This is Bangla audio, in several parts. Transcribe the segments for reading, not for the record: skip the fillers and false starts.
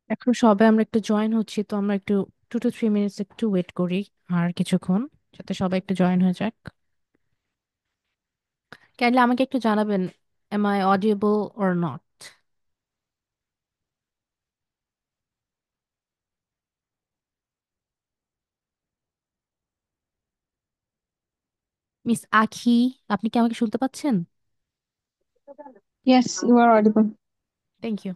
এখন সবে আমরা একটু জয়েন হচ্ছি, তো আমরা একটু 2 to 3 মিনিটস একটু ওয়েট করি আর কিছুক্ষণ, যাতে সবাই একটু জয়েন হয়ে যাক। কাইন্ডলি আমাকে একটু জানাবেন, am I audible or not? Miss Akhi, আপনি কি আমাকে শুনতে পাচ্ছেন? Yes, you are audible. Thank you.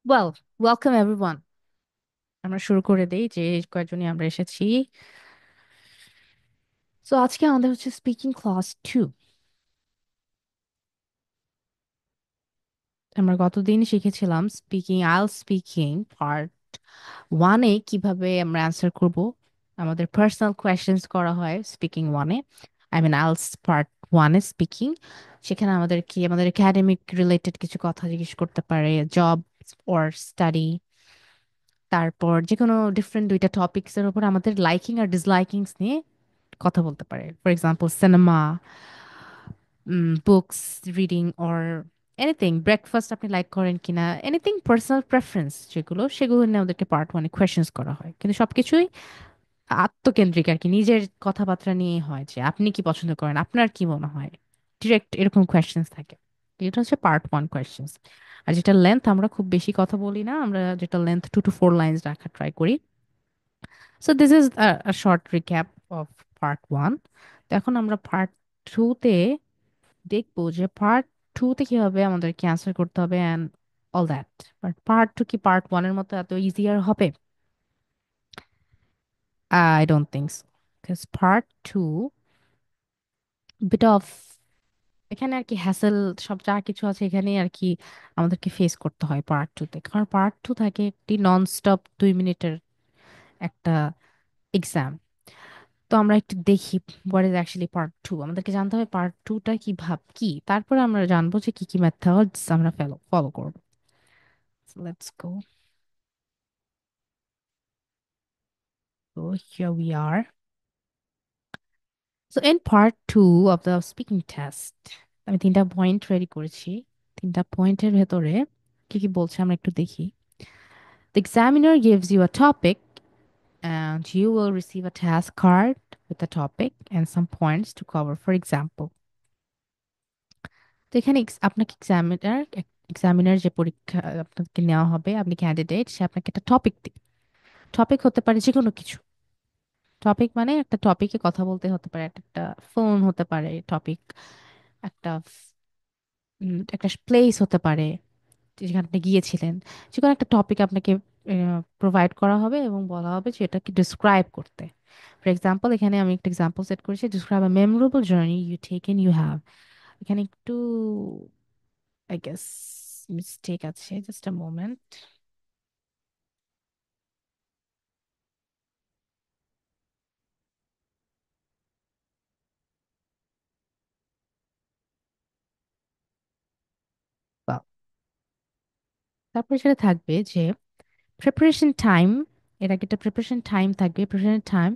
Well, welcome everyone. আমরা শুরু করে দেই যে কয়েকজনই আমরা এসেছি। তো আজকে আমাদের হচ্ছে স্পিকিং ক্লাস 2। আমরা গতদিন শিখেছিলাম স্পিকিং পার্ট 1-এ কিভাবে আমরা অ্যান্সার করব। আমাদের পার্সোনাল কোয়েশ্চেন্স করা হয় স্পিকিং 1-এ, আই মিন আইএলটিএস পার্ট 1-এ স্পিকিং। সেখানে আমাদের একাডেমিক রিলেটেড কিছু কথা জিজ্ঞেস করতে পারে, জব অর স্টাডি। তারপর যে কোনো ডিফারেন্ট দুইটা টপিকসের উপর আমাদের লাইকিং আর ডিসলাইকিংস নিয়ে কথা বলতে পারে। For example cinema, books reading, or anything, breakfast আপনি লাইক করেন কিনা, এনিথিং পার্সোনাল প্রেফারেন্স, সেগুলো নিয়ে আমাদেরকে পার্ট 1-এ কোয়েশ্চেন্স করা হয়, কিন্তু সবকিছুই আত্মকেন্দ্রিক আর কি, নিজের কথাবার্তা নিয়ে হয় যে আপনি কি পছন্দ করেন, আপনার কি মনে হয়, ডিরেক্ট এরকম কোয়েশ্চেন্স থাকে। এটা হচ্ছে পার্ট 1 কোয়েশ্চেন্স। আর যেটা লেন্থ, আমরা খুব বেশি কথা বলি না, আমরা যেটা লেন্থ 2 to 4 লাইন্স রাখার ট্রাই করি। So this is short recap of part 1। তো এখন আমরা পার্ট 2-তে দেখবো যে পার্ট 2-তে কিভাবে আমাদেরকে অ্যান্সার করতে হবে and all that. But part 2 কি পার্ট 1-এর মতো এত ইজিয়ার হবে? I don't think so, because part 2 bit of, এখানে আর কি হ্যাসেল, সব যা কিছু আছে এখানে আর কি আমাদেরকে ফেস করতে হয় পার্ট 2-তে, কারণ পার্ট 2 থাকে একটি নন স্টপ 2 মিনিটের একটা এক্সাম। তো আমরা একটু দেখি হোয়াট ইজ অ্যাকচুয়ালি পার্ট 2। আমাদেরকে জানতে হবে পার্ট 2টা কি, তারপরে আমরা জানবো যে কি কি মেথডস আমরা ফলো করবো। Let's go. So here we are. So in part 2 of the speaking test, আমি তিনটা পয়েন্ট রেডি করেছি। তিনটা পয়েন্টের ভেতরে কি কি বলছে আমরা একটু দেখি। The examiner gives you a topic and you will receive a task card with the topic and some points to cover. For example, তো এখানে আপনাকে এক্সামিনার যে পরীক্ষা আপনাকে নেওয়া হবে, আপনি ক্যান্ডিডেট, সে আপনাকে একটা টপিক দিবে। টপিক হতে পারে যে কোনো কিছু। টপিক মানে একটা টপিকে কথা বলতে হতে পারে, একটা ফোন হতে পারে টপিক, একটা একটা প্লেস হতে পারে যেখানে আপনি গিয়েছিলেন। যে কোনো একটা টপিক আপনাকে প্রোভাইড করা হবে এবং বলা হবে যে এটাকে ডিসক্রাইব করতে। ফর এক্সাম্পল, এখানে আমি একটা এক্সাম্পল সেট করেছি, describe a memorable journey you taken you have. এখানে একটু আই গেস মিস্টেক আছে, জাস্ট আ মোমেন্ট। তারপরে সেটা থাকবে যে প্রিপারেশন টাইম। এর আগে একটা প্রিপারেশন টাইম থাকবে। Preparation time,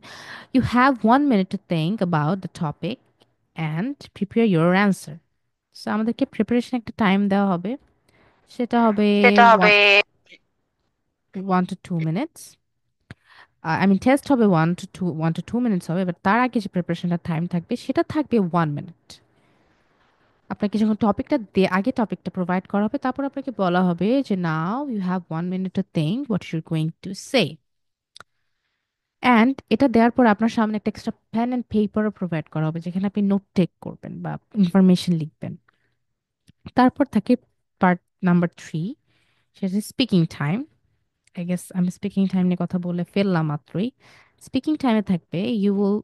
you have 1 minute to think about the topic and prepare your answer. So আমাদেরকে প্রিপারেশন একটা টাইম দেওয়া হবে, সেটা হবে সেটা হবে 1 to 2 minutes। I mean test হবে 1 to 2 minutes হবে, বাট তার আগে যে প্রিপারেশনটা টাইম থাকবে সেটা থাকবে 1 মিনিট। আপনাকে যখন টপিকটা আগে টপিকটা প্রোভাইড করা হবে, তারপর আপনাকে বলা হবে যে now you have 1 minute to think what you're going to say. And এটা দেওয়ার পর আপনার সামনে একটা এক্সট্রা পেন অ্যান্ড পেপারও প্রোভাইড করা হবে, যেখানে আপনি নোট টেক করবেন বা ইনফরমেশন লিখবেন। তারপর থাকে পার্ট নাম্বার 3, সেটা স্পিকিং টাইম। আই গেস আমি স্পিকিং টাইম নিয়ে কথা বলে ফেললাম মাত্রই। স্পিকিং টাইমে থাকবে you will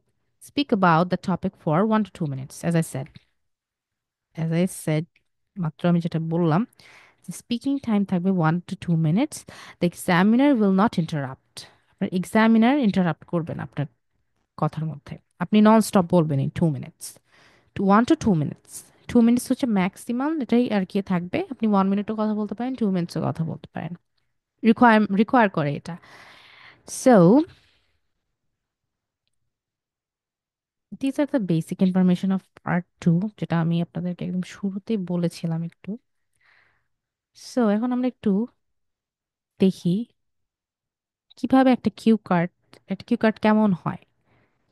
speak about the topic for 1 to 2 minutes, as I said মাত্র আমি যেটা বললাম। স্পিকিং টাইম থাকবে 1 to 2 minutes। The examiner will not interrupt. আপনার এক্সামিনার ইন্টারাপ্ট করবেন আপনার কথার মধ্যে। আপনি নন স্টপ বলবেন in 2 minutes, 1 to 2 minutes। 2 minutes হচ্ছে ম্যাক্সিমাম, এটাই আর কি থাকবে। আপনি 1 মিনিটও কথা বলতে পারেন, 2 মিনিটসও কথা বলতে পারেন। রিকোয়ার করে এটা। So this are the basic information of part 2, যেটা আমি আপনাদেরকে একদম শুরুতেই বলেছিলাম একটু। সো এখন আমরা একটু দেখি কিভাবে একটা কিউ কার্ড কেমন হয়।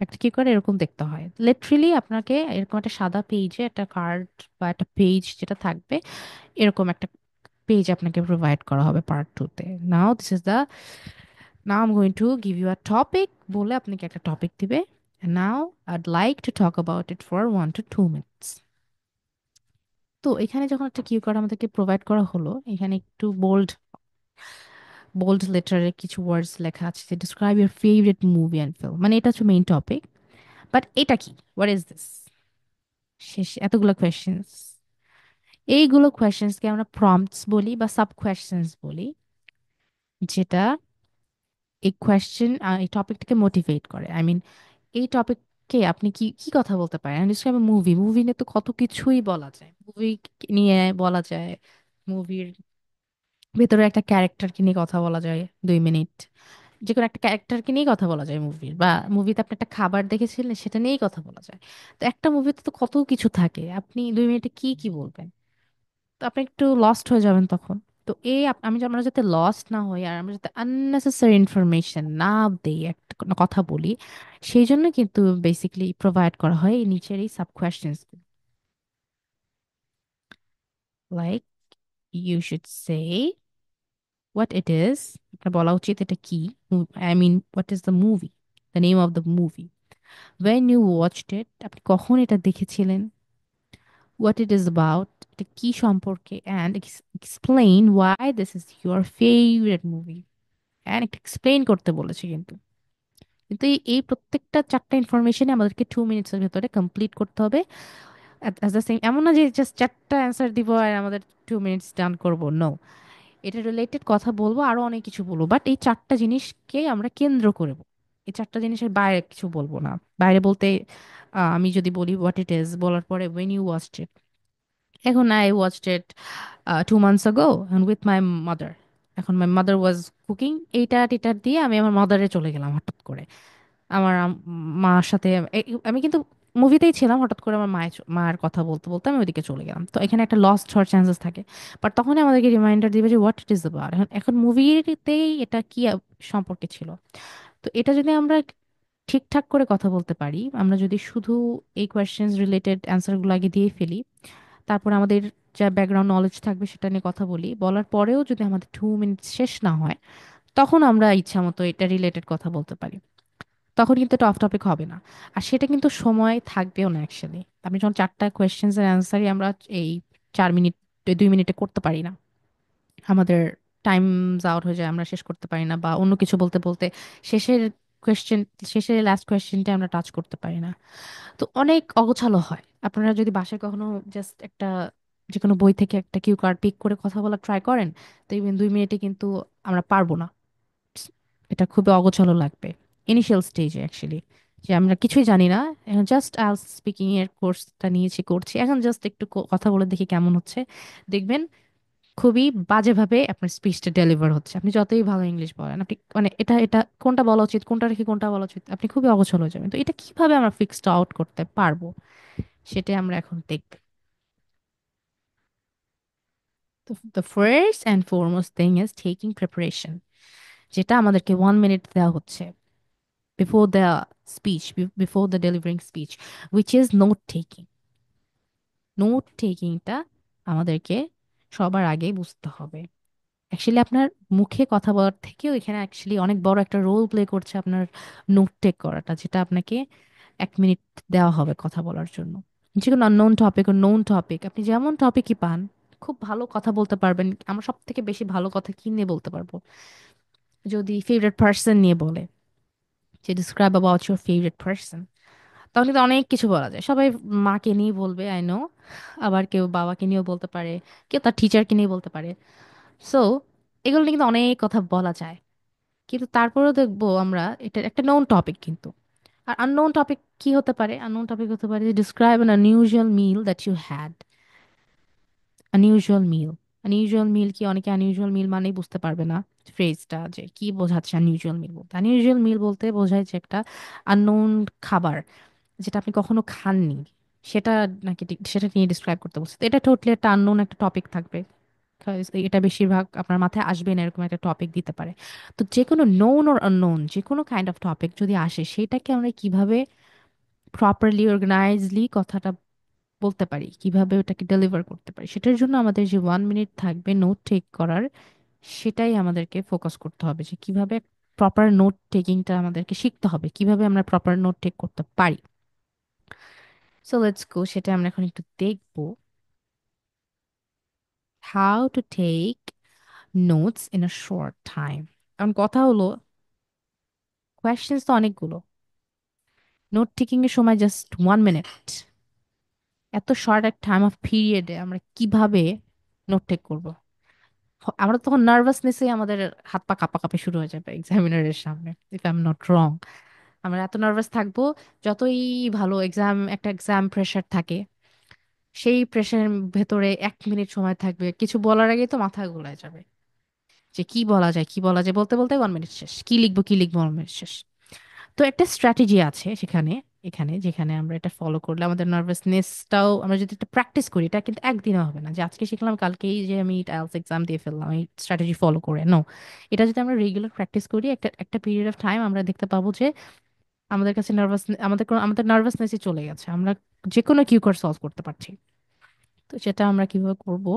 একটা কিউ কার্ড এরকম দেখতে হয় লিটারেলি। আপনাকে এরকম একটা সাদা পেজে একটা কার্ড বা একটা পেজ যেটা থাকবে, এরকম একটা পেজ আপনাকে প্রোভাইড করা হবে পার্ট 2-তে। Now I am going to give you a topic, বলে আপনাকে একটা টপিক দিবে। Now I'd like to talk about it for 1 to 2 minutes। তো এখানে যখন একটা কিউ কার্ড আমাদেরকে প্রোভাইড করা হলো, এখানে একটু বোল্ড বোল্ড লেটারে কিছু ওয়ার্ডস লেখা আছে যে describe your favourite movie and film. মানে এটা হচ্ছে মেইন টপিক, বাট এটা কি, হোয়াট ইজ দিস, শেষ এতগুলো কোয়েশ্চেন্স। এইগুলো কোয়েশ্চেন্সকে আমরা প্রম্পটস বলি বা সাব কোয়েশ্চেন্স বলি, যেটা এই কোয়েশ্চেন এই টপিকটাকে মোটিভেট করে। আই মিন এই টপিককে আপনি কি কি কথা বলতে পারেন। নিশ্চয়ই মুভি মুভি নিয়ে তো কত কিছুই বলা যায়। মুভি নিয়ে বলা যায়, মুভির ভেতরে একটা ক্যারেক্টারকে নিয়ে কথা বলা যায় 2 মিনিট। যে কোনো একটা ক্যারেক্টারকে নিয়েই কথা বলা যায় মুভির, বা মুভিতে আপনি একটা খাবার দেখেছিলেন সেটা নিয়েই কথা বলা যায়। তো একটা মুভিতে তো কত কিছু থাকে, আপনি 2 মিনিটে কি কি বলবেন? তো আপনি একটু লস্ট হয়ে যাবেন তখন। তো আমরা যাতে লস্ট না হই আর আমরা যাতে আননেসেসারি ইনফরমেশন না দেই, একটা কোনো কথা বলি, সেই জন্য কিন্তু বেসিক্যালি প্রোভাইড করা হয় এই নিচের এই sub questions. Like you should say what it is. আপনার বলা উচিত এটা কি। I mean what is the movie, the name of the movie, when you watched it, আপনি কখন এটা দেখেছিলেন, what it is about, এটা কি সম্পর্কে, and explain why this is your favorite movie, and একটা এক্সপ্লেইন করতে বলেছে কিন্তু। কিন্তু এই প্রত্যেকটা চারটা ইনফরমেশনে আমাদেরকে 2 মিনিটসের ভেতরে কমপ্লিট করতে হবে। অ্যাজ দ্য সেম, এমন না যে জাস্ট চারটা অ্যান্সার দিব আর আমাদের 2 মিনিটস ডান করবো, নো। এটা রিলেটেড কথা বলবো, আরো অনেক কিছু বলবো, বাট এই চারটা জিনিসকে আমরা কেন্দ্র করে বলবো। এই চারটা জিনিসের বাইরে কিছু বলবো না। বাইরে বলতে আমি যদি বলি হোয়াট ইট ইজ, বলার পরে ওয়েন ইউ ওয়াচড ইট। এখন I watched it 2 months ago and with my mother। এখন মাই মাদার ওয়াজ কুকিং, এইটা টিটার দিয়ে আমি আমার মাদারে চলে গেলাম হঠাৎ করে। আমার মার সাথে আমি কিন্তু মুভিতেই ছিলাম, হঠাৎ করে আমার মায়ের কথা বলতে বলতে আমি ওইদিকে চলে গেলাম, তো এখানে একটা লস্ট হওয়ার চান্সেস থাকে। বাট তখনই আমাদেরকে রিমাইন্ডার দিবে যে হোয়াট ইট ইজ অ্যাবাউট। এখন এখন মুভিতেই এটা কি সম্পর্কে ছিল। তো এটা যদি আমরা ঠিকঠাক করে কথা বলতে পারি, আমরা যদি শুধু এই কোয়েশ্চেন্স রিলেটেড অ্যান্সারগুলো আগে দিয়ে ফেলি, তারপর আমাদের যা ব্যাকগ্রাউন্ড নলেজ থাকবে সেটা নিয়ে কথা বলি, বলার পরেও যদি আমাদের 2 মিনিট শেষ না হয়, তখন আমরা ইচ্ছা মতো এটা রিলেটেড কথা বলতে পারি। তখন কিন্তু এটা অফ টপিক হবে না। আর সেটা কিন্তু সময় থাকবেও না অ্যাকচুয়ালি। আপনি যখন 4টা কোয়েশ্চেন্স এর অ্যান্সারই আমরা এই 4 মিনিট 2 মিনিটে করতে পারি না, আমাদের টাইম আউট হয়ে যায়, আমরা শেষ করতে পারি না, বা অন্য কিছু বলতে বলতে শেষের কোয়েশ্চেন শেষের লাস্ট কোয়েশ্চেনটা আমরা টাচ করতে পারি না। তো অনেক অগোছালো হয়। আপনারা যদি বাসায় কখনো জাস্ট একটা যে কোনো বই থেকে একটা কিউ কার্ড পিক করে কথা বলা ট্রাই করেন, দেখবেন 2 মিনিটে কিন্তু আমরা পারবো না। এটা খুবই অগোছালো লাগবে ইনিশিয়াল স্টেজে অ্যাকচুয়ালি, যে আমরা কিছুই জানি না। এখন জাস্ট আইএলটিএস স্পিকিং এর কোর্সটা নিয়েছি, করছি, এখন জাস্ট একটু কথা বলে দেখি কেমন হচ্ছে। দেখবেন খুবই বাজেভাবে আপনার স্পিচটা ডেলিভার হচ্ছে, আপনি যতই ভালো ইংলিশ বলেন, আপনি মানে এটা এটা কোনটা বলা উচিত, কোনটা রেখে কোনটা বলা উচিত, আপনি খুবই অগোছালো হয়ে যাবেন। তো এটা কিভাবে আমরা ফিক্সড আউট করতে পারবো, সেটাই আমরা এখন দেখব। তো the first and foremost thing is taking preparation, যেটা আমাদেরকে 1 মিনিট দেওয়া হচ্ছে before the before the delivering speech, which is note taking. Note টেকিংটা আমাদেরকে সবার আগে বুঝতে হবে। অ্যাকচুয়ালি আপনার মুখে কথা বলার থেকেও এখানে অ্যাকচুয়ালি অনেক বড় একটা রোল প্লে করছে আপনার নোট টেক করাটা, যেটা আপনাকে 1 মিনিট দেওয়া হবে কথা বলার জন্য। যে কোনো আননোন টপিক ও নোন টপিক, আপনি যেমন টপিকই পান, খুব ভালো কথা বলতে পারবেন। আমরা সব থেকে বেশি ভালো কথা কি নিয়ে বলতে পারবো? যদি ফেভারিট পার্সন নিয়ে বলে, যে describe about your favourite person, তখন কিন্তু অনেক কিছু বলা যায়। সবাই মাকে নিয়ে বলবে, আই নো, আবার কেউ বাবাকে নিয়েও বলতে পারে, কেউ তার টিচারকে নিয়ে বলতে পারে। সো এগুলো নিয়ে কিন্তু অনেক কথা বলা যায়, কিন্তু তারপরেও দেখবো আমরা এটা একটা নোন টপিক কিন্তু। আর আননোন টপিক কি হতে পারে? আননোন টপিক হতে পারে যে describe an unusual meal that you had. Unusual meal, unusual meal কি, অনেকে আনইউজুয়াল মিল মানেই বুঝতে পারবে না ফ্রেজটা, যে কি বোঝাচ্ছে আনইউজুয়াল মিল বলতে। আনইউজুয়াল মিল বলতে বোঝায় যে একটা আননোন খাবার, যেটা আপনি কখনো খাননি, সেটা নাকি সেটা নিয়ে ডিসক্রাইব করতে বলছে। তো এটা টোটালি একটা আননোন একটা টপিক থাকবে। 'Cause এটা বেশিরভাগ আপনার মাথায় আসবে না এরকম একটা টপিক দিতে পারে। তো যে কোনো নোন ওর আননোন যে কোনো কাইন্ড অফ টপিক যদি আসে, সেটাকে আমরা কিভাবে প্রপারলি অর্গানাইজলি কথাটা বলতে পারি, কিভাবে ওটাকে ডেলিভার করতে পারি, সেটার জন্য আমাদের যে 1 মিনিট থাকবে নোট টেক করার, সেটাই আমাদেরকে ফোকাস করতে হবে, যে কিভাবে প্রপার নোট টেকিংটা আমাদেরকে শিখতে হবে, কিভাবে আমরা প্রপার নোট টেক করতে পারি। সো লেটস গো, সেটা আমরা এখন একটু দেখবো, how to take notes in a short time. কারণ কথা হলো, কোয়েশ্চেন্স তো অনেকগুলো, নোট টেকিং এর সময় জাস্ট 1 মিনিট। এত শর্ট এক টাইম অফ পিরিয়ডে আমরা কিভাবে নোট টেক করবো? আমরা তখন নার্ভাসনেসে আমাদের হাত পা কাঁপাকাঁপি শুরু হয়ে যাবে এক্সামিনারের সামনে, if I am not wrong. আমরা এত নার্ভাস থাকবো, যতই ভালো এক্সাম, একটা এক্সাম প্রেশার থাকে, সেই প্রেশারের ভেতরে 1 মিনিট সময় থাকবে, কিছু বলার আগে তো মাথা গোলায় যাবে, যে কি বলা যায় কি বলা যায়, বলতে বলতে 1 মিনিট শেষ, কি লিখবো কি লিখবো, 1 মিনিট শেষ। তো একটা স্ট্র্যাটেজি আছে সেখানে, এখানে যেখানে আমরা এটা ফলো করলে আমাদের নার্ভাসনেসটাও, আমরা যদি এটা প্র্যাকটিস করি, এটা কিন্তু একদিনে হবে না যে আজকে শিখলাম কালকেই যে আমি আইএলটিএস এক্সাম দিয়ে ফেললাম এই স্ট্র্যাটেজি ফলো করে, নো। এটা যদি আমরা রেগুলার প্র্যাকটিস করি, একটা একটা পিরিয়ড অফ টাইম আমরা দেখতে পাবো যে আমাদের কাছে আমাদের নার্ভাসনেসই চলে গেছে, আমরা যে কোনো কিউকার সলভ করতে পারছি। তো সেটা আমরা কিভাবে করব?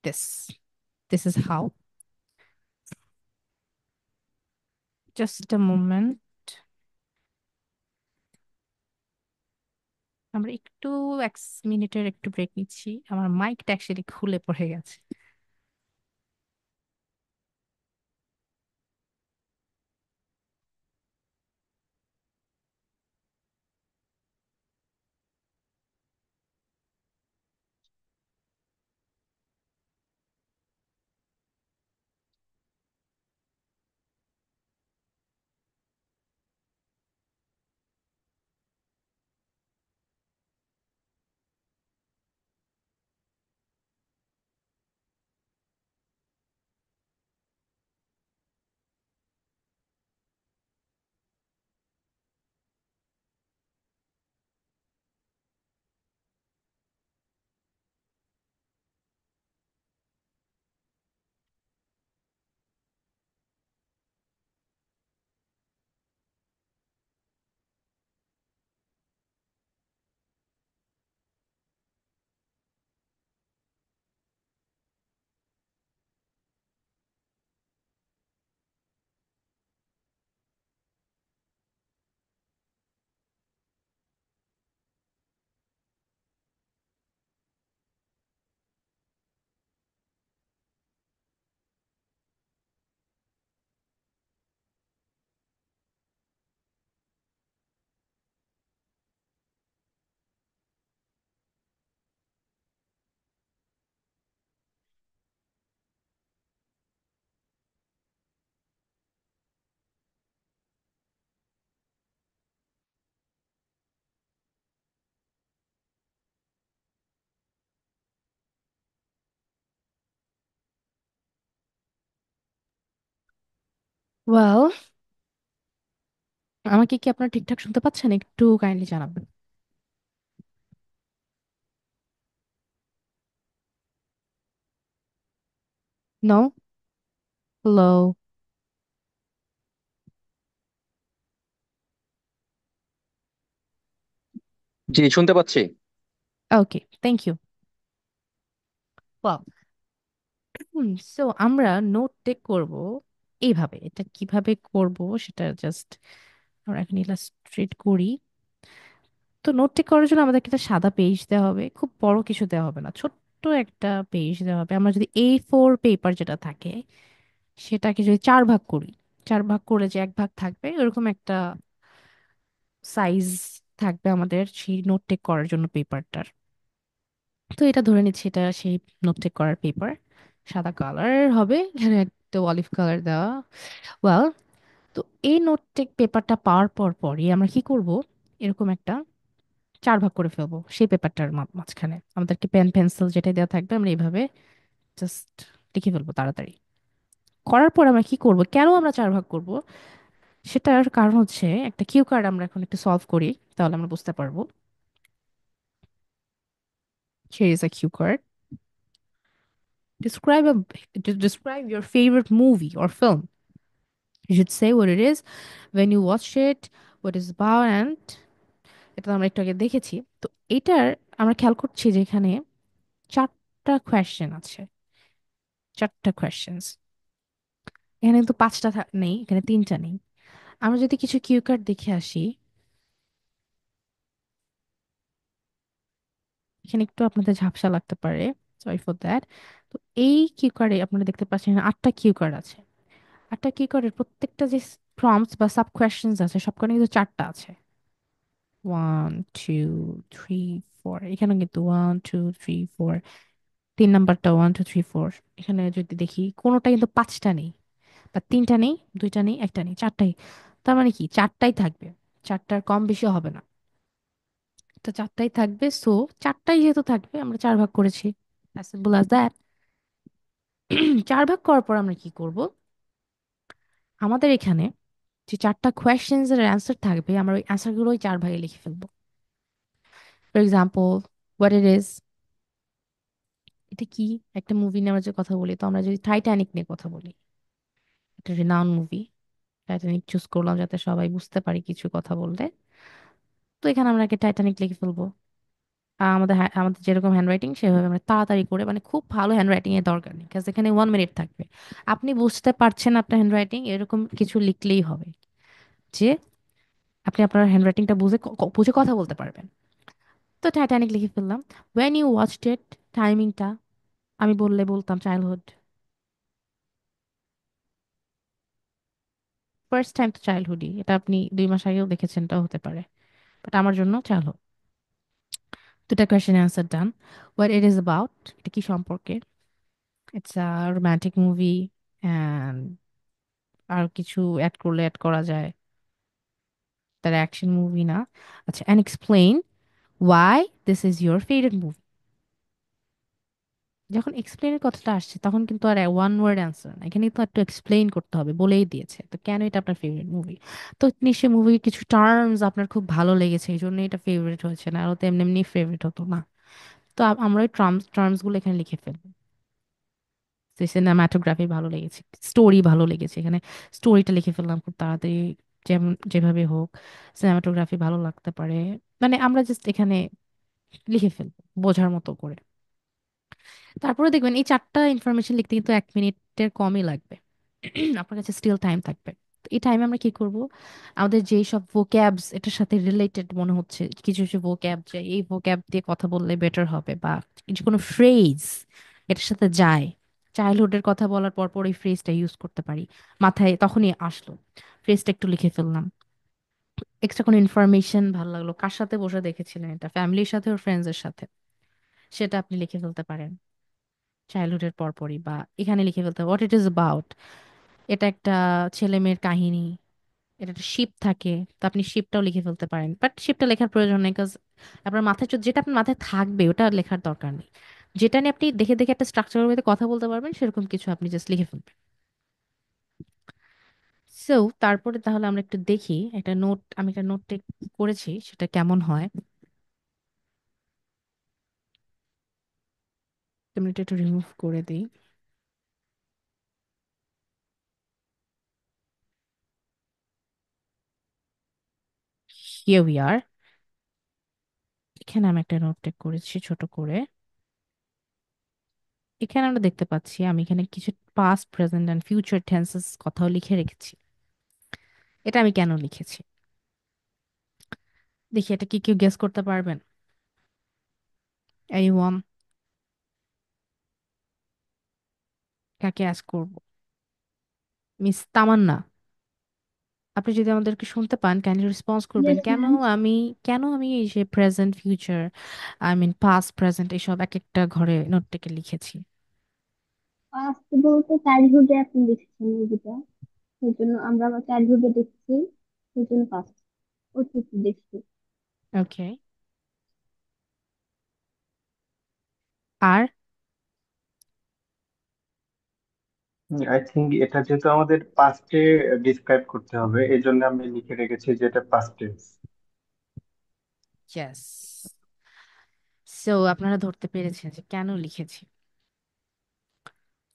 This this is how, just a moment. আমরা একটু 1 মিনিটের একটু ব্রেক নিচ্ছি, আমার মাইকটা অ্যাকচুয়ালি খুলে পড়ে গেছে। ওয়েল, আমাকে কি আপনারা ঠিকঠাক শুনতে পাচ্ছেন? একটু কাইন্ডলি জানাবেন। নো? হ্যালো? জি, শুনতে পাচ্ছি। ওকে, থ্যাংক ইউ। ওয়েল, সো আমরা নোট টেক করব এইভাবে। এটা কিভাবে করব সেটা জাস্ট আমরা এখন ইলাস্ট্রেট করি। তো নোট টেক করার জন্য আমাদেরকে একটা সাদা পেজ দেওয়া হবে, খুব বড় কিছু দেওয়া হবে না, ছোট্ট একটা পেজ দেওয়া হবে। আমরা যদি A4 পেপার যেটা থাকে সেটাকে যদি চার ভাগ করি, চার ভাগ করে যে এক ভাগ থাকবে ওরকম একটা সাইজ থাকবে আমাদের সেই নোট টেক করার জন্য পেপারটার। তো এটা ধরে নিচ্ছি এটা সেই নোট টেক করার পেপার, সাদা কালার হবে, এখানে একটা অলিভ কালার দেওয়া। ওয়েল, তো এই নোট টেক পেপারটা পাওয়ার পরই আমরা কি করব, এরকম একটা চার ভাগ করে ফেলবো সেই পেপারটার মাঝখানে। আমাদেরকে পেন পেন্সিল যেটা দেওয়া থাকবে আমরা এইভাবে জাস্ট লিখে ফেলবো তাড়াতাড়ি। করার পর আমরা কি করব, কেন আমরা চার ভাগ করব, সেটার কারণ হচ্ছে একটা কিউ কার্ড আমরা এখন একটু সলভ করি, তাহলে আমরা বুঝতে পারবো। Here is a cue card. Describe describe your favorite movie or film. You should say what it is, when you watched it, what it's about, and এটা তো আমরা একটু আগে দেখেছি। তো এটার আমরা খেয়াল করছি যে এখানে চারটা কোয়েশ্চেন আছে, চারটা কোয়েশ্চেন্স। এখানে কিন্তু পাঁচটা নেই, এখানে তিনটা নেই। আমরা যদি কিছু কিউ কার্ড দেখে আসি, এখানে একটু আপনাদের ঝাপসা লাগতে পারে, সরি ফর দ্যাট। তো এই কিউ কার্ডে আপনারা দেখতে পাচ্ছেন এখানে আটটা কিউ কার্ড আছে। আটটা কিউ কার্ডের প্রত্যেকটা যে প্রম্পটস বা সাব কোয়েশ্চেন্স আছে সবখানে কিন্তু চারটা আছে। 1 2 3 4, এখানে কিন্তু 1 2 3 4, তিন নাম্বারটা 1 2 3 4। এখানে যদি দেখি কোনোটা কিন্তু পাঁচটা নেই, বা তিনটা নেই, দুইটা নেই, একটা নেই, চারটাই। তার মানে কি চারটাই থাকবে, চারটার কম বেশি হবে না। তো চারটাই থাকবে, সো চারটাই যেহেতু থাকবে আমরা চার ভাগ করেছি, অ্যাজ সিম্পল অ্যাজ দ্যাট। চার ভাগ করার পর আমরা কি করব, আমাদের এখানে যে চারটা কোয়েশ্চেন্স এর অ্যান্সার থাকবে আমরা ওই অ্যান্সারগুলো ওই চার ভাগে লিখে ফেলবো। For example, what it is, এটা কি, একটা মুভি নিয়ে আমরা যে কথা বলি, তো আমরা যদি টাইটানিক নিয়ে কথা বলি, একটা রিনাউন্ড মুভি, টাইটানিক চুজ করলাম যাতে সবাই বুঝতে পারি কিছু কথা বললে। তো এখানে আমরা আগে টাইটানিক লিখে ফেলবো। আর আমাদের আমাদের যেরকম হ্যান্ড রাইটিং সেভাবে আমরা তাড়াতাড়ি করে, মানে খুব ভালো হ্যান্ড রাইটিং এর দরকার নেই, কারণ এখানে 1 মিনিট থাকবে। আপনি বুঝতে পারছেন আপনার হ্যান্ড রাইটিং এরকম কিছু লিখলেই হবে, যে আপনি আপনার হ্যান্ড রাইটিংটা বুঝে বুঝে কথা বলতে পারবেন। তো টাইটানিক লিখে ফেললাম। ওয়েন ইউ ওয়াচড ইট, টাইমিংটা আমি বললে বলতাম চাইল্ডহুড। ফার্স্ট টাইম তো চাইল্ডহুডই, এটা আপনি 2 মাস আগেও দেখেছেন, এটাও হতে পারে, বাট আমার জন্য চাইল্ডহুড। দুটা question answer done. What it is about, এটা কি সম্পর্কে, it's a romantic movie, and আর কিছু অ্যাড করলে অ্যাড করা যায়, তার অ্যাকশন মুভি না। আচ্ছা, and explain why this is your favourite movie. যখন এক্সপ্লেনের কথাটা আসছে তখন কিন্তু আর ওয়ান ওয়ার্ড অ্যান্সার না, এখানে তো একটু এক্সপ্লেইন করতে হবে, বলেই দিয়েছে তো কেন এটা আপনার ফেভারিট মুভি। তো নিশ্চয়ই মুভির কিছু টার্মস আপনার খুব ভালো লেগেছে এই জন্য এটা ফেভারিট হয়েছে, না আর তো এমনি এমনি ফেভারিট হতো না। তো আমরা ওই টার্মস গুলো এখানে লিখে ফেলবো। সিনেমাটোগ্রাফি ভালো লেগেছে, স্টোরি ভালো লেগেছে, এখানে স্টোরিটা লিখে ফেললাম খুব তাড়াতাড়ি, যেমন যেভাবে হোক। সিনেমাটোগ্রাফি ভালো লাগতে পারে, মানে আমরা জাস্ট এখানে লিখে ফেলবো বোঝার মতো করে। তারপরে দেখবেন এই চারটা ইনফরমেশন লিখতে কিন্তু 1 মিনিটের কমই লাগবে। আপনার কাছে স্টিল টাইম থাকবে। তো এই টাইমে আমরা কি করব, আমাদের যেই সব ভোক্যাবস এটার সাথে রিলেটেড মনে হচ্ছে, কিছু কিছু ভোক্যাব যে এই ভোক্যাব দিয়ে কথা বললে বেটার হবে, বা যে কোনো ফ্রেজ এটার সাথে যায়, চাইল্ডহুডের কথা বলার পর পর এই ফ্রেজটা ইউজ করতে পারি, মাথায় তখনই আসলো, ফ্রেজটা একটু লিখে ফেললাম। এক্সট্রা কোনো ইনফরমেশন ভালো লাগলো, কার সাথে বসে দেখেছিলেন এটা, ফ্যামিলির সাথে ওর ফ্রেন্ডসের সাথে, সেটা আপনি লিখে ফেলতে পারেন চাইল্ডহুডের পরপরই। বা এখানে লিখে ফেলতে হোয়াট ইট ইজ অ্যাবাউট, এটা একটা ছেলে মেয়ের কাহিনী, এটা একটা শিপ থাকে, তো আপনি শিপটাও লিখে ফেলতে পারেন, বাট শিপটা লেখার প্রয়োজন নেই, কাজ আপনার মাথায় যেটা আপনার মাথায় থাকবে ওটা লেখার দরকার নেই। যেটা নিয়ে আপনি দেখে দেখে একটা স্ট্রাকচারের মধ্যে কথা বলতে পারবেন সেরকম কিছু আপনি জাস্ট লিখে ফেলবেন। সো তারপরে তাহলে আমরা একটু দেখি, আমি একটা নোট টেক করেছি, সেটা কেমন হয়। তুমি এটা একটু রিমুভ করে দিই। Here we are. এখানে আমি একটা নোট টেক করেছি ছোট করে। এখানে আমরা দেখতে পাচ্ছি আমি এখানে কিছু past present and future tenses কথাও লিখে রেখেছি। এটা আমি কেন লিখেছি দেখি, এটা কি কেউ গেস করতে পারবেন? এই ওয়ান, কাকে আজ করব? মিস তামান্না, আপনি যদি আমাদেরকে শুনতে পান কাইন্ডলি রেসপন্স করবেন। Yes ma'am. কেন আমি এই যে present future, I mean past present এসব এক একটা ঘরে নোট থেকে লিখেছি? পাস্ট বলতে চাইল্ডহুডে আপনি দেখেছেন মুভিটা, সেই জন্য আমরা আবার চাইল্ডহুডে দেখছি, সেই জন্য পাস্ট অতীতে দেখছি। ওকে। আর আই থিঙ্ক এটা যেহেতু আমাদের পাস্টে ডিসক্রাইব করতে হবে, এই জন্য আমি লিখে রেখেছি যে এটা পাস্ট টেন্স। ইয়েস, সো আপনারা ধরতে পেরেছেন যে কেন লিখেছি।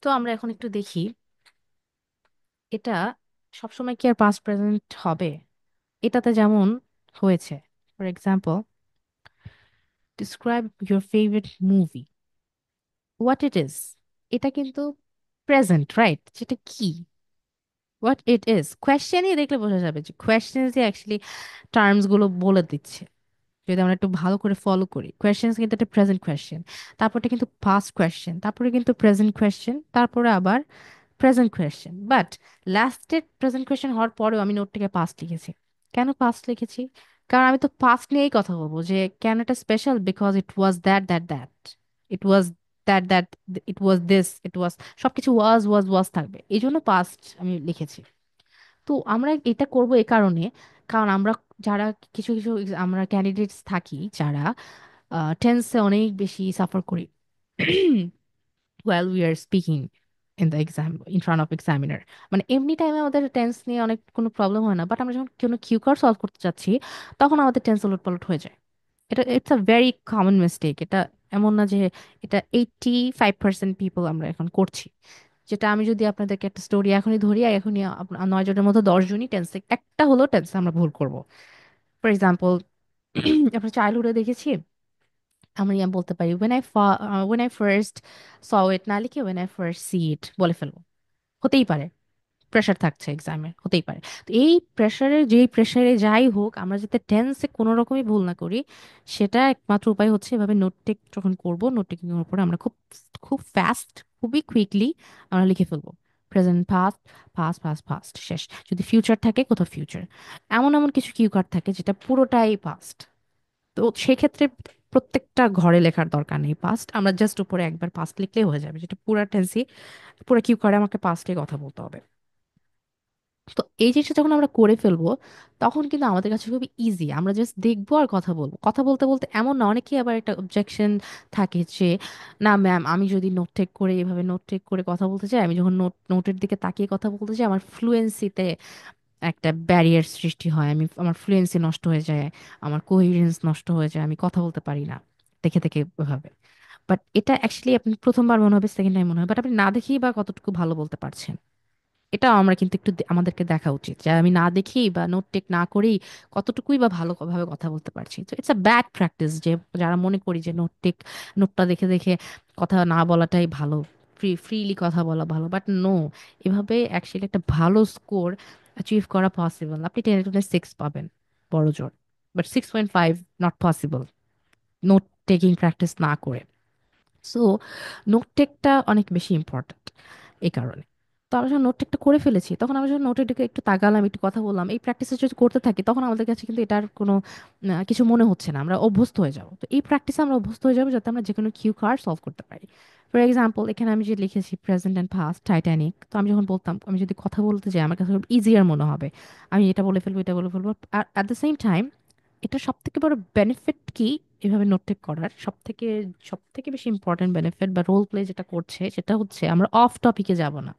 তো আমরা এখন একটু দেখি, এটা সবসময় কি আর পাস্ট প্রেজেন্ট হবে? এটাতে যেমন হয়েছে, for example, describe your favourite movie, what it is. এটা কিন্তু প্রেজেন্ট, রাইট? যেটা কি, হোয়াট ইট ইজ, কোয়েশ্চেনই দেখলে বোঝা যাবে যে কোয়েশ্চেন যে অ্যাকচুয়ালি টার্মস গুলো বলে দিচ্ছে। যদি আমরা একটু ভালো করে ফলো করি, কোয়েশ্চেন কিন্তু একটা প্রেজেন্ট কোয়েশ্চেন, তারপরটা কিন্তু পাস্ট কোয়েশ্চেন, তারপরে কিন্তু প্রেজেন্ট কোয়েশ্চেন, তারপরে আবার প্রেজেন্ট কোয়েশ্চেন। বাট লাস্টের প্রেজেন্ট কোয়েশ্চেন হওয়ার পরেও আমি নোটটাকে পাস্ট লিখেছি। কেন পাস্ট লিখেছি? কারণ আমি তো পাস্ট নিয়েই কথা বলবো, যে কেন এটা special, because it was that that that, it was that that, it was this, it was, সবকিছু ওয়াজ থাকবে, এই জন্য পাস্ট আমি লিখেছি। তো আমরা এটা করব এ কারণে, কারণ আমরা যারা কিছু কিছু আমরা ক্যান্ডিডেটস থাকি যারা টেন্সে অনেক বেশি সাফার করি while we are speaking in the exam, in front of examiner। মানে এমনি টাইমে আমাদের টেন্স নিয়ে অনেক কোনো প্রবলেম হয় না, বাট আমরা যখন কোনো কিউ কার্ড সলভ করতে যাচ্ছি তখন আমাদের টেন্স উলটপালট হয়ে যায়। এটা it's a very common mistake. এটা এমন না যে, এটা 85% পিপল আমরা এখন করছি। যেটা আমি যদি আপনাদেরকে একটা স্টোরি এখনই ধরি, আর এখনই 9 জনের মতো 10 জনই টেন্সে একটা হলো টেন্সে আমরা ভুল করব। ফর এক্সাম্পল, আমরা চাইল্ডহুডে দেখেছি, আমি বলতে পারি when I first saw it না লিখে when I first see it বলে ফেলবো। হতেই পারে, প্রেশার থাকছে এক্সামে, হতেই পারে। তো এই প্রেশারে, যেই প্রেশারে যাই হোক, আমরা যাতে টেন্সে কোনো রকমই ভুল না করি, সেটা একমাত্র উপায় হচ্ছে এভাবে নোট টেক যখন করবো, নোট টেকিং এর উপরে আমরা খুব খুব ফাস্ট, খুবই কুইকলি আমরা লিখে ফেলবো প্রেজেন্ট, পাস্ট, পাস্ট শেষ। যদি ফিউচার থাকে, কোথাও ফিউচার, এমন এমন কিছু কিউ কার্ড থাকে যেটা পুরোটাই পাস্ট। তো সেক্ষেত্রে প্রত্যেকটা ঘরে লেখার দরকার নেই পাস্ট, আমরা জাস্ট উপরে একবার পাস্ট লিখলেই হয়ে যাবে, যেটা পুরা টেন্সি, পুরো কিউ কার্ডে আমাকে পাস্টে কথা বলতে হবে। তো এই জিনিসটা যখন আমরা করে ফেলবো, তখন কিন্তু আমাদের কাছে খুবই ইজি, আমরা জাস্ট দেখবো আর কথা বলবো। কথা বলতে বলতে এমন না, অনেকেই আবার একটা অবজেকশন থাকে যে, না ম্যাম, আমি যদি নোট টেক করে এভাবে নোট টেক করে কথা বলতে চাই, আমি যখন নোটের দিকে তাকিয়ে কথা বলতে চাই, আমার ফ্লুয়েন্সিতে একটা ব্যারিয়ার সৃষ্টি হয়, আমার ফ্লুয়েন্সি নষ্ট হয়ে যায়, আমার কোহিরেন্স নষ্ট হয়ে যায়, আমি কথা বলতে পারি না দেখে দেখে ওভাবে। বাট এটা অ্যাকচুয়ালি আপনি প্রথমবার মনে হবে, সেকেন্ড টাইম মনে হবে, বাট আপনি না দেখেই বা কতটুকু ভালো বলতে পারছেন, এটাও আমরা কিন্তু একটু আমাদেরকে দেখা উচিত, যে আমি না দেখি বা নোট টেক না করেই কতটুকুই বা ভাবে কথা বলতে পারছি। তো ইটস আ ব্যাড প্র্যাকটিস, যে যারা মনে করি যে নোটটা দেখে দেখে কথা না বলাটাই ভালো, ফ্রিলি কথা বলা ভালো, বাট নো, এভাবে অ্যাকচুয়ালি একটা ভালো স্কোর অ্যাচিভ করা পসিবল। আপনি 10 এ 6 পাবেন বড় জোর, but 6.5 not possible note taking practice না করে। সো নোট টেকটা অনেক বেশি ইম্পর্ট্যান্ট এই কারণে। তো আমরা যখন নোট টেকটা করে ফেলেছি, তখন আমরা যখন নোটের দিকে একটু তাকালাম, একটু কথা বললাম, এই প্র্যাকটিসটা যদি করতে থাকি, তখন আমাদের কাছে কিন্তু এটার কোনো কিছু মনে হচ্ছে না, আমরা অভ্যস্ত হয়ে যাবো। তো এই প্র্যাকটিসে আমরা অভ্যস্ত হয়ে যাবো, যাতে আমরা যে কোনো কিউ কার্ড সলভ করতে পারি। ফর এক্সাম্পল, এখানে আমি যে লিখেছি প্রেজেন্ট অ্যান্ড পাস্ট টাইটানিক, তো আমি যখন বলতাম, আমি যদি কথা বলতে যাই, আমার কাছে ইজিয়ার মনে হবে, আমি এটা বলে ফেলবো, এটা বলে ফেলবো। আর অ্যাট দ্য সেম টাইম, এটা সব থেকে বড় বেনিফিট কি এভাবে নোট টেক করার, সব থেকে বেশি ইম্পর্টেন্ট বেনিফিট বা রোল প্লে যেটা করছে, সেটা হচ্ছে আমরা অফ টপিকে যাব না।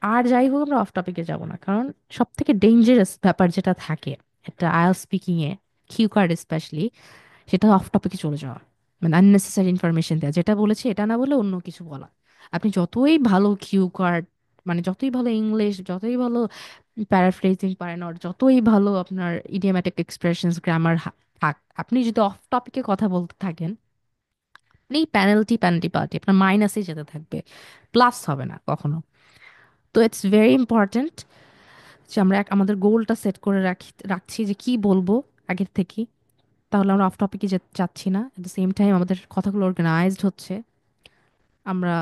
আর যাই হোক আমরা অফ টপিকে যাব না, কারণ সব থেকে ডেঞ্জারাস ব্যাপার যেটা থাকে একটা আইএলটিএস স্পিকিং এ, কিউ কার্ড স্পেশালি, সেটা অফ টপিকে চলে যাওয়া, মানে আননেসেসারি ইনফরমেশন দেওয়া, যেটা বলেছে এটা না বলে অন্য কিছু বলা। আপনি যতই ভালো কিউ কার্ড, মানে যতই ভালো ইংলিশ, যতই ভালো প্যারাফ্রেজিং পারেন, আর যতই ভালো আপনার ইডিয়ামেটিক এক্সপ্রেশনস গ্রামার থাক, আপনি যদি অফ টপিকে কথা বলতে থাকেন, আপনি পেনাল্টি পেনাল্টি পার্টি, আপনার মাইনাসে যেতে থাকবে, প্লাস হবে না কখনো। তো ইটস ভেরি ইম্পর্ট্যান্ট যে আমরা আমাদের গোলটা সেট করে রাখছি যে কি বলবো আগের থেকে, তাহলে আমরা অফ টপিকে যাচ্ছি না, এট দ্য সেম টাইম আমাদের কথাগুলো অর্গানাইজড হচ্ছে। আমরা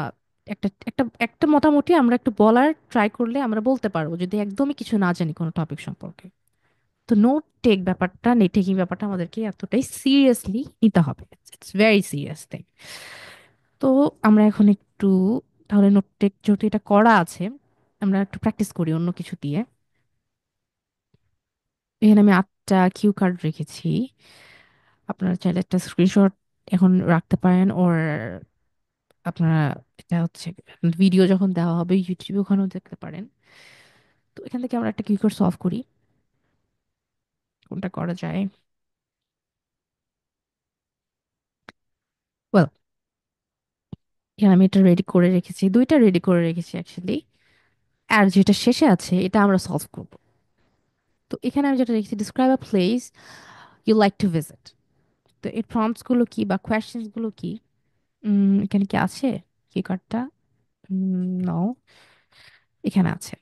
একটা একটা একটা মোটামুটি আমরা একটু বলার ট্রাই করলে আমরা বলতে পারবো যদি একদমই কিছু না জানি কোনো টপিক সম্পর্কে। তো নোট টেক ব্যাপারটা, নেট টেকিং ব্যাপারটা আমাদেরকে এতটাই সিরিয়াসলি নিতে হবে, ইটস ভেরি সিরিয়াস থিং। তো আমরা এখন একটু, তাহলে নোট টেক যেহেতু এটা করা আছে, আমরা একটু প্র্যাকটিস করি অন্য কিছু দিয়ে। এখানে আমি 8টা কিউ কার্ড রেখেছি, আপনারা চাইলে একটা স্ক্রিনশট এখন রাখতে পারেন, ওর আপনারা, এটা হচ্ছে ভিডিও যখন দেওয়া হবে ইউটিউবে ওখানেও দেখতে পারেন। তো এখান থেকে আমরা একটা কিউ কার্ড সলভ করি, কোনটা করা যায়। ওয়েল, এখানে আমি এটা রেডি করে রেখেছি, দুইটা রেডি করে রেখেছি অ্যাকচুয়ালি, আর যেটা শেষে আছে এটা আমরা সলভ করব। তো এখানে আমি যেটা রেখেছি, describe a place you like to visit. তো এর প্রম্পটস গুলো কি বা কোয়েশ্চেন্স গুলো কি, এখানে কি আছে কি কার্ডটা? নাও, এখানে আছে।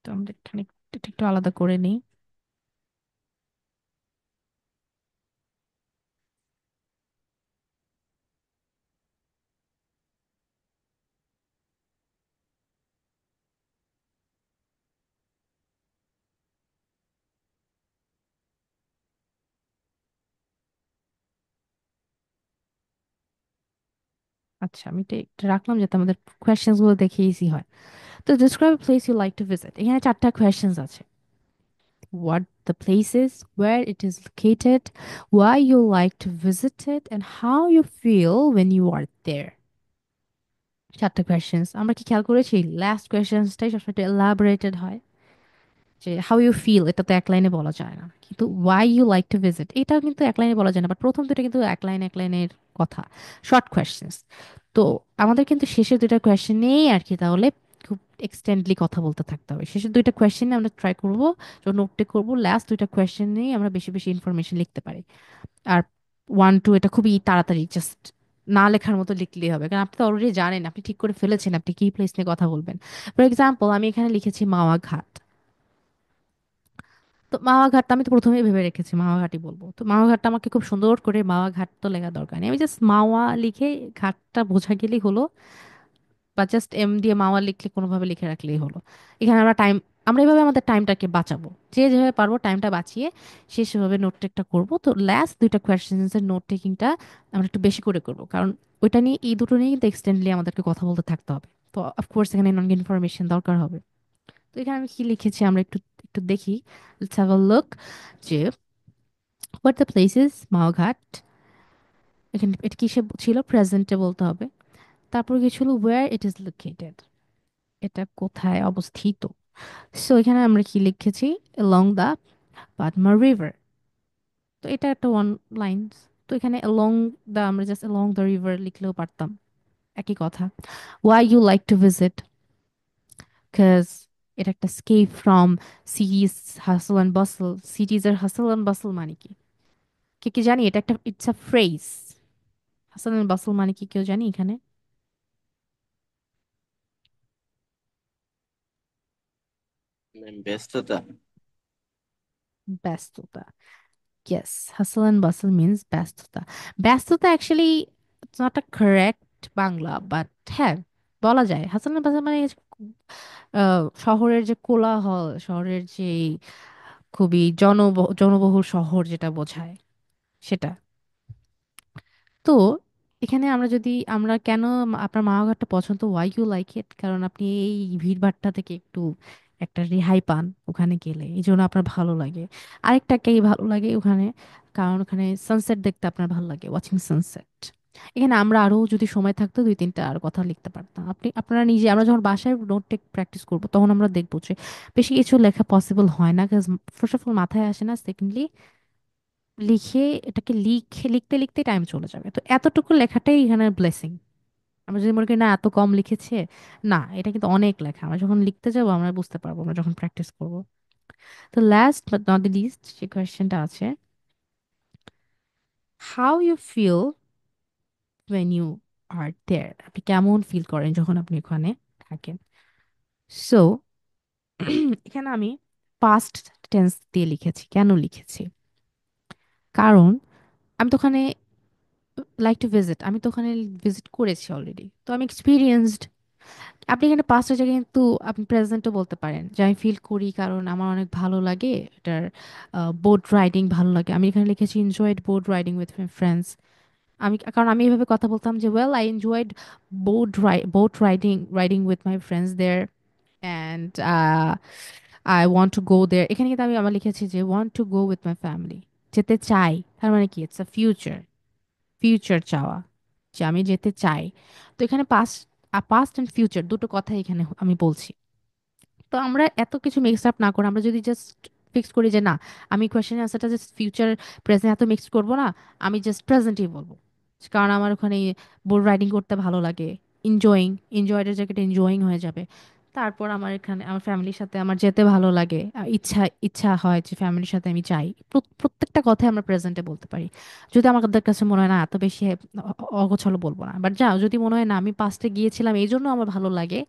তো আমরা এখানে এটা একটু আলাদা করে নিই। আচ্ছা, আমি এটা রাখলাম যাতে আমাদের কোয়েশ্চেন্স গুলো দেখে ইজি হয়। তো describe place you like to visit, এখানে 4টা কোয়েশ্চেন্স আছে। What the place is, where it is located, why you like to visit it, and how you feel when you are there. 4টা কোয়েশ্চেন্স। আমরা কি খেয়াল করেছি লাস্ট কোয়েশ্চেন্সটাই সবসময় এলাবোরেটেড হয়, যে হাউ ইউ ফিল এটা তো এক লাইনে বলা যায় না, কিন্তু why you like to visit এটাও কিন্তু এক লাইনে বলা যায় না, বাট প্রথম দুটো কিন্তু এক লাইনের কথা, শর্ট কোয়েশ্চেন্স। তো আমাদের কিন্তু শেষের দুইটা কোয়েশ্চেন নিয়েই আর কি তাহলে খুব এক্সটেন্ডলি কথা বলতে থাকতে হবে। শেষের দুইটা কোয়েশ্চেনে আমরা ট্রাই করবো, নোটে করবো, লাস্ট দুইটা কোয়েশ্চেন নিয়েই আমরা বেশি বেশি ইনফরমেশন লিখতে পারি। আর 1 2 এটা খুবই তাড়াতাড়ি জাস্ট না লেখার মতো লিখলেই হবে, কারণ আপনি তো অলরেডি জানেন, আপনি ঠিক করে ফেলেছেন আপনি কি প্লেস নিয়ে কথা বলবেন। ফর এক্সাম্পল আমি এখানে লিখেছি মাওয়া ঘাট। তো মাওয়া ঘাটটা আমি তো প্রথমেই ভেবে রেখেছি মাওয়া ঘাটই বলবো, তো মাওয়া ঘাটটা আমাকে খুব সুন্দর করে মাওয়া ঘাট তো লেখা দরকার নেই, আমি জাস্ট মাওয়া লিখে ঘাটটা বোঝা গেলেই হলো, বা জাস্ট এম দিয়ে মাওয়া লিখলে কোনোভাবে লিখে রাখলেই হলো। এখানে আমরা টাইম, আমরা এভাবে আমাদের টাইমটাকে বাঁচাবো, যে যেভাবে পারবো টাইমটা বাঁচিয়ে সে সেভাবে নোট টেকটা করবো। তো লাস্ট দুইটা কোয়েশ্চেন্সের নোট টেকিংটা আমরা একটু বেশি করে করবো, কারণ ওইটা নিয়ে, এই দুটো নিয়ে কিন্তু এক্সটেন্ডলি আমাদেরকে কথা বলতে থাকতে হবে। তো অফকোর্স এখানে নন ইনফরমেশন দরকার হবে। তো এখানে আমি কি লিখেছি আমরা একটু একটু দেখি, লেটস হ্যাভ আ লুক, যে হোয়াট দ্য প্লেসেস মাওঘাট, এখানে এটা কিসে ছিল, প্রেজেন্টে বলতে হবে। তারপর কি ছিল, ওয়্যার ইট ইজ লোকেটেড, এটা কোথায় অবস্থিত। সো এখানে আমরা কি লিখেছি, along the পাদমা রিভার। তো এটা একটা ওয়ান লাইন। তো এখানে along the, আমরা জাস্ট along the river লিখলেও পারতাম, একই কথা। why you like to visit, cause এটা একটা escape from cities hustle and bustle, cities R hustle and bustle মানে কি, কে কি জানি, এটা একটা, it's a phrase. hustle and bustle মানে কি কেউ জানি এখানে? ব্যস্ততা। ব্যস্ততা, yes, hustle and bustle means ব্যস্ততা। ব্যস্ততা actually it's not a correct Bangla, but হ্যাঁ বলা যায় hustle and bustle মানে শহরের যে কোলাহল, শহরের যে খুবই জনবহুল শহর যেটা বোঝায় সেটা। তো এখানে আমরা যদি, আমরা কেন আপনার মামাঘাটটা পছন্দ, ওয়াই ইউ লাইক ইট, কারণ আপনি এই ভিড়ভাট্টা থেকে একটু একটা রেহাই পান ওখানে গেলে, এই জন্য আপনার ভালো লাগে। আরেকটাকেই ভালো লাগে ওখানে, কারণ ওখানে সানসেট দেখতে আপনার ভালো লাগে, ওয়াচিং সানসেট। এখানে আমরা আরো যদি সময় থাকতো দুই তিনটা আর কথা লিখতে পারতাম। আপনারা নিজে, আমরা যখন বাসায় নোট টেক প্র্যাকটিস করবো তখন আমরা দেখবো যে বেশি কিছু লেখা পসিবল হয় না, কারণ ফার্স্ট অফ অল মাথায় আসে না, সেকেন্ডলি লিখে এটাকে লিখতে লিখতে টাইম চলে যাবে। তো এতটুকু লেখাটাই এখানে ব্লেসিং। আমরা যদি মনে করি না এত কম লিখেছে, না, এটা কিন্তু অনেক লেখা। আমরা যখন লিখতে যাবো আমরা বুঝতে পারবো, আমরা যখন প্র্যাকটিস করবো। তো last but not the least যে কোয়েশ্চেনটা আছে, how you feel when you are there, আপনি কেমন ফিল করেন যখন আপনি ওখানে থাকেন। সো এখানে আমি পাস্ট টেন্স দিয়ে লিখেছি। কেন লিখেছি? কারণ আমি তো ওখানে লাইক টু ভিজিট, আমি তো ওখানে ভিজিট করেছি অলরেডি, তো আমি এক্সপিরিয়েন্সড। আপনি এখানে পাস্টের জায়গায় কিন্তু আপনি প্রেজেন্টও বলতে পারেন যে আমি ফিল করি কারণ আমার অনেক ভালো লাগে এটার, বোট রাইডিং ভালো লাগে। আমি এখানে লিখেছি enjoyed boat riding with my friends. আমি কারণ আমি এভাবে কথা বলতাম যে well I enjoyed boat riding with my friends there, and I want to go there. এখানে কিন্তু আমি আবার লিখেছি যে want to go with my family, যেতে চাই। তার মানে কি, ইটস আ ফিউচার, ফিউচার চাওয়া, যে আমি যেতে চাই। তো এখানে পাস্ট অ্যান্ড ফিউচার দুটো কথাই এখানে আমি বলছি। তো আমরা এত কিছু মিক্স আপ না করে আমরা যদি জাস্ট ফিক্স করি যে না, আমি কোয়েশ্চেন আনসারটা জাস্ট ফিউচার প্রেজেন্ট এত মিক্স করবো না, আমি জাস্ট প্রেজেন্টই বলবো। কারণ আমার ওখানে বোট রাইডিং করতে ভালো লাগে, এনজয়িং, এনজয়ের জায়গাটা এনজয়িং হয়ে যাবে। তারপর আমার এখানে আমার ফ্যামিলির সাথে আমার যেতে ভালো লাগে, ইচ্ছা ইচ্ছা হয় যে ফ্যামিলির সাথে আমি চাই। প্রত্যেকটা কথাই আমরা প্রেজেন্টে বলতে পারি। যদি আমাদের কাছে মনে হয় না এত বেশি অগোছালো বলবো না, বাট যাও যদি মনে হয় না আমি পাস্টে গিয়েছিলাম এই জন্য আমার ভালো লাগে,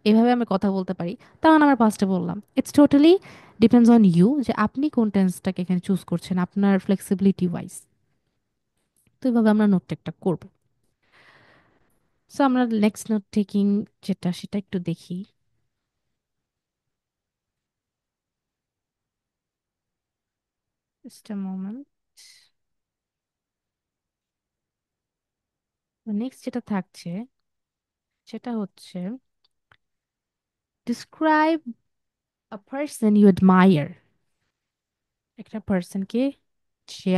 এভাবে আমি কথা বলতে পারি, তখন আমার পাস্টে বললাম। It's totally depends on you যে আপনি কোন টেন্সটাকে এখানে চুজ করছেন আপনার ফ্লেক্সিবিলিটি ওয়াইজ। তো এভাবে আমরা নোট টেকটা করবো। সো আমরা নেক্সট নোট টেকিং যেটা সেটা একটু দেখি। Just a moment. নেক্সট যেটা থাকছে সেটা হচ্ছে describe a person you admire. একটা পার্সনকে, যে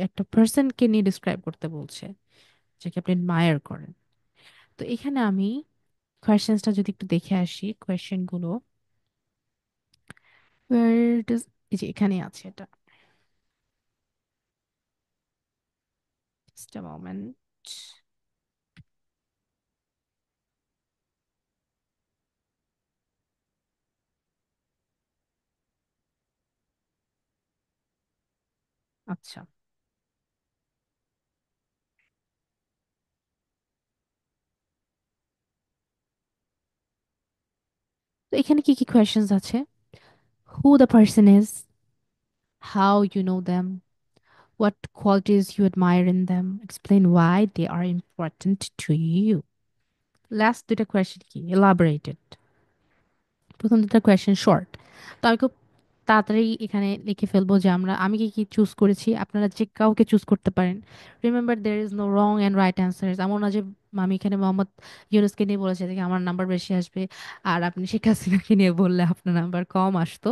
একটা পার্সনকে নিয়ে ডিসক্রাইব করতে বলছে যাকে আপনি অ্যাডমায়ার করেন। তো এখানে আমি কোয়েশ্চেন্সটা যদি একটু দেখে আসি, কোয়েশ্চেনগুলো where does, এই যে এখানে আছে এটা, just a moment. আচ্ছা, তো এখানে কি কি কোয়েশ্চেন্স আছে? Who the person is, how you know them, what qualities you admire in them, explain why they are important to you. Last দুটা কোয়েশ্চেন কি, elaborated। প্রথম দুটো কোয়েশ্চেন শর্ট। তো আমি খুব তাড়াতাড়ি এখানে লিখে ফেলবো যে আমি কি কি চুজ করেছি, আপনারা যে কাউকে চুজ করতে পারেন। Remember there is no wrong and right answer. এমন না যে আমি এখানে মোহাম্মদ ইউনুসকে নিয়ে বলেছি যে আমার নাম্বার বেশি আসবে আর আপনি শেখ হাসিনাকে নিয়ে বললে আপনার নাম্বার কম আসতো,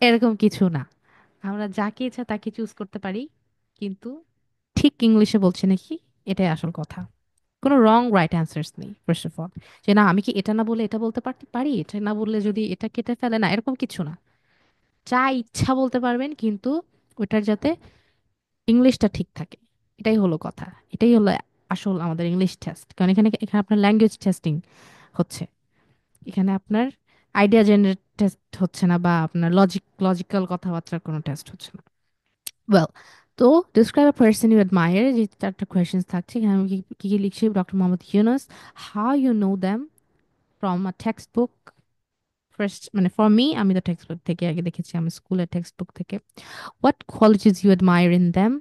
এরকম কিছু না। আমরা যাকে ইচ্ছা তাকে চুজ করতে পারি, কিন্তু ঠিক ইংলিশে বলছে নাকি, এটাই আসল কথা। কোনো রং রাইট অ্যান্সার্স নেই ফার্স্ট অফ অল। যে না আমি কি এটা না বলে এটা বলতে পারতে পারি, এটা না বললে যদি এটা কেটে ফেলে, না, এরকম কিছু না। যা ইচ্ছা বলতে পারবেন, কিন্তু ওটার যাতে ইংলিশটা ঠিক থাকে, এটাই হলো কথা। এটাই হলো আসল আমাদের ইংলিশ টেস্ট। কারণ এখানে এখানে আপনার ল্যাঙ্গুয়েজ টেস্টিং হচ্ছে, এখানে আপনার আইডিয়া জেনারেট টেস্ট হচ্ছে না, বা আপনার লজিক্যাল কথাবার্তার কোনো টেস্ট হচ্ছে না। ওয়েল, তো describe a person you admire, যে চারটা কোয়েশ্চেন্স থাকছে এখানে। আমি কি কি কি লিখছি, doctor Mohammad Yunus, how you know them from a text book. First মানে ফর মি, আমি তো টেক্সট বুক থেকে আগে দেখেছি, আমি স্কুলের টেক্সট বুক থেকে। What qualities you admire in them,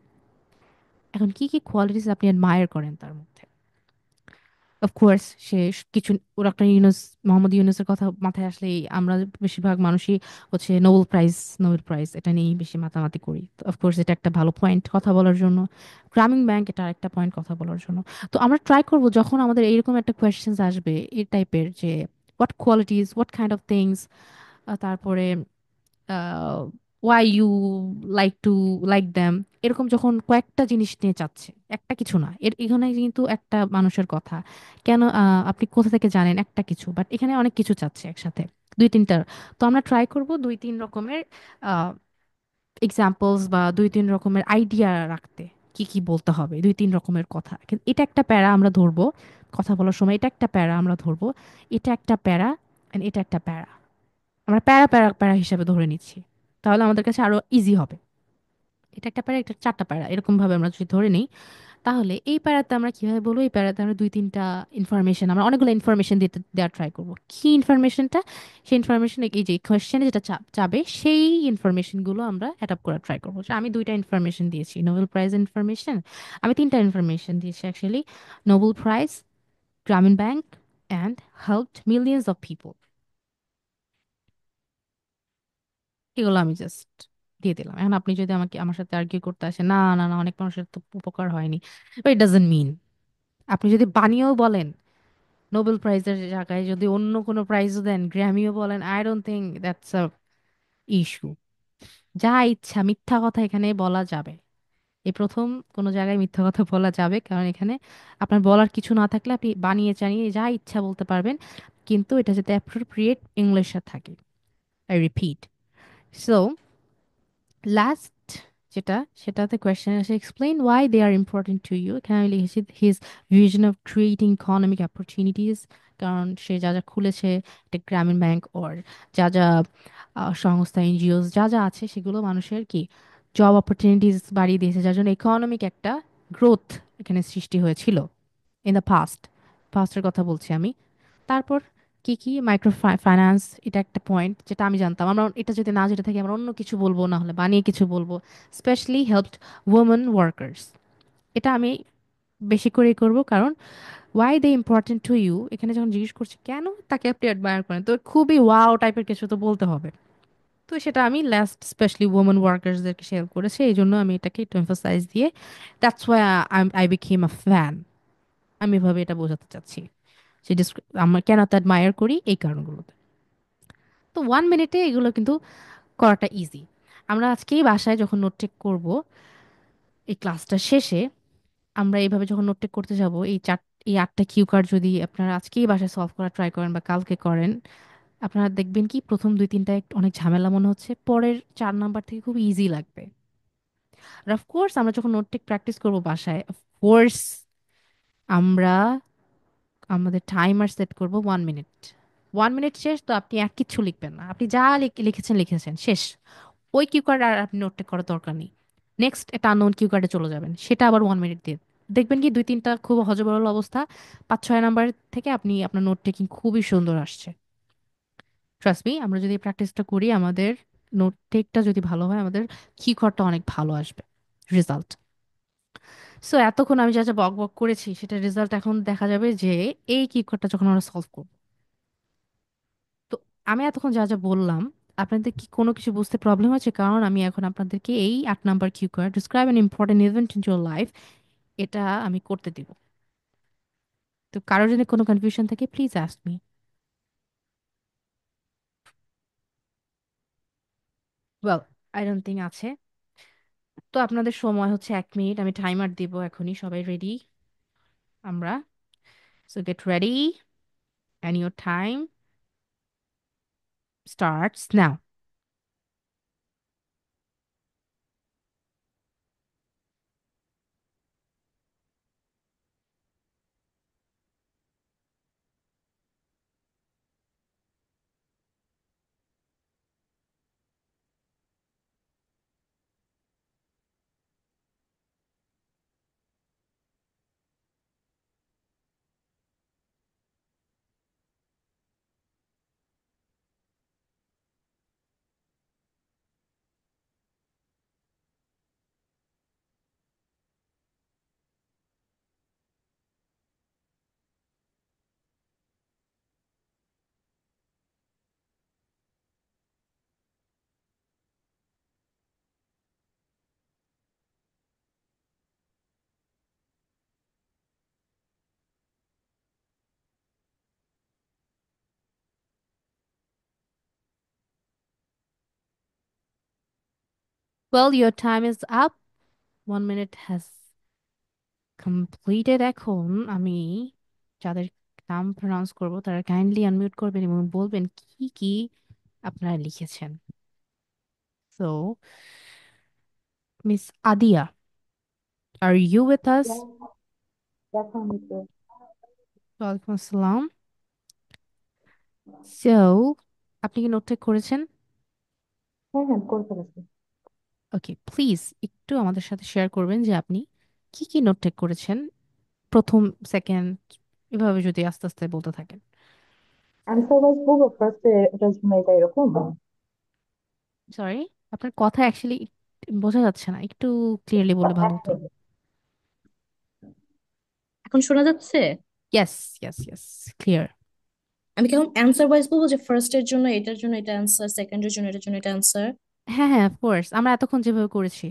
এখন কি কি কোয়ালিটিস আপনি অ্যাডমায়ার করেন তার মধ্যে। অফকোর্স সে কিছু, ডক্টর ইউনুস, মোহাম্মদ ইউনুসের কথা মাথায় আসলেই আমরা বেশিরভাগ মানুষই হচ্ছে নোবেল প্রাইজ এটা নিয়েই বেশি মাতামাতি করি। তো অফকোর্স এটা একটা ভালো পয়েন্ট কথা বলার জন্য। গ্রামীণ ব্যাংক এটা একটা পয়েন্ট কথা বলার জন্য। তো আমরা ট্রাই করব যখন আমাদের এইরকম একটা কোয়েশ্চেন্স আসবে এই টাইপের, যে what qualities, what kind of things, তারপরে ওয়াই ইউ লাইক দ্যাম, এরকম যখন কয়েকটা জিনিস নিয়ে চাচ্ছে, একটা কিছু না, এখানে কিন্তু একটা মানুষের কথা, কেন আপনি কোথা থেকে জানেন একটা কিছু, বাট এখানে অনেক কিছু চাচ্ছে একসাথে, দুই তিনটার। তো আমরা ট্রাই করব দুই তিন রকমের এক্সাম্পলস বা দুই তিন রকমের আইডিয়া রাখতে, কি কি বলতে হবে, দুই তিন রকমের কথা, কিন্তু এটা একটা প্যারা আমরা ধরবো কথা বলার সময়, এটা একটা প্যারা আমরা ধরবো, এটা একটা প্যারা, and এটা একটা প্যারা, আমরা প্যারা প্যারা প্যারা হিসাবে ধরে নিচ্ছি, তাহলে আমাদের কাছে আরো ইজি হবে। এটা একটা প্যারা, এটা চারটা প্যারা, এরকম ভাবে আমরা যদি ধরে নিই, তাহলে এই প্যারাতে আমরা কিভাবে বলবো, এই প্যারাতে আমরা দুই তিনটা ইনফরমেশন, আমরা অনেকগুলো ইনফরমেশন দিতে দেওয়ার ট্রাই করবো। কি ইনফরমেশনটা? সেই ইনফরমেশন এই যে কোয়েশ্চেনে যেটা চাবে সেই ইনফরমেশনগুলো আমরা অ্যাড আপ করার ট্রাই করবো। আমি দুইটা ইনফরমেশন দিয়েছি, নোবেল প্রাইজ ইনফরমেশন, আমি তিনটা ইনফরমেশন দিয়েছি অ্যাকচুয়ালি। নোবেল প্রাইজ, গ্রামীণ bank, and helped millions of people, এগুলো আমি জাস্ট দিয়ে দিলাম। এখন আপনি যদি আমাকে আমার সাথে আর্কিউ করতে আসেন, না না না, অনেক মানুষের তো উপকার হয়নি, ইট ডাজন্ট মিন, আপনি যদি বানিয়েও বলেন, নোবেল প্রাইজের জায়গায় যদি অন্য কোনো প্রাইজও দেন, গ্র্যামিও বলেন, I don't think that's a issue. যা ইচ্ছা মিথ্যা কথা এখানে বলা যাবে, এই প্রথম কোনো জায়গায় মিথ্যা কথা বলা যাবে, কারণ এখানে আপনার বলার কিছু না থাকলে আপনি বানিয়ে চানিয়ে যা ইচ্ছা বলতে পারবেন, কিন্তু এটা যাতে অ্যাপ্রোপ্রিয়েট ইংলিশে থাকে। I repeat. সো লাস্ট যেটা, সেটাতে কোয়েশ্চেন আসে, explain why they are important to you. এখানে আমি লিখেছি his vision of creating economic opportunities, কারণ সে যা যা খুলেছে, একটা গ্রামীণ ব্যাংক ওর যা যা সংস্থা, এনজিওস যা যা আছে, সেগুলো মানুষের কি জব অপরচুনিটিস বাড়িয়ে দিয়েছে, যার জন্য ইকোনমিক একটা গ্রোথ এখানে সৃষ্টি হয়েছিল ইন দ্য পাস্টের কথা বলছি আমি। তারপর কি কি মাইক্রো ফাইন্যান্স, এটা একটা পয়েন্ট যেটা আমি জানতাম, আমরা এটা যদি না যেটা থেকে আমরা অন্য কিছু বলবো, না হলে বানিয়ে কিছু বলবো, স্পেশালি হেল্পড ওমেন ওয়ার্কার্স, এটা আমি বেশি করেই করব, কারণ why they important to you, এখানে যখন জিজ্ঞেস করছি কেন তাকে আপনি অ্যাডমায়ার করেন, তো খুবই ওয়াও টাইপের কিছু তো বলতে হবে। তো সেটা আমি লাস্ট স্পেশালি ওমেন ওয়ার্কার্সদেরকে শেয়ার করেছি, এই জন্য আমি এটাকে একটু এমফাসাইজ দিয়ে, that's why I became a fan, আমি এভাবে এটা বোঝাতে চাচ্ছি যে আমরা কেন তার অ্যাডমায়ার করি এই কারণগুলোতে। তো 1 মিনিটে এগুলো কিন্তু করাটা ইজি। আমরা আজকেই বাসায় যখন নোট টেক করবো, এই ক্লাসটা শেষে আমরা এইভাবে যখন নোট টেক করতে যাব, এই 8টা কিউ কার্ড যদি আপনারা আজকেই বাসায় সলভ করা ট্রাই করেন বা কালকে করেন, আপনারা দেখবেন কি প্রথম দুই তিনটা একটু অনেক ঝামেলা মনে হচ্ছে, পরের 4 নাম্বার থেকে খুব ইজি লাগবে। আর অফকোর্স আমরা যখন নোট টেক প্র্যাকটিস করবো বাসায়, অফকোর্স আমরা আমাদের টাইমার সেট করব 1 মিনিট। 1 মিনিট শেষ তো আপনি আর কিচ্ছু লিখবেন না, আপনি যা লিখেছেন লিখেছেন শেষ, ওই কিউ কার্ড আর আপনি নোটটা করার দরকার নেই। নেক্সট একটা আননোন কিউ কার্ডে চলে যাবেন, সেটা আবার 1 মিনিট দিয়ে দেখবেন কি দুই তিনটা খুব হজবরল অবস্থা, 5-6 নাম্বার থেকে আপনি আপনার নোট টেকিং খুবই সুন্দর আসছে। ট্রাস্ট মি, আমরা যদি প্র্যাকটিসটা করি, আমাদের নোট টেকটা যদি ভালো হয়, আমাদের কিউ কার্ডটা অনেক ভালো আসবে রেজাল্ট। সো এতক্ষণ আমি যা যা বক বক করেছি, সেটা রেজাল্ট এখন দেখা যাবে যে এই কিউ কার্ডটা যখন আমরা সলভ করব। তো আমি এতক্ষণ যা যা বললাম, আপনাদের কি কোনো কিছু বুঝতে প্রবলেম আছে? কারণ আমি এখন আপনাদেরকে এই 8 number cue card, describe an important event in your life, এটা আমি করতে দিব। তো কারোর যদি কোনো কনফিউশন থাকে, please ask me. Well, I don't think আছে। তো আপনাদের সময় হচ্ছে 1 মিনিট, আমি টাইমার দিব এখনই, সবাই রেডি আমরা? So get ready, and your time starts now. Well, your time is up. 1 minute has completed. এখন আমি যাদের নাম প্রনাউন্স করবো তারা কাইন্ডলি আনমিউট করবেন এবং বলবেন কি কি আপনারা লিখেছেন। So, Miss Adia, are you with us? Definitely. ওয়ালাইকুম আসসালাম। So, আপনি কি নোট টেক করেছেন? হ্যাঁ হ্যাঁ করে ফেলেছি। ওকে, প্লিজ একটু আমাদের সাথে শেয়ার করবেন যে আপনি কি কি নোট টেক করেছেন, প্রথম, সেকেন্ড, এভাবে যদি আস্তে আস্তে বলতে থাকেন। অ্যান্সার ওয়াইজ বলবো ফার্স্টে এটার জন্য এটা এরকম। সরি, আপনার কথা অ্যাকচুয়ালি বোঝা যাচ্ছে না, একটু ক্লিয়ারলি বললে ভালো এক হতো। মিনিট। এখন শোনা যাচ্ছে? Yes, yes, yes, clear. আমি কেমন অ্যান্সার ওয়াইজ বলবো যে ফার্স্টের জন্য এটার জন্য এটা অ্যান্সার, সেকেন্ডের জন্য এটার জন্য এটা অ্যান্সার। হ্যাঁ, হ্যাঁ, অফকোর্স, আমরা এতক্ষণ যেভাবে করেছি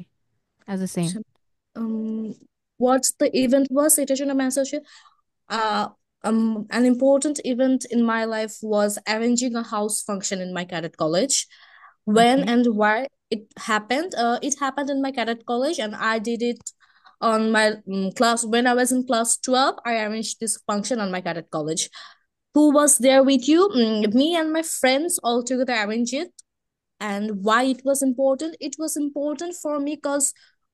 as a same. What's the event was এটার জন্য আমি answer uh, an important event in my life was arranging a house function in my cadet college. When okay, and why it happened in my cadet college, and I did it on my class. When I was in class 12, I arranged this function on my cadet college. Who was there with you? Me and my friends all together arranged it. And why it was important? It was important for me because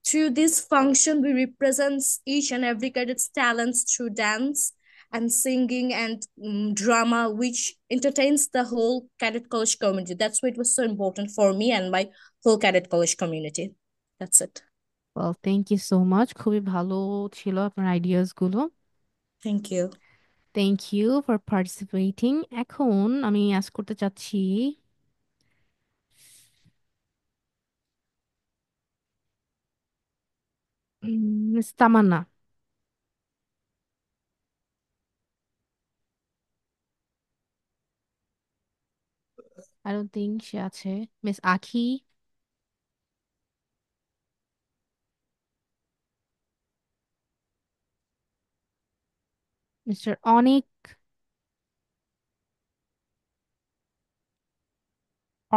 through this function we represent each and every cadet's talents through dance and singing and drama, which entertains the whole cadet college community. That's why it was so important for me and my whole cadet college community. That's it. Well, thank you so much, খুবই ভালো ছিল আপনার আইডিয়াস গুলো। Thank you. Thank you for participating. এখন আমি আস্ক করতে চাচ্ছি miss Tamanna. I don't think সে আছে। মিস আখি, মিস্টার অনিক,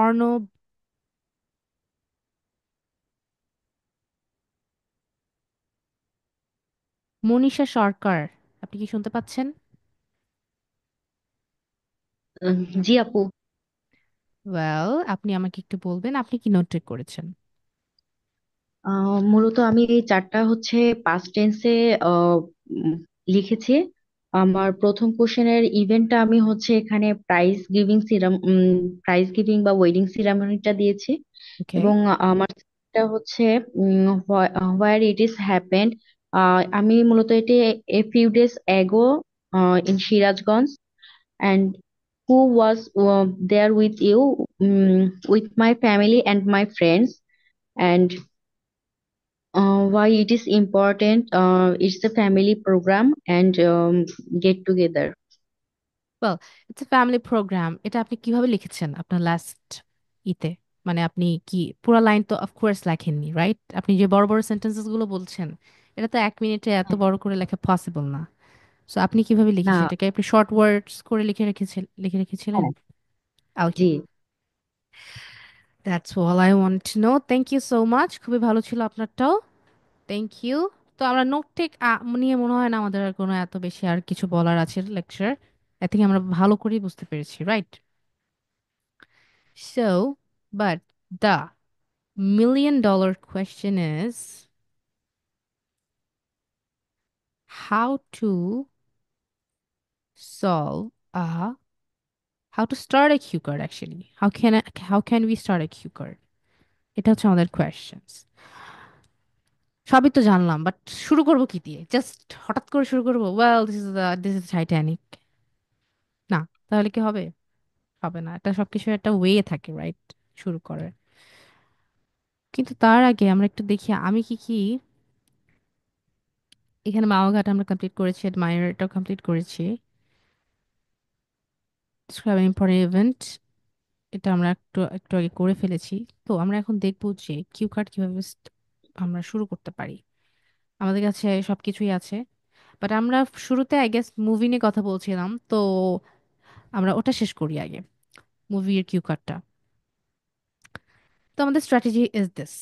অর্ণব, মনীষা সরকার, আপনি কি শুনতে পাচ্ছেন? জি আপু। ওয়েল, আপনি আমাকে একটু বলবেন আপনি কি নোট করেছেন? মূলত আমি এই চারটা হচ্ছে পাস্ট টেন্সে লিখেছি। আমার প্রথম কোশ্চেনের ইভেন্টটা আমি হচ্ছে এখানে প্রাইজ গিভিং বা ওয়েডিং সিরামনিটা দিয়েছি। ওকে, এবং আমার এটা হচ্ছে হোয়ার ইট ইজ হ্যাপেন্ড। আমি মূলত এটি a few days ago in Sirajganj. And who was there with you, with my family and my friends. And why it is important, it's a family program and get together. Well, it's a family program, এটা আপনি কিভাবে লিখেছেন আপনার লাস্ট ইতে? মানে আপনি কি পুরো লাইন তো অফকোর্স লেখেননি, রাইট? আপনি যে বড় বড় সেন্টেন্সেস গুলো বলছেন, এটা তো 1 মিনিটে এত বড় করে লেখা পসিবল না। সো আপনি কিভাবে লিখেছেন? না। এটাকে আপনি শর্ট ওয়ার্ডস করে লিখে রেখেছিলেন? হ্যাঁ। ওকে, জি। That's all I want to know. Thank you so much, খুবই ভালো ছিল আপনারটাও। Thank you. তো আমরা নোট টেক নিয়ে মনে হয় না আমাদের আর কোনো এত বেশি আর কিছু বলার আছে লেকচার। এ থেকে আমরা ভালো করেই বুঝতে পেরেছি, right? So, but the $1 million question is how to solve a how to start a cue card actually. How can we start a cue card? এটা হচ্ছে আমাদের questions. সবই তো জানলাম, বাট শুরু করব কি দিয়ে? জাস্ট হঠাৎ করে শুরু করব, ওয়েল দিস ইজ টাইটানিক? না, তাহলে কি হবে? হবে না। এটা সবকিছু একটা ওয়ে থাকে, রাইট, শুরু করার। কিন্তু তার আগে আমরা একটু দেখি আমি কি কি এখানে মাওয়া ঘাট আমরা কমপ্লিট করেছি, অ্যাডমায়ারটাও কমপ্লিট করেছি। describe an important event, এটা আমরা একটু একটু আগে করে ফেলেছি। তো আমরা এখন দেখবো যে কিউ কার্ড কিভাবে আমরা শুরু করতে পারি। আমাদের কাছে সবকিছুই আছে, বাট আমরা শুরুতে আই গেস মুভি নিয়ে কথা বলছিলাম, তো আমরা ওটা শেষ করি আগে, মুভির কিউ কার্ডটা। তো আমাদের strategy is this: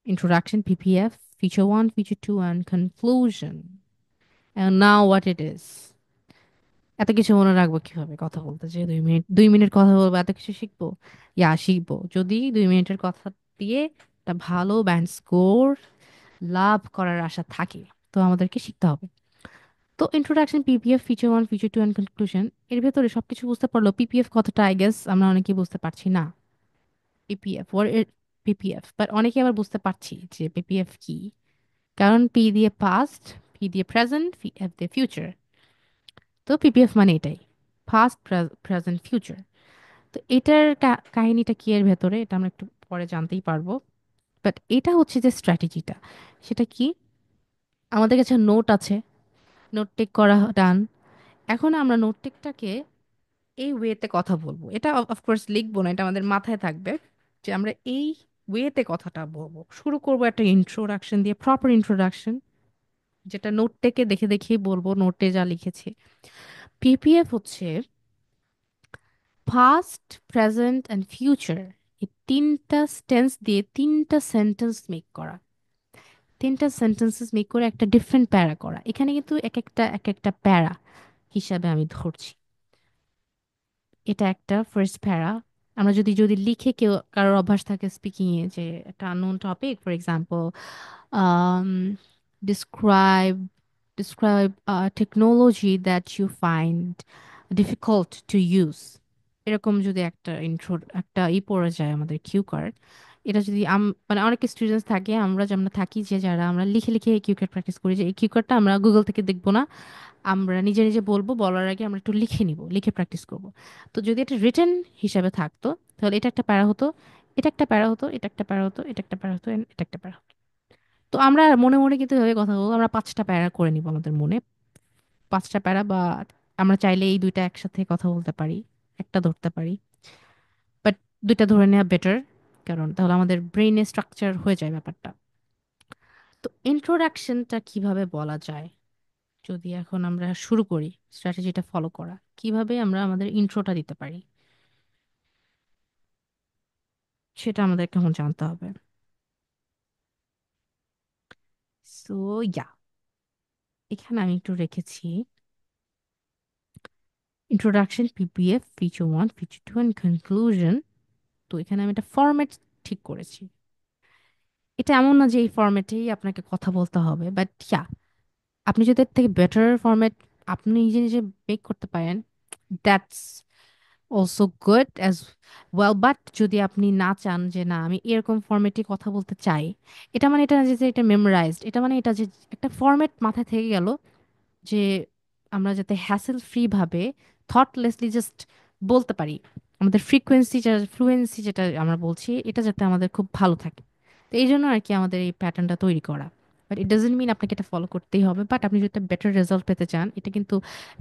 Introduction, PPF, feature 1, feature 2, and conclusion. And now what it is. এত কিছু মনে রাখবো কিভাবে কথা বলতে, যে 2 মিনিট কথা বলবো, এত কিছু শিখবো? শিখবো যদি 2 মিনিটের কথা দিয়ে একটা ভালো ব্যান্ড স্কোর লাভ করার আশা থাকে, তো আমাদেরকে শিখতে হবে। তো introduction, PPF, feature 1, feature 2 and conclusion, এর ভেতরে সবকিছু বুঝতে পারলো। পিপিএফ কথাটা আই গেস আমরা অনেকেই বুঝতে পারছি না। পিপিএফ পিপিএফ, বাট অনেকে আবার বুঝতে পারছি যে পিপিএফ কি। কারণ পি দিয়ে পাস্ট, পি দিয়ে প্রেজেন্ট, এফ দিয়ে ফিউচার। তো পিপিএফ মানে এটাই, পাস্ট, প্রেজেন্ট, ফিউচার। তো এটার কাহিনীটা কি এর ভেতরে, এটা আমরা একটু পরে জানতেই পারবো। বাট এটা হচ্ছে যে স্ট্র্যাটেজিটা, সেটা কি? আমাদের কাছে নোট আছে, নোট টেক করা ডান। এখন আমরা নোট টেকটাকে এই ওয়েতে কথা বলবো। এটা অফকোর্স লিখবো না, এটা আমাদের মাথায় থাকবে যে আমরা এই ওয়েতে কথাটা বলবো। শুরু করবো একটা ইন্ট্রোডাকশন দিয়ে, প্রপার ইন্ট্রোডাকশন, যেটা নোট টেকে দেখে দেখেই বলবো, নোটে যা লিখেছি। পিপিএফ হচ্ছে পাস্ট, প্রেজেন্ট অ্যান্ড ফিউচার, এই তিনটা টেন্স দিয়ে তিনটা সেন্টেন্স মেক করা, তিনটা সেন্টেন্সেস মেক করে একটা ডিফারেন্ট প্যারা করা। এখানে কিন্তু এক একটা প্যারা হিসাবে আমি ধরছি। এটা একটা ফার্স্ট প্যারা। আমরা যদি যদি লিখে, কেউ কারোর অভ্যাস থাকে স্পিকিং এ, যে একটা unknown topic, for example describe describe technology that you find difficult to use, এরকম যদি একটা ইন্ট্রো, একটা পড়ে যায় আমাদের কিউ কার্ড। এটা যদি মানে অনেক স্টুডেন্টস থাকে, আমরা যেমন থাকি, যে যারা আমরা লিখে লিখে কিউ কার্ড প্র্যাকটিস করি, যে এই কিউ কার্ডটা আমরা গুগল থেকে দেখবো না, আমরা নিজে নিজে বলবো, বলার আগে আমরা একটু লিখে নিব, লিখে প্র্যাকটিস করব। তো যদি এটা রিটেন হিসাবে থাকতো, তাহলে এটা একটা প্যারা হতো, এটা একটা প্যারা হতো, এটা একটা প্যারা হতো, এটা একটা প্যারা হতো, and এটা একটা প্যারা হতো। তো আমরা মনে মনে কিন্তু এভাবে কথা বলবো, আমরা 5টা প্যারা করে নিব আমাদের মনে, 5টা প্যারা। বা আমরা চাইলে এই দুইটা একসাথে কথা বলতে পারি, একটা ধরতে পারি, বাট দুইটা ধরে নেওয়া বেটার, কারণ তাহলে আমাদের ব্রেইনে স্ট্রাকচার হয়ে যায় ব্যাপারটা। তো ইন্ট্রোডাকশনটা কিভাবে বলা যায়, যদি এখন আমরা শুরু করি স্ট্র্যাটেজিটা ফলো করা, কিভাবে আমরা আমাদের ইন্ট্রোটা দিতে পারি, সেটা আমাদেরকে এখন জানতে হবে। সো ইয়া, এখানে আমি একটু রেখেছি introduction, PPF, feature 1, feature 2 and conclusion. তো এখানে আমি একটা ফরম্যাট ঠিক করেছি। এটা এমন না যে এই ফরম্যাটেই আপনাকে কথা বলতে হবে, বাট ইয়া, আপনি যদি এর থেকে বেটার ফরম্যাট আপনি নিজে নিজে মেক করতে পারেন, that's also good as well. But যদি আপনি না চান যে না আমি এরকম ফরম্যাটে কথা বলতে চাই, এটা মানে এটা না যে যে এটা মেমোরাইজড, এটা মানে এটা যে একটা ফরম্যাট মাথায় থেকে গেল, যে আমরা যাতে হ্যাসেল ফ্রি ভাবে থটলেসলি জাস্ট বলতে পারি, আমাদের ফ্রিকোয়েন্সি, ফ্লুয়েন্সি যেটা আমরা বলছি, এটা যাতে আমাদের খুব ভালো থাকে। তো এই জন্য আর কি আমাদের এই প্যাটার্নটা তৈরি করা। বাট ইট ডাজন্ট মিন আপনাকে এটা ফলো করতেই হবে, বাট আপনি যদি একটা বেটার রেজাল্ট পেতে চান, এটা কিন্তু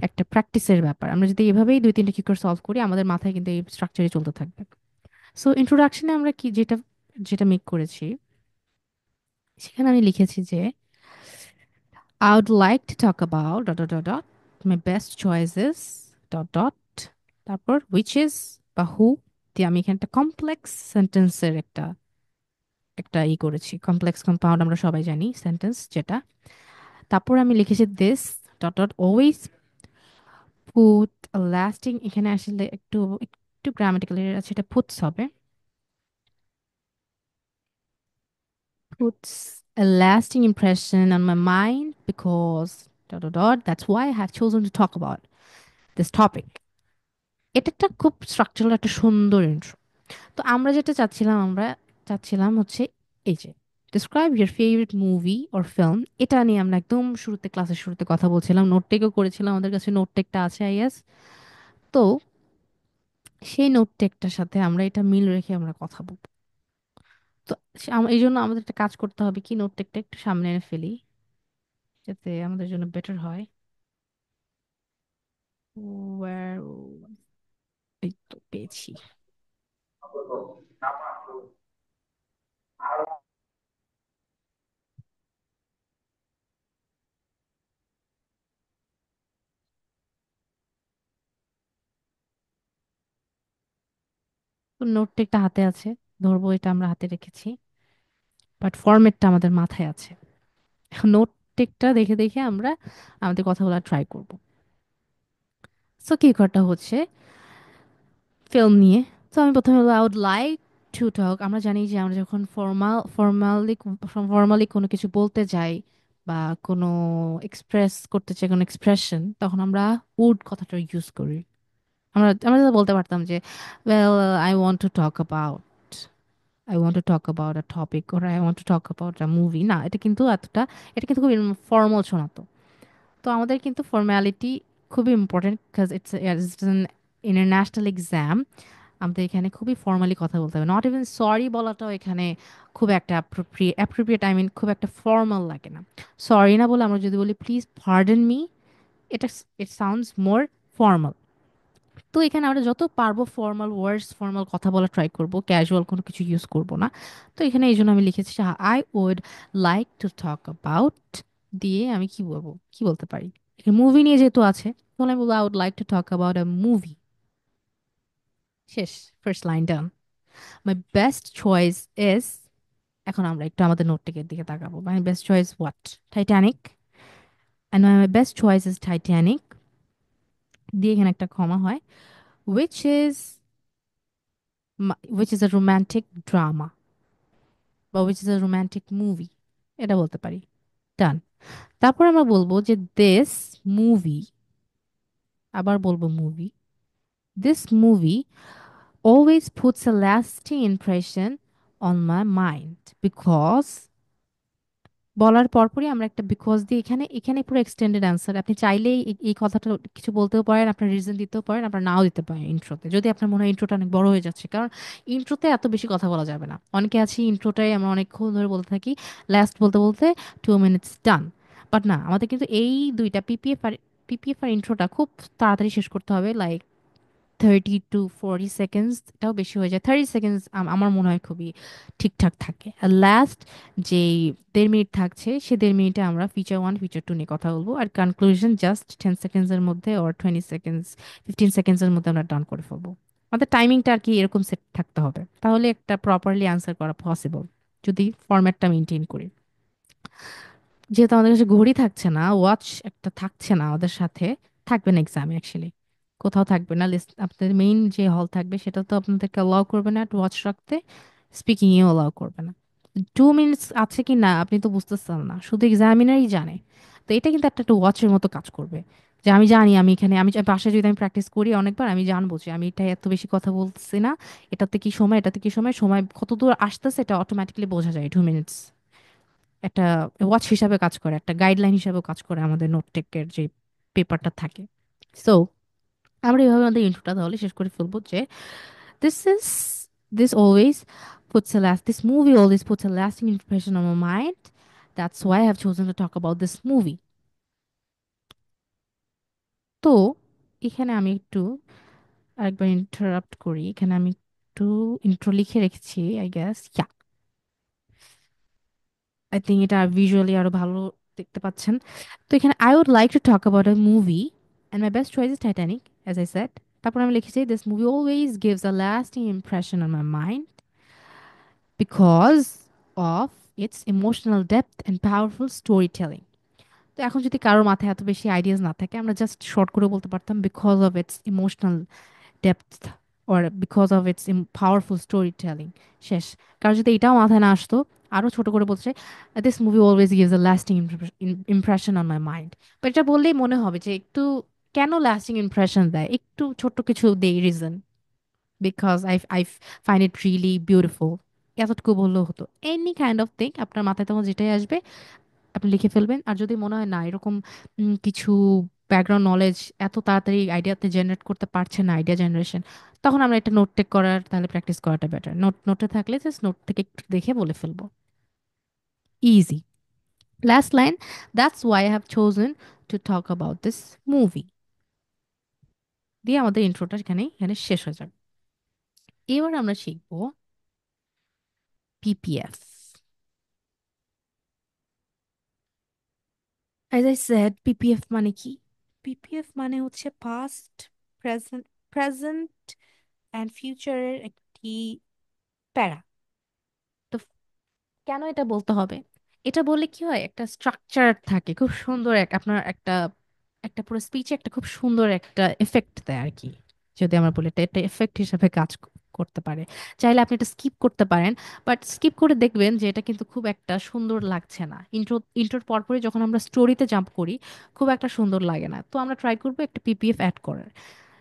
একটা প্র্যাকটিসের ব্যাপার। আমরা যদি এভাবেই 2-3টা কি করে সলভ করি, আমাদের মাথায় কিন্তু এই স্ট্রাকচারে চলতে থাকবে। সো ইন্ট্রোডাকশনে আমরা কি যেটা যেটা মেক করেছি, সেখানে আমি লিখেছি যে I would like to talk about dot dot dot dot my best choices dot dot, তারপর which is বা who দিয়ে আমি এখানে একটা কমপ্লেক্স সেন্টেন্সের একটা একটা করেছি, কমপ্লেক্স কম্পাউন্ড আমরা সবাই জানি সেন্টেন্স যেটা। তারপর আমি লিখেছি this dot dot always put a lasting, এখানে আসলে একটু একটু গ্রামাটিক্যাল আছে, এটা puts হবে, puts a lasting impression on my mind because dot dot dot, that's why I have chosen to talk about this topic. এটা একটা খুব স্ট্রাকচারাল একটা সুন্দর ইন্ট্রো। তো আমরা যেটা চাচ্ছিলাম, আমরা চাচ্ছিলাম হচ্ছে এই যে describe your favourite movie or film, এটা নিয়ে আমরা একদম শুরুতে, ক্লাসের শুরুতে কথা বলছিলাম, নোট টেকও করেছিলাম, আমাদের কাছে নোট টেকটা আছে আই গেস। তো সেই নোট টেকটার সাথে আমরা এটা মিল রেখে আমরা কথা বলবো। তো এই জন্য আমাদের একটা কাজ করতে হবে, কি নোট টেকটা একটু সামনে এনে ফেলি, যাতে আমাদের জন্য বেটার হয়। Where- এই তো পেয়েছি। তো নোট টেকটা হাতে আছে, ধরবো, এটা আমরা হাতে রেখেছি। বাট ফরম্যাটটা আমাদের মাথায় আছে। নোট টেকটা দেখে দেখে আমরা আমাদের কথা বলা ট্রাই করব। সো কি করাটা হচ্ছে ফিল্ম নিয়ে। তো আমি প্রথমে বলবো I would like to talk. আমরা জানি যে আমরা যখন ফর্মালি কোনো কিছু বলতে যাই বা কোনো এক্সপ্রেস করতে চাই কোনো এক্সপ্রেশন, তখন আমরা উড কথাটা ইউজ করি। আমরা আমরা যদি বলতে পারতাম যে well I want two talk about I want two talk about a topic or I want two talk about a movie, না এটা কিন্তু এতটা, এটা কিন্তু খুব ফর্মাল শোনাতো। তো আমাদের কিন্তু ফর্ম্যালিটি খুবই important because it's an international exam. আমাদের এখানে খুবই ফর্মালি কথা বলতে হবে। নট ইভেন সরি বলাটাও এখানে খুব একটা অ্যাপ্রোপ্রিয়েট, আই মিন খুব একটা ফর্মাল লাগে না। সরি না বলে আমরা যদি বলি প্লিজ পার্ডন মি, এটা ইট সাউন্ডস মোর ফর্মাল। তো এখানে আমরা যত পারবো ফর্মাল ওয়ার্ডস, ফর্মাল কথা বলা ট্রাই করব, ক্যাজুয়াল কোনো কিছু ইউজ করব না। তো এখানে এই জন্য আমি লিখেছি I would like to talk about দিয়ে আমি কি বলবো, কি বলতে পারি, মুভি নিয়ে যেহেতু আছে তাহলে আমি বলবো I would like to talk about a movie. শেষ, first line done. My best choice is, এখন আমরা একটু আমাদের নোট টেকের দিকে তাকাবো। My best choice what? Titanic. And my best choice is Titanic দিয়ে এখানে একটা কমা হয়, which is which is a romantic drama বা which is a romantic movie, এটা বলতে পারি। ডান। তারপর আমরা বলবো যে this movie, আবার বলবো movie, this movie always puts a lasting impression on my mind because, বলার পরপরই আমরা একটা বিকজ দিয়ে এখানে এখানে পুরো এক্সটেন্ডেড অ্যান্সার। আপনি চাইলেই এই কথাটা কিছু বলতেও পারেন, আপনার রিজন দিতেও পারেন, আপনার নাও দিতে পারেন ইন্ট্রোতে, যদি আপনার মনে হয় ইন্ট্রোটা অনেক বড় হয়ে যাচ্ছে। কারণ ইন্ট্রোতে এত বেশি কথা বলা যাবে না। অনেকে আছি ইন্ট্রোটাই আমরা অনেকক্ষণ ধরে বলতে থাকি, লাস্ট বলতে বলতে 2 মিনিটস ডান। বাট না, আমাদের কিন্তু এই দুইটা পিপিএফ আর ইন্ট্রোটা খুব তাড়াতাড়ি শেষ করতে হবে, লাইক 30 to 40 সেকেন্ডস, এটাও বেশি হয়ে যায়। 30 সেকেন্ডস আমার মনে হয় খুবই ঠিকঠাক থাকে। আর লাস্ট যেই 1.5 মিনিট থাকছে, সে 1.5 মিনিটে আমরা ফিচার 1 ফিচার 2 নিয়ে কথা বলবো, আর কনক্লুশন জাস্ট 10 সেকেন্ডসের মধ্যে ওর 20 সেকেন্ডস 15 সেকেন্ডসের মধ্যে আমরা ডান করে ফেলবো। আমাদের টাইমিংটা আর কি এরকম সেট থাকতে হবে, তাহলে একটা প্রপারলি আনসার করা পসিবল, যদি ফরম্যাটটা মেনটেন করি। যেহেতু আমাদের কাছে ঘড়ি থাকছে না, ওয়াচ একটা থাকছে না আমাদের সাথে, থাকবে না এক্সামে অ্যাকচুয়ালি, কোথাও থাকবে না। লিস্ট আপনাদের মেইন যে হল থাকবে সেটা তো আপনাদেরকে অ্যালাউ করবে না ওয়াচ রাখতে, স্পিকিংয়েও অ্যালাউ করবে না। 2 মিনিটস আছে কি না আপনি তো বুঝতেছেন না, শুধু এক্সামিনারই জানে। তো এটা কিন্তু একটা ওয়াচের মতো কাজ করবে, যে আমি জানি আমি এখানে, আমি বাসায় যদি আমি প্র্যাকটিস করি অনেকবার, আমি জানবো যে আমি এটা এত বেশি কথা বলছি না, এটাতে কি সময়, এটাতে কি সময়, সময় কত দূর আসতেছে, এটা অটোমেটিক্যালি বোঝা যায়। 2 মিনিটস একটা ওয়াচ হিসাবে কাজ করে, একটা গাইডলাইন হিসাবেও কাজ করে আমাদের নোট টেকের যে পেপারটা থাকে। সো আমরা এভাবে আমাদের ইন্ট্রোটা তাহলে শেষ করে ফেলবো যে this is this movie always puts a lasting impression on my mind. That's why I have chosen to talk about this movie. তো এখানে আমি একটু আরেকবার ইন্টারাপ্ট করি, এখানে আমি একটু ইন্ট্রো লিখে রেখেছি আই গেস। আই থিঙ্ক এটা ভিজুয়ালি আরো ভালো দেখতে পাচ্ছেন। তো এখানে I would like to talk about a movie and my best choice is Titanic as I said. তারপর আমি লিখেছি this movie always gives a lasting impression on my mind because of its emotional depth and powerful story telling. তো এখন যদি কারোর মাথায় এত বেশি আইডিয়াস না থাকে, আমরা জাস্ট শর্ট করে বলতে পারতাম because of its emotional depth or because of its powerful storytelling। শেষ। কারণ যদি এটাও মাথায় না আসতো, আরো ছোট করে বলতে চাই this movie always gives a lasting impression on my mind. But এটা বললেই মনে হবে যে একটু কেন লাস্টিং ইমপ্রেশন দেয়, একটু ছোট্ট কিছু দেই reason, because I find it really beautiful, এতটুকু বললেও হতো। এনি কাইন্ড অফ থিং আপনার মাথায় তখন যেটাই আসবে আপনি লিখে ফেলবেন। আর যদি মনে হয় না এরকম কিছু ব্যাকগ্রাউন্ড নলেজ এত তাড়াতাড়ি আইডিয়াতে জেনারেট করতে পারছে না, আইডিয়া জেনারেশন, তখন আমরা একটা নোট টেক করার তাহলে প্র্যাকটিস করাটা বেটার। নোটে থাকলে জাস্ট নোট থেকে একটু দেখে বলে ফেলবো, easy. Last line, that's why I have chosen two talk about this movie দিয়ে আমাদের ইন্ট্রোটা এখানে শেষ হয়ে যাবে। এবার আমরা শিখবো PPF. As I shed PPF মানে কি? পিপিএফ মানে হচ্ছে পাস্ট, প্রেজেন্ট প্রেজেন্ট অ্যান্ড ফিউচারের একটি প্যারা। তো কেন এটা বলতে হবে? এটা বললে কি হয়, একটা স্ট্রাকচার থাকে, খুব সুন্দর আপনার একটা একটা পুরো স্পিচে একটা খুব সুন্দর একটা এফেক্ট দেয় আর কি। যদি আমরা বলি এটা একটা এফেক্ট হিসাবে কাজ করতে পারে। চাইলে আপনি এটা স্কিপ করতে পারেন, বাট স্কিপ করে দেখবেন যে এটা কিন্তু খুব একটা সুন্দর লাগছে না। ইন্ট্রোর পরপরই যখন আমরা স্টোরিতে জাম্প করি, খুব একটা সুন্দর লাগে না। তো আমরা ট্রাই করবো একটা পিপিএফ অ্যাড করার।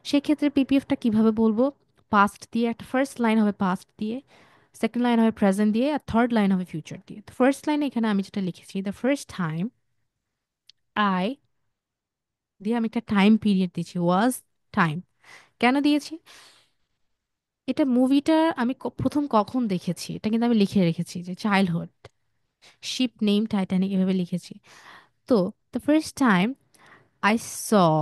সেক্ষেত্রে পিপিএফটা কিভাবে বলবো? পাস্ট দিয়ে, একটা ফার্স্ট লাইন হবে পাস্ট দিয়ে, সেকেন্ড লাইন হবে প্রেজেন্ট দিয়ে, আর থার্ড লাইন হবে ফিউচার দিয়ে। তো ফার্স্ট লাইনে এখানে আমি যেটা লিখেছি, দ্য ফার্স্ট টাইম আই দিয়ে আমি একটা টাইম পিরিয়ড দিয়েছি, ওয়াজ টাইম। কেন দিয়েছি? এটা মুভিটা আমি প্রথম কখন দেখেছি এটা কিন্তু আমি লিখে রেখেছি, যে চাইল্ডহুড, শিপ নেম টাইটানিক, এভাবে লিখেছি। তো the first time I saw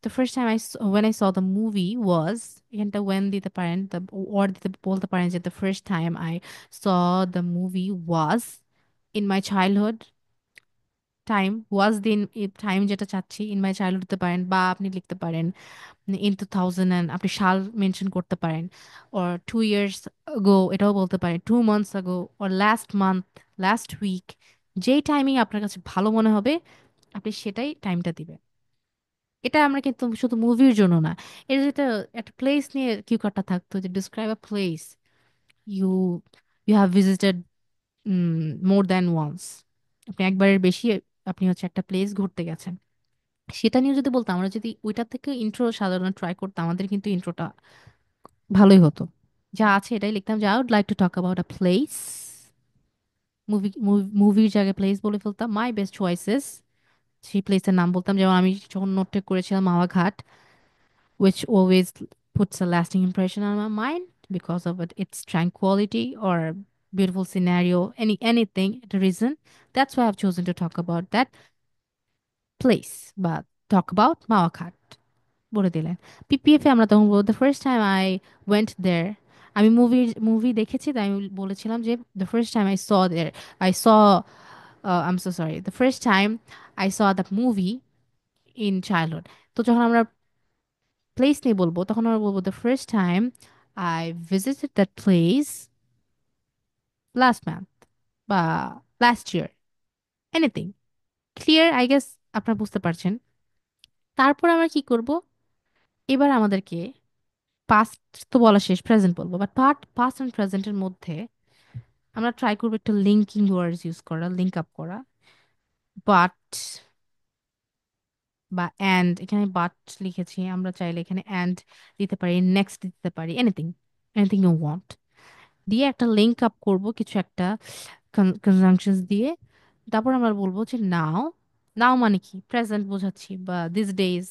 the first time when I saw the movie was, এখানটা when দিতে পারেন, or দিতে বলতে পারেন যে the first time I saw the movie was in my childhood time, was দিন টাইম যেটা চাচ্ছি in my childhood দিতে পারেন, বা আপনি লিখতে পারেন in 2000, আপনি সাল মেনশন করতে পারেন, or 2 years ago এটাও বলতে পারেন, 2 months ago, or last month, last week। যেই টাইমিং আপনার কাছে ভালো মনে হবে আপনি সেটাই টাইমটা দিবেন। এটা আমরা কিন্তু শুধু মুভির জন্য না, এটা যেটা একটা প্লেস নিয়ে কিউ কার্ডটা থাকতো, যে describe a place you you have visited more than once, আপনি একবারের বেশি আপনি হচ্ছে একটা প্লেস ঘুরতে গেছেন, সেটা নিয়ে যদি বলতাম, আমরা যদি ওইটা থেকে ইন্ট্রো সাধারণ ট্রাই করতাম, আমাদের কিন্তু ইন্ট্রোটা ভালোই হতো। যা আছে এটাই লিখতাম, যে I would like to talk about a place, মুভির জায়গায় প্লেস বলে ফেলতাম, মাই বেস্ট চয়েসেস, সেই প্লেসের নাম বলতাম। যেমন আমি যখন নোট করেছিলাম মাওয়া ঘাট, which always puts a lasting impression on my mind because of its tranquility or beautiful scenario, anything, the reason. That's why I've chosen to talk about that place, but talk about Mawakhat. বলে দিলেন। পিপিএফ এ আমরা তখন বলবো the first time I went there, আমি মুভি দেখেছি তাই আমি বলেছিলাম যে the first time I saw there, I saw I am so sorry, the first time I saw the movie in childhood. তো যখন আমরা প্লেস নিয়ে বলবো তখন আমরা বলবো the first time I visited that place last month বা last year, anything. Clear, I guess আপনারা বুঝতে পারছেন। তারপর আমরা কি করব? এবার আমাদেরকে পাস্ট তো বলা শেষ, প্রেজেন্ট বলবো, বাট পাস্ট অ্যান্ড প্রেজেন্টের মধ্যে আমরা ট্রাই করবো একটু লিঙ্কিং ওয়ার্ডস ইউজ করা, লিঙ্ক আপ করা। বাট বা অ্যান্ড, এখানে বাট লিখেছি, আমরা চাইলে এখানে অ্যান্ড দিতে পারি, নেক্সট দিতে পারি, এনিথিং, এনিথিং ইউ ওয়ান্ট দিয়ে একটা লিঙ্ক আপ করব কিছু একটা কনজাংশনস দিয়ে। তারপর আমরা বলবো যে নাও, নাও মানে কি প্রেজেন্ট বোঝাচ্ছি, বা দিস ডেজ,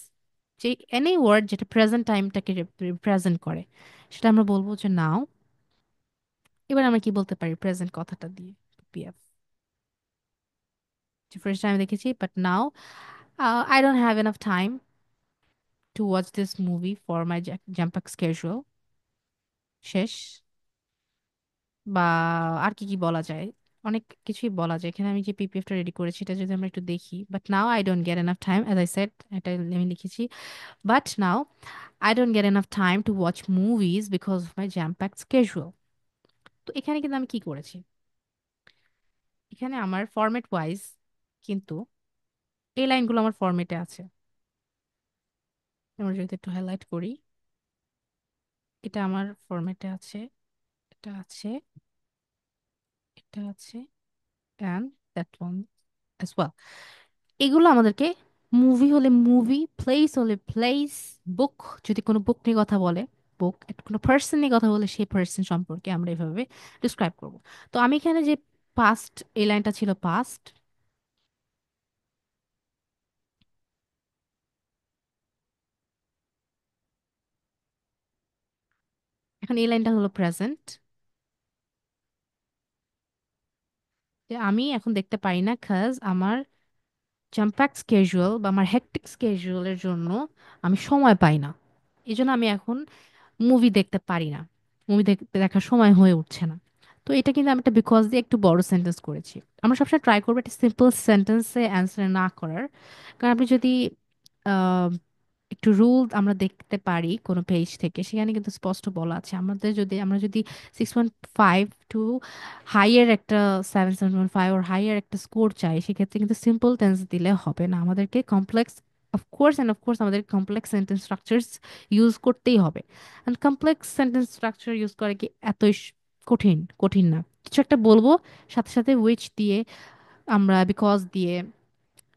যে এনি ওয়ার্ড যেটা প্রেজেন্ট টাইমটাকে রিপ্রেজেন্ট করে সেটা আমরা বলবো যে নাও। এবার আমরা কি বলতে পারি প্রেজেন্ট কথাটা দিয়ে? পিএফ, যে ফার্স্ট টাইম দেখেছি but now I don't have enough time to watch this movie for my jam packed schedule. শেষ। বা আর কি কি বলা যায়, অনেক কিছুই বলা যায়। এখানে আমি যে পিপিএফটা রেডি করেছি এটা যদি আমরা একটু দেখি, but now I don't get enough time, as I shed, এটা আমি লিখেছি, but now I don't get enough time to watch movies because of my jam packed schedule. তো এখানে কিন্তু আমি কি করেছি, এখানে আমার ফরম্যাট ওয়াইজ কিন্তু এই লাইনগুলো আমার ফরম্যাটে আছে। আমরা যদি একটু হাইলাইট করি, এটা আমার ফরম্যাটে আছে, এটা আছে, এটা আছে, and that one as well. এগুলো আমাদেরকে, মুভি হলে মুভি, প্লেস হলে প্লেস, বুক যদি কোনো বুক নিয়ে কথা বলে বুক, কোনো পার্সন নিয়ে কথা বলে সেই পার্সন সম্পর্কে আমরা এভাবে ডিসক্রাইব করব। তো আমি এখানে যে পাস্ট, এই লাইনটা ছিল পাস্ট, এখন এই লাইনটা হলো প্রেজেন্ট, যে আমি এখন দেখতে পারি না খাজ আমার জাম্প্যাক স্কেজুয়াল বা আমার হেক্টিক স্কেজুয়ালের জন্য আমি সময় পাই না, এই জন্য আমি এখন মুভি দেখতে পারি না, মুভি দেখার সময় হয়ে উঠছে না। তো এটা কিন্তু আমি একটা বিকজ দিয়ে একটু বড় সেন্টেন্স করেছি। আমরা সবসময় ট্রাই করবো একটা সিম্পল সেন্টেন্সে অ্যান্সার না করার, কারণ আপনি যদি আহ, একটু রুল আমরা দেখতে পারি কোনো পেজ থেকে, সেখানে কিন্তু স্পষ্ট বলা আছে আমাদের যদি আমরা যদি 6.5 টু হাইয়ার একটা 7.5 ওর হাইয়ার একটা স্কোর চাই, সেক্ষেত্রে কিন্তু সিম্পল টেন্স দিলে হবে না, আমাদেরকে কমপ্লেক্স অফকোর্স আমাদের কমপ্লেক্স সেন্টেন্স স্ট্রাকচারস ইউজ করতেই হবে। And complex sentence structure use করা কি এতই কঠিন? কঠিন না। কিছু একটা বলবো, সাথে সাথে উইচ দিয়ে, আমরা বিকজ দিয়ে,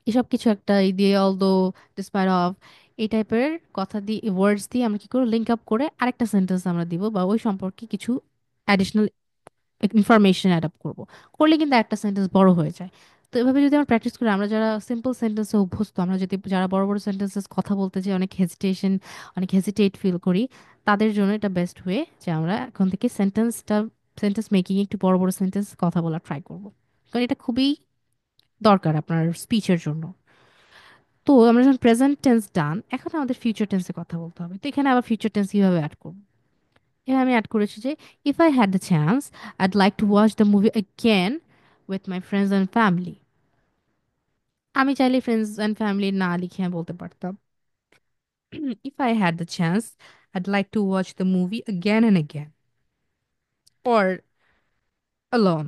এসব কিছু একটা ই দিয়ে, অলদো, ডিসপাইট অফ, এই টাইপের কথা দিয়ে, ওয়ার্ডস দিয়ে আমরা কি করব, লিঙ্ক আপ করে আরেকটা সেন্টেন্স আমরা দিব, বা ওই সম্পর্কে কিছু অ্যাডিশনাল ইনফরমেশন অ্যাড আপ করবো। করলে কিন্তু একটা সেন্টেন্স বড় হয়ে যায়। তো এভাবে যদি আমরা প্র্যাকটিস করি, আমরা যারা সিম্পল সেন্টেন্সে অভ্যস্ত, আমরা যদি যারা বড় বড় সেন্টেন্সেস কথা বলতে যে অনেক হেজিটেট ফিল করি, তাদের জন্য এটা বেস্ট ওয়ে যে আমরা এখন থেকে সেন্টেন্স মেকিং একটু বড় বড় সেন্টেন্স কথা বলা ট্রাই করব, কারণ এটা খুবই দরকার আপনার স্পিচের জন্য। তো আমরা যখন প্রেজেন্ট টেন্স ডান, এখন আমাদের ফিউচার টেন্সে কথা বলতে হবে। তো এখানে আবার ফিউচার টেন্স কিভাবে অ্যাড করব? এখানে আমি অ্যাড করেছি যে, if I had the chance, I'd like to watch the movie again with my friends and family. আমি চাইলে ফ্রেন্ডস অ্যান্ড ফ্যামিলি না লিখে আমি বলতে পারতাম, if I had the chance, I'd like to watch the movie again and again, or alone,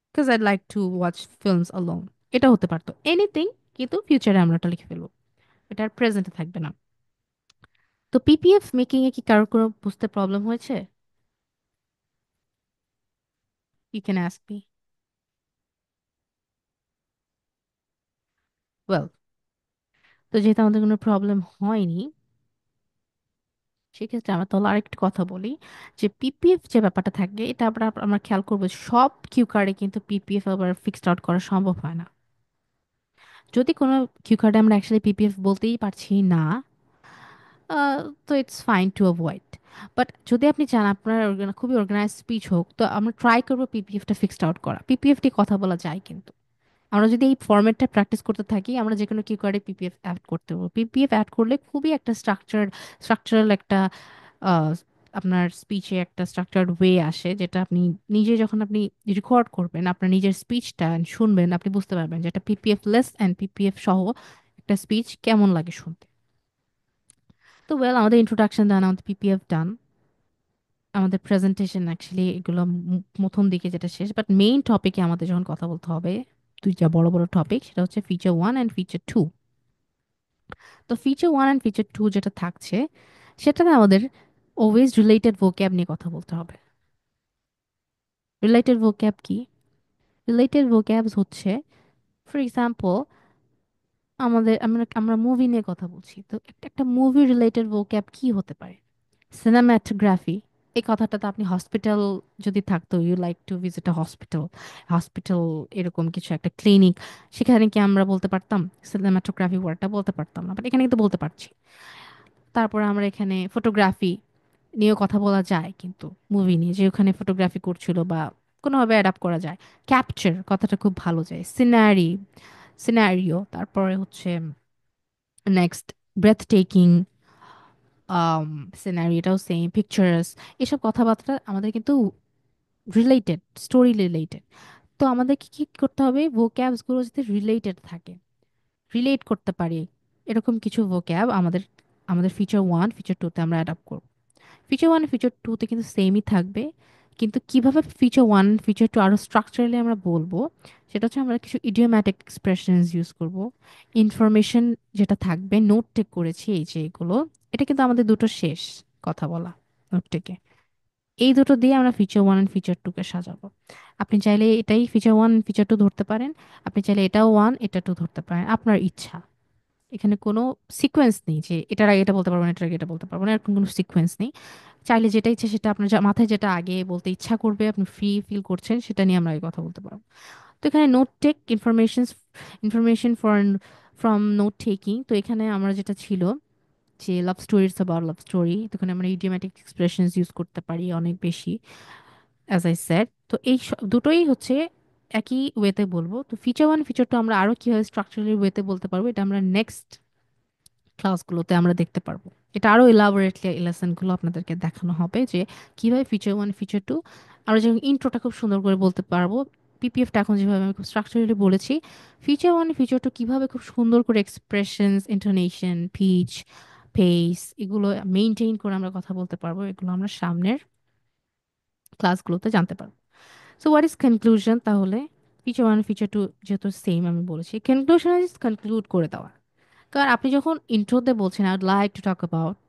because I'd like to watch films alone। এটা হতে পারতো এনিথিং, কিন্তু ফিউচারে আমরা ওটা লিখে ফেলবো, এটা আর প্রেজেন্টে থাকবে না। তো পিপিএফ মেকিং এ কি কারোর কোনো বুঝতে প্রবলেম হয়েছে? You can ask me. Well, তো যেহেতু আমাদের কোনো প্রবলেম হয়নি, সেক্ষেত্রে আমরা তাহলে আরেকটু কথা বলি যে পিপিএফ যে ব্যাপারটা থাকে, এটা আমরা খেয়াল করবো সব কিউ কার্ডে কিন্তু পিপিএফ আবার ফিক্সড আউট করা সম্ভব হয় না। যদি কোনো কিউ কার্ডে আমরা অ্যাকচুয়ালি পিপিএফ বলতেই পারছি না, তো it's fine to avoid. But যদি আপনি চান আপনার খুবই অর্গানাইজ স্পিচ হোক, তো আমরা ট্রাই করবো পিপিএফটা ফিক্সড আউট করা। পিপিএফ দিয়ে কথা বলা যায়, কিন্তু আমরা যদি এই ফরম্যাটটা প্র্যাকটিস করতে থাকি, আমরা যে কোনো কিউ কার্ডে পিপিএফ অ্যাড করতে পারবো। পিপিএফ অ্যাড করলে খুবই একটা স্ট্রাকচারাল একটা আহ, আপনার স্পিচে একটা স্ট্রাকচার্ড ওয়ে আসে, যেটা আপনি নিজে যখন আপনি রেকর্ড করবেন আপনার নিজের স্পিচটা শুনবেন, আপনি বুঝতে পারবেন যে এটা পিপিএফ লেস অ্যান্ড পিপিএফ সহ একটা স্পিচ কেমন লাগে শুনতে। তো ওয়েল, আমাদের ইন্ট্রোডাকশন ডান, আমাদের পিপিএফ ডান, আমাদের প্রেজেন্টেশন অ্যাকচুয়ালি এগুলো প্রথম দিকে যেটা শেষ, বাট মেইন টপিকে আমাদের যখন কথা বলতে হবে, দুইটা বড় বড় টপিক, সেটা হচ্ছে feature one and feature two. তো feature one and feature two যেটা থাকছে, সেটাতে আমাদের অলওয়েজ রিলেটেড ভোক্যাব নিয়ে কথা বলতে হবে। রিলেটেড ভোক্যাব কি? রিলেটেড ভোক্যাবস হচ্ছে, ফর এক্সাম্পল, আমরা মুভি নিয়ে কথা বলছি, তো একটা মুভি রিলেটেড ভোক্যাব কি হতে পারে? সিনেমাটোগ্রাফি, এই কথাটা তো আপনি হসপিটাল যদি থাকতো, you like to visit a hospital, hospital এরকম কিছু একটা ক্লিনিক, সেখানে কি আমরা বলতে পারতাম? সিনেমাটোগ্রাফি ওয়ার্ডটা বলতে পারতাম না, বাট এখানে কিন্তু বলতে পারছি। তারপরে আমরা এখানে ফটোগ্রাফি নিয়েও কথা বলা যায়, কিন্তু মুভি নিয়ে যে ওখানে ফটোগ্রাফি করছিল বা কোনোভাবে অ্যাডাপ্ট করা যায়। ক্যাপচার কথাটা খুব ভালো যায়। সিনারিও, তারপরে হচ্ছে নেক্সট ব্রেথ টেকিং, সিনারিওটাও সেম, পিকচার্স, এসব কথাবার্তা আমাদের কিন্তু রিলেটেড, স্টোরি রিলেটেড। তো আমাদেরকে কি করতে হবে, ভোক্যাবসগুলো যাতে রিলেটেড থাকে, রিলেট করতে পারি, এরকম কিছু ভোক্যাব আমাদের আমাদের ফিচার ওয়ান ফিচার টুতে আমরা অ্যাডাপ্ট করব। ফিচার ওয়ান ফিচার টুতে কিন্তু সেমই থাকবে, কিন্তু কিভাবে ফিচার ওয়ান ফিচার টু আরও স্ট্রাকচারালি আমরা বলবো, সেটা হচ্ছে আমরা কিছু ইডিওম্যাটিক এক্সপ্রেশনস ইউজ করব। ইনফরমেশন যেটা থাকবে, নোট টেক করেছি এই যে এগুলো, এটা কিন্তু আমাদের দুটো শেষ কথা বলা, নোট টেকে, এই দুটো দিয়ে আমরা ফিচার ওয়ান অ্যান্ড ফিচার টুকে সাজাবো। আপনি চাইলে এটাই ফিচার ওয়ান ফিচার টু ধরতে পারেন, আপনি চাইলে এটাও ওয়ান এটা টু ধরতে পারেন, আপনার ইচ্ছা। এখানে কোনো সিকোয়েন্স নেই যে এটার আগে এটা বলতে পারবেন, এটার আগে এটা বলতে পারবেন না, এরকম কোনো সিকোয়েন্স নেই। চাইলে যেটা ইচ্ছা সেটা আপনার মাথায় যেটা আগে বলতে ইচ্ছা করবে, আপনি ফ্রি ফিল করছেন, সেটা নিয়ে আমরা এই কথা বলতে পারবো। তো এখানে note take information from note taking, তো এখানে আমরা যেটা ছিল যে love story, it's about love story, তো এখানে আমরা ইডিওম্যাটিক এক্সপ্রেশনস ইউজ করতে পারি অনেক বেশি, অ্যাজ আই সেড। তো এই দুটোই হচ্ছে একই ওয়েতে বলবো। তো ফিচার ওয়ান ফিচার টু আমরা আরো কিভাবে স্ট্রাকচারালি ওয়েতে বলতে পারবো, এটা আমরা নেক্সট ক্লাসগুলোতে আমরা দেখতে পারবো। এটা আরো ইলাবোরেটলি এই লেসনগুলো আপনাদেরকে দেখানো হবে যে কিভাবে ফিচার ওয়ান ফিচার টু আমরা যখন ইন্ট্রোটা খুব সুন্দর করে বলতে পারবো, পিপিএফটা এখন যেভাবে আমি খুব স্ট্রাকচারালি বলেছি, ফিচার ওয়ান ফিচার টু কীভাবে খুব সুন্দর করে এক্সপ্রেশনস, ইন্টোনেশন, পিচ, পেস এগুলো মেনটেন করে আমরা কথা বলতে পারবো, এগুলো আমরা সামনের ক্লাসগুলোতে জানতে পারবো। সো হোয়াট ইজ কনক্লুশন তাহলে? ফিচার ওয়ান ফিচার টু যেহেতু সেম আমি বলেছি, কনক্লুশন ইজ কনক্লুড করে দেওয়া। কারণ আপনি যখন ইন্ট্রোতে বলছেন I would like to talk about,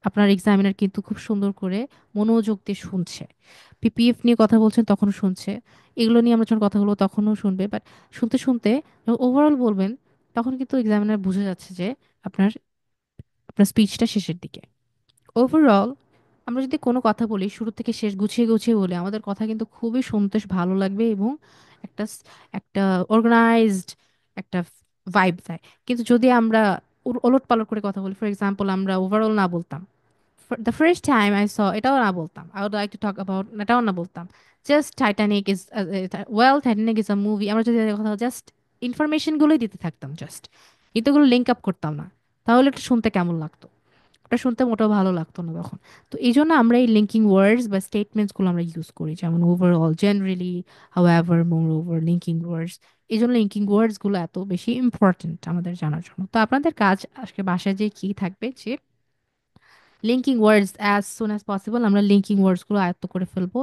আপনার এক্সামিনার কিন্তু খুব সুন্দর করে মনোযোগ দিয়ে শুনছে। পিপিএফ নিয়ে কথা বলছেন তখনও শুনছে, এগুলো নিয়ে আমরা যখন কথা বলবো তখনও শুনবে, বাট শুনতে শুনতে ওভারঅল বলবেন তখন কিন্তু এক্সামিনার বুঝে যাচ্ছে যে আপনার আপনার স্পিচটা শেষের দিকে। ওভারঅল আমরা যদি কোনো কথা বলি শুরু থেকে শেষ গুছিয়ে গুছিয়ে বলি, আমাদের কথা কিন্তু খুবই শুনতে ভালো লাগবে এবং একটা একটা অর্গানাইজড একটা ভাইব দেয়। কিন্তু যদি আমরা ওলট পালট করে কথা বলি, ফর এক্সাম্পল আমরা ওভারঅল না বলতাম, the first time I saw এটাও না বলতাম, I would like to talk about এটাও না বলতাম, just Titanic is well Titanic is a movie, আমরা যদি কথা জাস্ট ইনফরমেশন গুলোই দিতে থাকতাম জাস্ট, কিন্তু ওগুলো লিঙ্ক আপ করতাম না, তাহলে এটা শুনতে কেমন লাগতো? ওটা শুনতে মোটেও ভালো লাগতো না তখন। তো এই জন্য আমরা এই লিঙ্কিং ওয়ার্ডস বা স্টেটমেন্টসগুলো আমরা ইউজ করি, যেমন ওভারঅল, জেনারেলি, হাউএভার, মোর ওভার, লিঙ্কিং ওয়ার্ডস। এই জন্য লিঙ্কিং ওয়ার্ডসগুলো এত বেশি ইম্পর্ট্যান্ট আমাদের জানার জন্য। তো আপনাদের কাজ আজকে বাসায় যে কি থাকবে যে লিঙ্কিং ওয়ার্ডস অ্যাজ সুন অ্যাজ পসিবল আমরা লিঙ্কিং ওয়ার্ডসগুলো আয়ত্ত করে ফেলবো।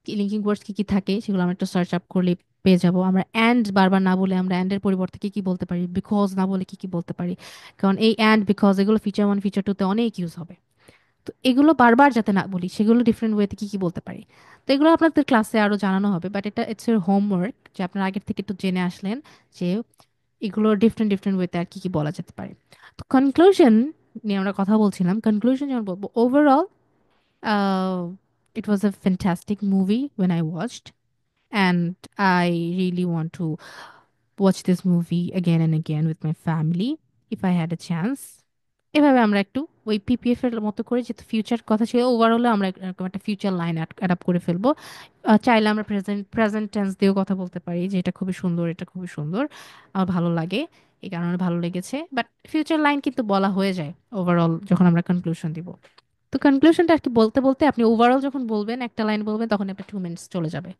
লিঙ্কিং ওয়ার্ডস কি কি থাকে সেগুলো আমরা একটু সার্চ আপ করলে পেয়ে যাবো। আমরা অ্যান্ড বারবার না বলে আমরা অ্যান্ডের পরিবর্তে কি কি বলতে পারি, বিকজ না বলে কি কি বলতে পারি, কারণ এই অ্যান্ড বিকজ এগুলো ফিচার ওয়ান ফিচার টুতে অনেক ইউজ হবে। তো এগুলো বারবার যাতে না বলি, সেগুলো ডিফারেন্ট ওয়েতে কি কি বলতে পারি। তো এগুলো আপনাদের ক্লাসে আরো জানানো হবে, বাট এটা ইটস এর হোমওয়ার্ক যে আপনারা আগের থেকে একটু জেনে আসলেন যে এগুলো ডিফারেন্ট ডিফারেন্ট ওয়েতে আর কি কি বলা যেতে পারে। তো কনক্লুশন নিয়ে আমরা কথা বলছিলাম, কনক্লুশন যেমন বলবো, overall it was a fantastic movie when I watched, and I really want to watch this movie again and again with my family if I had a chance. এভাবে আমরা একটু ওই পিপিএফ এর মতো করে, যেহেতু ফিউচার কথা ছিল, ওভারঅলে আমরা এরকম একটা ফিউচার লাইন অ্যাডাপ্ট করে ফেলবো। চাইলে আমরা প্রেজেন্ট প্রেজেন্ট টেন্স দিয়েও কথা বলতে পারি যে এটা খুবই সুন্দর, এটা খুবই সুন্দর, আমার ভালো লাগে, এই কারণে ভালো লেগেছে, বাট ফিউচার লাইন কিন্তু বলা হয়ে যায় ওভারঅল যখন আমরা কনক্লুশন দিব। তো কনক্লুশনটা আর কি বলতে বলতে আপনি ওভারঅল যখন বলবেন, একটা লাইন বলবেন, তখন আপনার 2 মিনিটস চলে যাবে।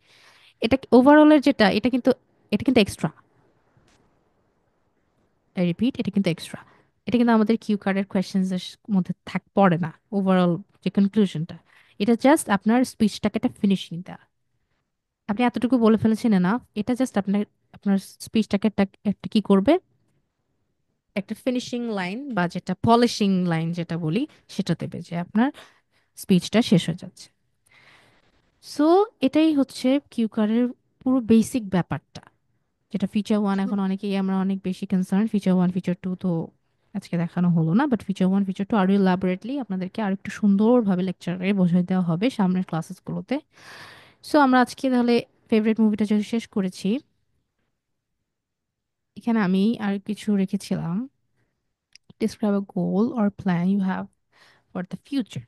এটা ওভারঅলের যেটা, এটা কিন্তু এক্সট্রা, আই রিপিট, এটা কিন্তু এক্সট্রা, এটা কিন্তু আমাদের কিউ কার্ডের কোয়েশ্চেন্স এর মধ্যে পড়ে না। ওভারঅল যে কনক্লুশনটা, এটা জাস্ট আপনার স্পিচটাকে একটা ফিনিশিং দেওয়া। আপনি এতটুকু বলে ফেলেছেন না, এটা জাস্ট আপনার আপনার স্পিচটাকে একটা একটা কি করবে, একটা ফিনিশিং লাইন বা যেটা পলিশিং লাইন যেটা বলি সেটা দেবে যে আপনার স্পিচটা শেষ হয়ে যাচ্ছে। সো এটাই হচ্ছে কিউ কার্ডের পুরো বেসিক ব্যাপারটা, যেটা ফিচার ওয়ান এখন অনেকেই আমরা অনেক বেশি concern, feature one feature two তো আজকে দেখানো হলো না, but feature one feature two আরো ইলাবোরেটলি আপনাদেরকে আরো একটু সুন্দরভাবে লেকচারে বোঝাই দেওয়া হবে সামনের ক্লাসেসগুলোতে। সো আমরা আজকে তাহলে ফেভারিট মুভিটা যেহেতু শেষ করেছি, এখানে আমি আর কিছু রেখেছিলাম, describe a goal or plan you have for the future.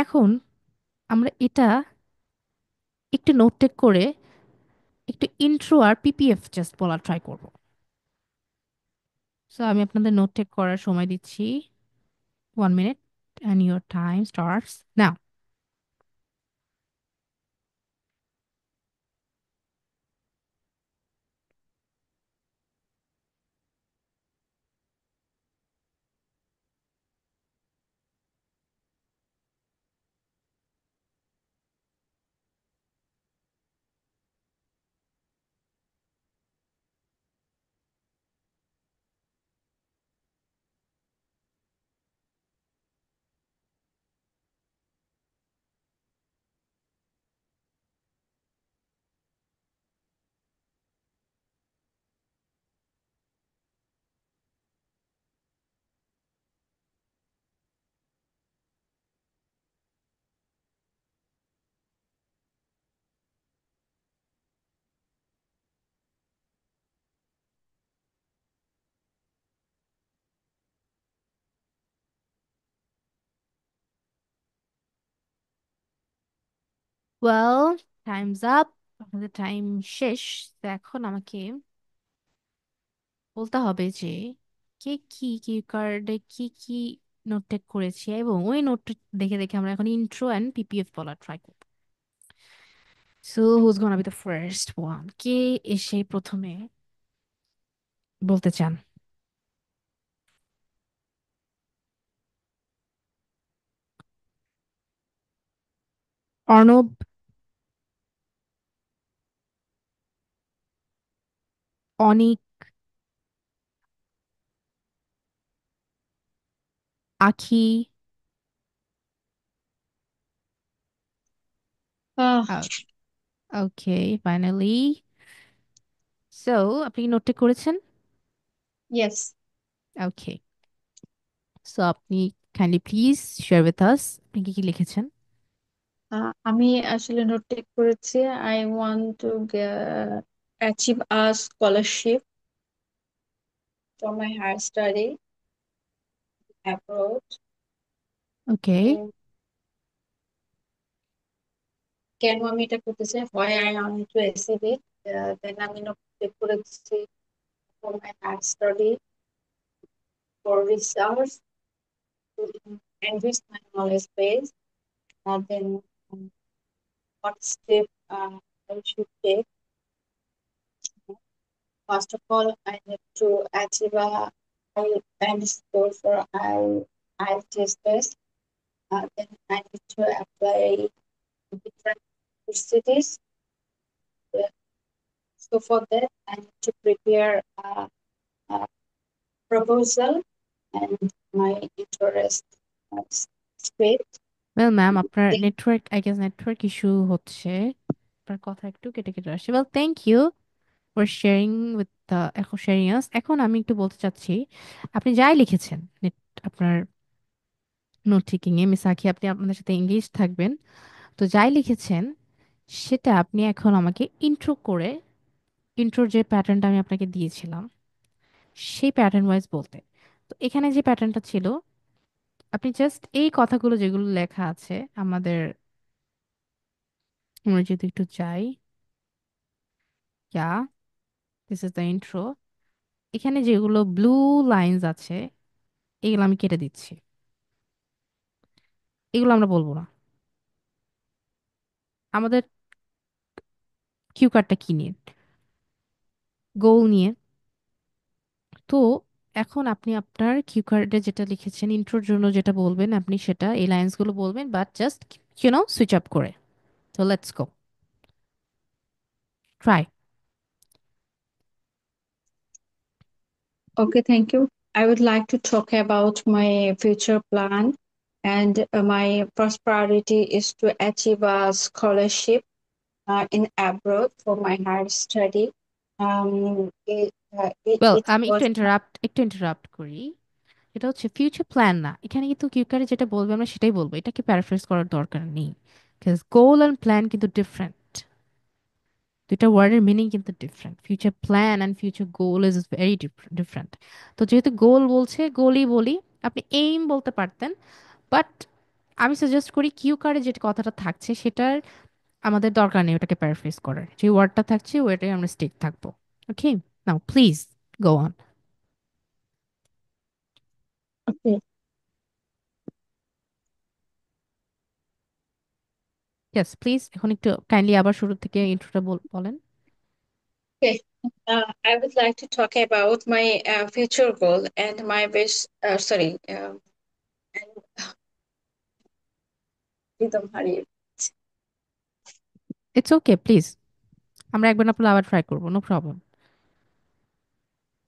এখন আমরা এটা একটু নোট টেক করে একটু ইন্ট্রো আর পিপিএফ জাস্ট বলা ট্রাই করব। সো আমি আপনাদের নোট টেক করার সময় দিচ্ছি, 1 minute, and your time starts now. Well, time's up. আপনাদের টাইম শেষ। তো এখন আমাকে বলতে হবে যে কে কি কি কার্ডে কি কি নোট টেক করেছে, এবং ওই নোট দেখে দেখে আমরা এখন ইন্ট্রো অ্যান্ড পিপিএফ বলা ট্রাই করব। So who's gonna be the first one? কে এসে প্রথমে বলতে চান? অর্ণব, অনিক, আখি? আহ ওকে, ফাইনালি। সো আপনি কি নোটটা করেছেন? Yes. ওকে, সো আপনি kindly please share with us আপনি কি কি লিখেছেন। আমি আসলে নোট টেক করেছি। I want to achieve a scholarship for my higher study abroad. ওকে, উম, কেন আমি এটা করতে চাই? Why I want to achieve it? Then আমি নোট টেক করেছি for my higher study, for research, to enrich my knowledge base. Then what step I should take? First of all, I need to achieve a high band score for IELTS test. Then I need to apply to different universities. Uh, So for that, I need to prepare a proposal and my interest uh, script. Well ma'am, আপনার Then network, I guess network issue হচ্ছে, আপনার কথা একটু কেটে কেটে আসছে। Well, thank you for sharing with এখন শেয়ারিং আস। এখন আমি একটু বলতে চাচ্ছি, আপনি যাই লিখেছেন আপনার note taking a, miss Akhi আপনি আপনাদের সাথে এঙ্গেজ থাকবেন। তো যাই লিখেছেন সেটা আপনি এখন আমাকে ইন্ট্রো করে, ইন্ট্রোর যে প্যাটার্নটা আমি আপনাকে দিয়েছিলাম সেই প্যাটার্ন ওয়াইজ বলতে। তো এখানে যে প্যাটার্নটা ছিল, আপনি জাস্ট এই কথাগুলো যেগুলো লেখা আছে আমাদের, আমরা যদি একটু যাই, ইয়া, দিস ইজ দ্য ইন্ট্রো। এখানে যেগুলো ব্লু লাইন্স আছে এগুলো আমি কেটে দিচ্ছি, এগুলো আমরা বলবো না। আমাদের কিউ কার্ডটা কি নিয়ে, গোল নিয়ে। তো এখন আপনি আপনার কিউ কার্ডে যেটা লিখেছেন ইন্ট্রোর জন্য যেটা বলবেন আপনি সেটা এই লাইন্সগুলো বলবেন, বাট জাস্ট সুইচ আপ করে। তো let's go, try. okay, thank you. I would like to talk about my future plan, and my first priority is to achieve a scholarship in abroad for my higher study. Well, It আমি was একটু ইন্টারাপ্ট করি। এটা হচ্ছে ফিউচার প্ল্যান না, এখানে কিন্তু কিউ কার্ডে যেটা বলবে আমরা সেটাই বলবো, এটাকে প্যারাফ্রেজ করার দরকার নেই। বিকজ গোল অ্যান্ড প্ল্যান কিন্তু ডিফারেন্ট, দুইটা ওয়ার্ডের মিনিং কিন্তু different. Future plan and future goal is very different. তো যেহেতু গোল বলছে, গোলই বলি। আপনি এইম বলতে পারতেন, বাট আমি সাজেস্ট করি কিউ কার্ডে যে কথাটা থাকছে সেটার আমাদের দরকার নেই ওটাকে প্যারাফ্রেজ করার, যে ওয়ার্ডটা থাকছে ওইটাই আমরা স্টিক থাকবো। Okay, now please go on. okay. Yes please, এখন একটু কাইন্ডলি আবার শুরু থেকে ইন্ট্রোটা বলেন। Okay. I would like to talk about my future goal and my wish. Sorry, and rhythm হারিয়ে ইটস ওকে, প্লিজ, আমরা একবার না পড়লে আবার ট্রাই করবো, no problem.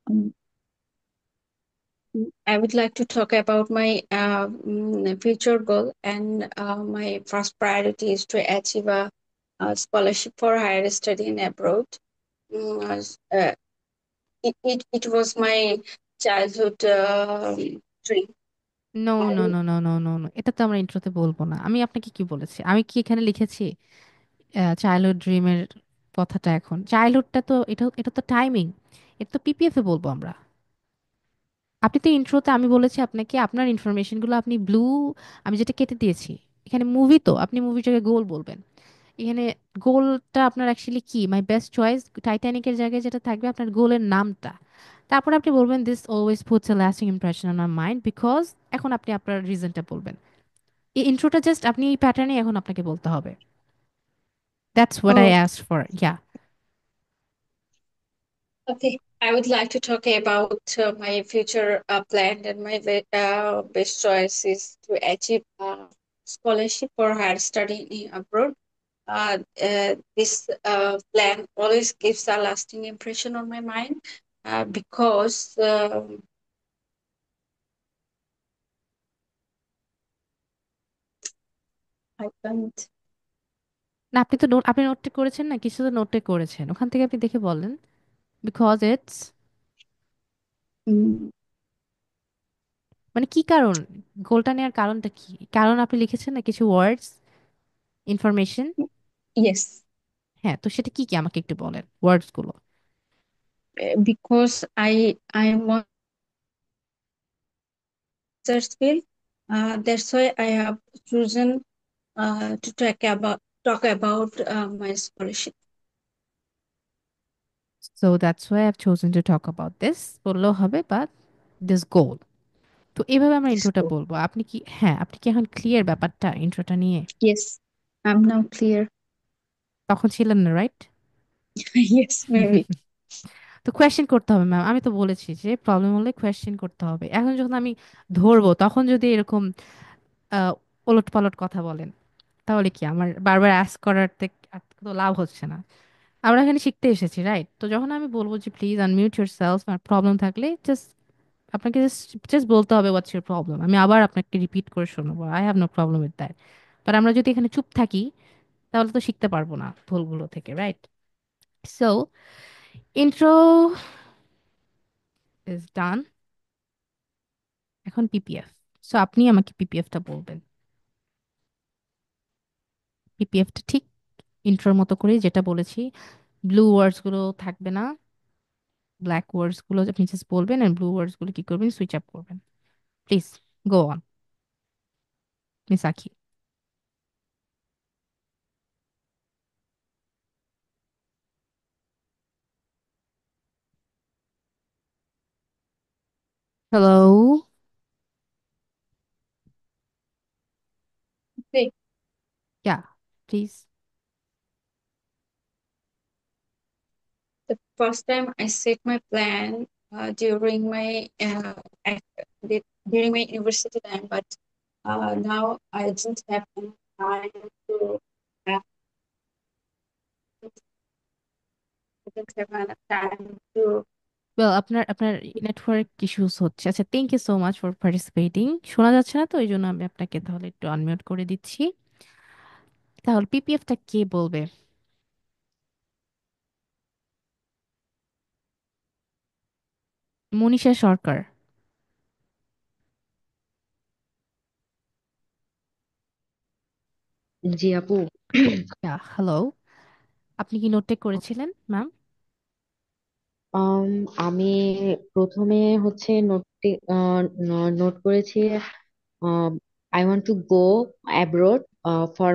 um, I would like to talk about my future goal, and my first priority is to achieve a scholarship for higher study in abroad. It was my childhood dream. No no I no no no no no, এটা তো আমরা ইন্ট্রোতে বলবো না। আমি আপনাকে কি বলেছি, আমি কি এখানে লিখেছি চাইল্ডহুড ড্রিমের কথাটা? এখন চাইল্ডহুডটা তো এটা, এটা তো টাইমিং, এটা তো পিপিএফ এ বলবো আমরা। আপনি তো ইন্ট্রোতে আমি বলেছি আপনাকে আপনার ইনফরমেশনগুলো আপনি ব্লু, আমি যেটা কেটে দিয়েছি এখানে মুভি, তো আপনি মুভির জায়গায় গোল বলবেন। এখানে গোলটা আপনার অ্যাকচুয়ালি কি, মাই বেস্ট চয়েস টাইটানিকের জায়গায় যেটা থাকবে আপনার গোলের নামটা। তারপর আপনি বলবেন this always puts A lasting impression on my mind because. এখন আপনি আপনার রিজনটা বলবেন। এই ইন্ট্রোটা জাস্ট আপনি এই প্যাটার্নে এখন আপনাকে বলতে হবে। That's what I Oh, asked for. Yeah. okay. I would like to talk about my future plan and my best choice is to achieve scholarship for higher study in abroad. This plan always gives a lasting impression on my mind because I can't. না, আপনি তো আপনি নোটটা করেছেন না, কিছু তো নোটে করেছেন, ওখান থেকে আপনি দেখে বলেন। বিকজ ইটস, Mm, মানে কি কারণ, গোলটা নেওয়ার কারণটা কি, কারণ আপনি লিখেছেন না কিছু ওয়ার্ডস, ইনফরমেশন। yes, হ্যাঁ, তো সেটা কি কি আমাকে একটু বলেন ওয়ার্ডস গুলো। because I want research field. That's why I have chosen to talk about my scholarship. So that's why I've chosen to talk about this বললেও হবে, বাট দিস গোল। তো এইভাবে আমরা This ইন্ট্রোটা goal. বলবো। আপনি কি, হ্যাঁ, আপনি কি এখন ক্লিয়ার ব্যাপারটা ইন্ট্রোটা নিয়ে? Yes, I'm now clear. তখন ছিলেন না, রাইট? Yes, maybe. তো কোয়েশ্চেন করতে হবে ম্যাম, আমি তো বলেছি যে প্রবলেম হলে কোয়েশ্চেন করতে হবে। এখন যখন আমি ধরবো তখন যদি এরকম ওলট পালট কথা বলেন, তাহলে কি আমার বারবার আস্ক করার আর তো লাভ হচ্ছে না। আমরা এখানে শিখতে এসেছি, রাইট? তো যখন আমি বলবো যে প্লিজ আনমিউট ইউর সেলফ, আর প্রবলেম থাকলে জাস্ট আপনাকে জাস্ট জাস্ট বলতে হবে হোয়াটস ইউর প্রবলেম, আমি আবার আপনাকে রিপিট করে শোনাবো, I have no problem with that. But আমরা যদি এখানে চুপ থাকি তাহলে তো শিখতে পারবো না ভুলগুলো থেকে, right? So intro is done. এখন পিপিএফ। সো আপনি আমাকে পিপিএফটা বলবেন। পিপিএফটা ঠিক ইন্ট্রোর মতো করে যেটা বলেছি, ব্লু ওয়ার্ডস গুলো থাকবে না, ব্ল্যাক ওয়ার্ডস গুলো আপনি জাস্ট বলবেন, আর ব্লু ওয়ার্ডস গুলো কি করবেন, সুইচ আপ করবেন। প্লিজ গো অন, মিস আখি। Hello. Okay. Yeah, please. The first time I set my plan during my during my university time, but now I didn't have enough time to. Uh, didn't have enough time to. Well, আপনার আপনার নেটওয়ার্ক ইস্যুস হচ্ছে। আচ্ছা, thank you so much for participating. শোনা যাচ্ছে না তো, এই জন্য আমি আপনাকে তাহলে একটু আনমিউট করে দিচ্ছি। তাহলে পিপিএফটা কে বলবে? মনীষা সরকার। জি আপু। হ্যালো, আপনি কি নোট টেক করেছিলেন ম্যাম? আম, আমি প্রথমে হচ্ছে নোট করেছি I want to go abroad for